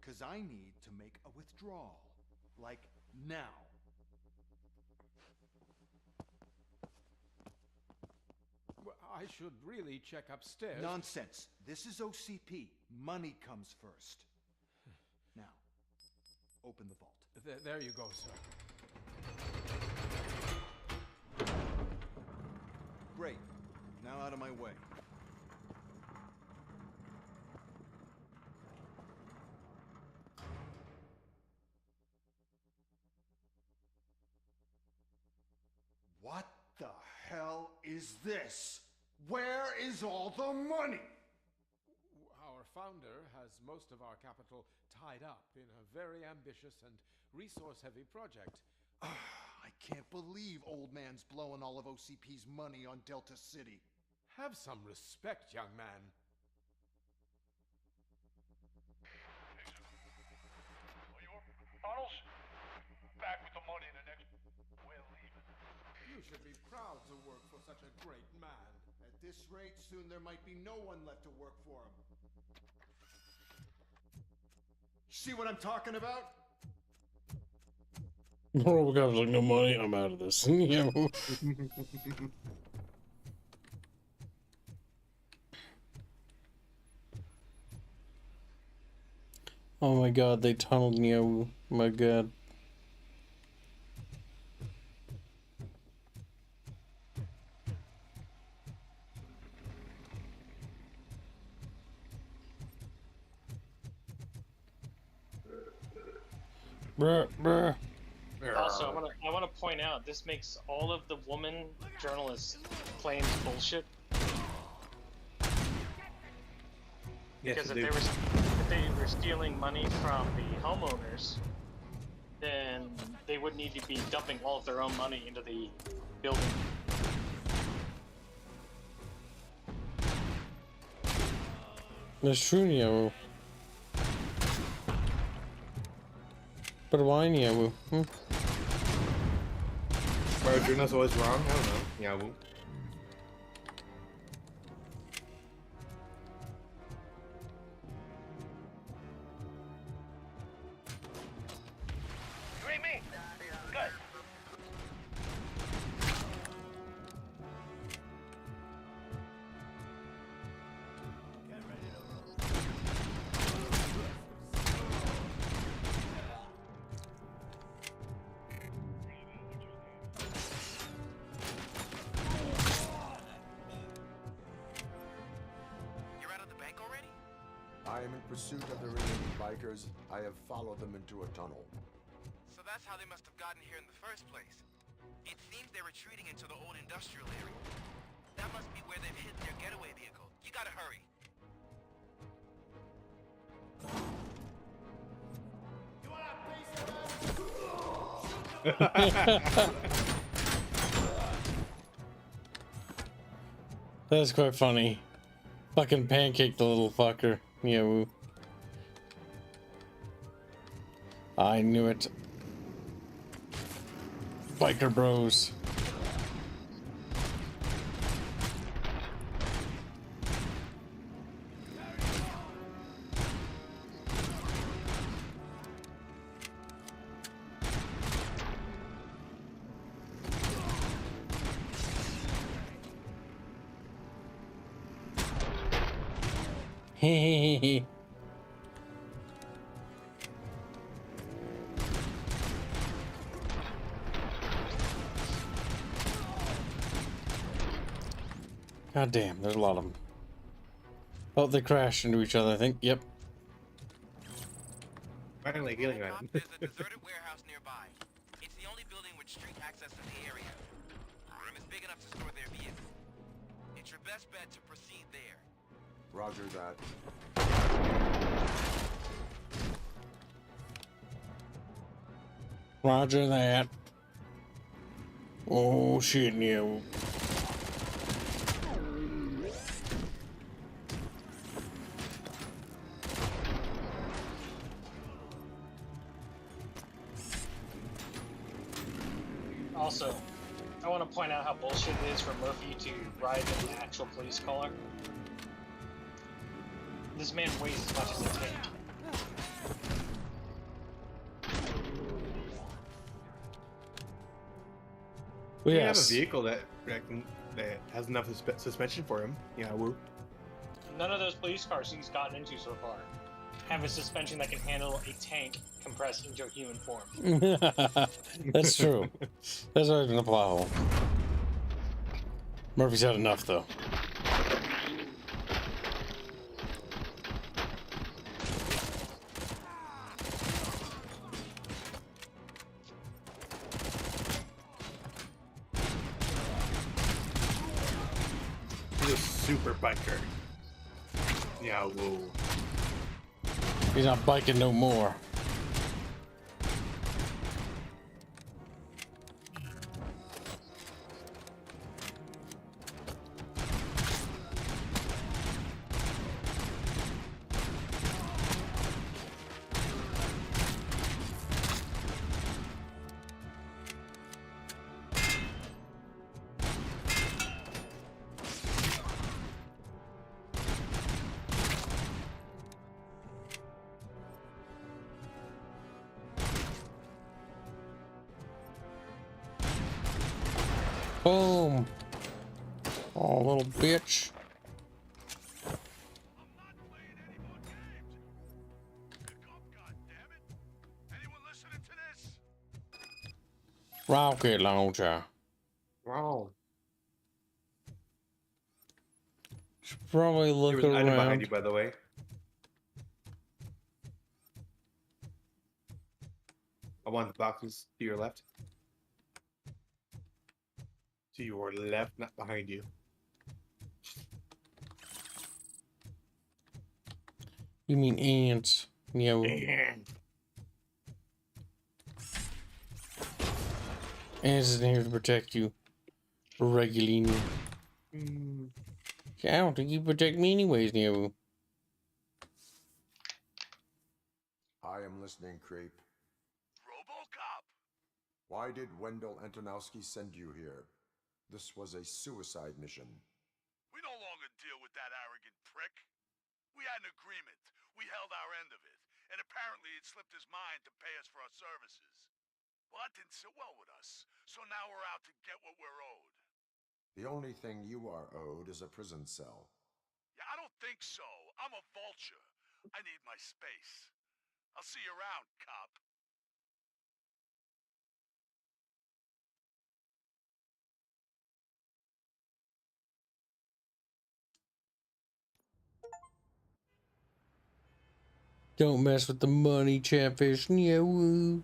Cause I need to make a withdrawal. Like, now. Well, I should really check upstairs. Nonsense. This is OCP. Money comes first. Now, open the vault. There you go, sir. Great. Now out of my way. What the hell is this? Where is all the money? Our founder has most of our capital tied up in a very ambitious and resource-heavy project. I can't believe old man's blowing all of OCP's money on Delta City. Have some respect, young man. should be proud to work for such a great man. At this rate, soon there might be no one left to work for him. See what I'm talking about? Robocop's like, no money, I'm out of this. Yeah. Oh my god, they tunneled Neo. My god. Bruh, bruh. Also, I want to point out this makes all of the woman journalists' claims bullshit. Yes, Because if they were stealing money from the homeowners, then they would need to be dumping all of their own money into the building. That's true, Neo. But why Neo? Bro, Juno's always wrong? I don't know. Yeah, well. You read me? Good. I am in pursuit of the remaining bikers. I have followed them into a tunnel. So that's how they must have gotten here in the first place. It seems they're retreating into the old industrial area. That must be where they've hidden their getaway vehicle. You gotta hurry. That's quite funny. Fucking pancake the little fucker. Yeah, woo. I knew it. Biker bros. Hehehehe. God damn, there's a lot of them. Oh, they crashed into each other, I think. Yep. Finally healing that. There's a deserted warehouse nearby. It's the only building with street access to the area. Room is big enough to store their vehicle. It's your best bet to proceed there. Roger that. Roger that. Oh shit, Neo. Also, I want to point out how bullshit it is for Murphy to ride an actual police car. This man weighs as much as a tank. We have a vehicle that has enough suspension for him. Yeah, woo. None of those police cars he's gotten into so far have a suspension that can handle a tank compressed into a human form. That's true. That's always been a plot hole. Murphy's had enough, though. He's a super biker. Yeah, whoa. He's not biking no more. Boom. Oh, little bitch. Rocket launcher. Wow. Should probably look There was an item behind around. you, by the way. I want the boxes to your left. To your left, not behind you. You mean ants? Yeah. Ants isn't here to protect you. Regulini. I don't think you protect me anyways, Neo. I am listening, Creep. Robocop! Why did Wendell Antonowski send you here? This was a suicide mission. We no longer deal with that arrogant prick. We had an agreement. We held our end of it. And apparently it slipped his mind to pay us for our services. Well, that didn't sit well with us. So now we're out to get what we're owed. The only thing you are owed is a prison cell. Yeah, I don't think so. I'm a vulture. I need my space. I'll see you around, cop. Don't mess with the money, Chatfish. Neo. Before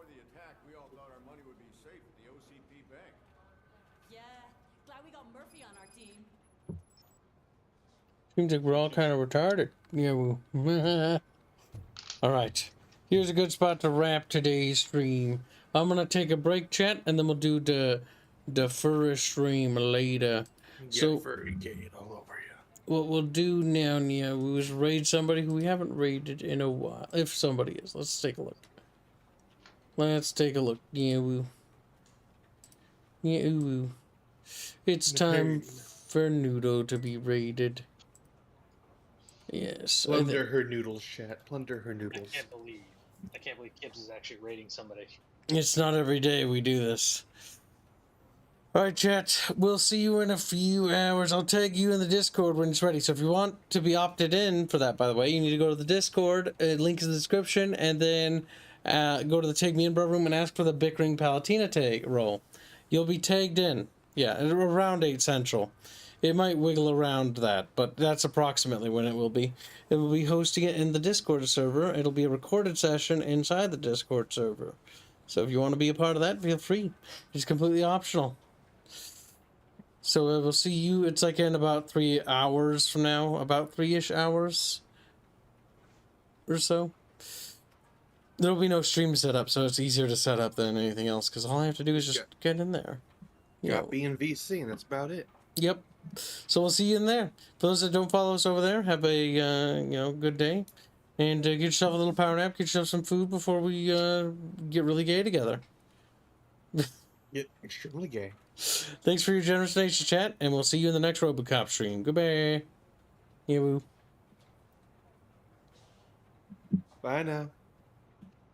the attack, we all thought our money would be safe at the OCP bank. Yeah, glad we got Murphy on our team. Seems like we're all kind of retarded. Yeah. All right. Here's a good spot to wrap today's stream. I'm gonna take a break, chat, and then we'll do the first stream later. So furry gate all over you. what we'll do now, Neo, is raid somebody who we haven't raided in a while. If somebody is, let's take a look. Let's take a look. Neo. Neo. It's time for Nudo to be raided. Yes. Plunder her noodles, chat. Plunder her noodles. I can't believe Gibbs is actually raiding somebody. It's not every day we do this. Alright, chat. We'll see you in a few hours. I'll tag you in the Discord when it's ready. So if you want to be opted in for that, by the way, you need to go to the Discord. Link is in the description. And then go to the Tag Me In Bro room and ask for the Bickering Palatina tag role. You'll be tagged in. Yeah, around 8 Central. It might wiggle around that, but that's approximately when it will be. It will be hosting it in the Discord server. It'll be a recorded session inside the Discord server. So if you want to be a part of that, feel free. It's completely optional. So we'll see you, it's like in about 3 hours from now. About 3-ish hours or so. There'll be no stream setup, so it's easier to set up than anything else, because all I have to do is just get in there. Got B and VC, and that's about it. Yep. So we'll see you in there. For those that don't follow us over there, have a good day, and get yourself a little power nap. Get yourself some food before we get really gay together. Get extremely gay. Thanks for your generous donation, chat, and we'll see you in the next Robocop stream. Goodbye. Yeah, woo. Bye now.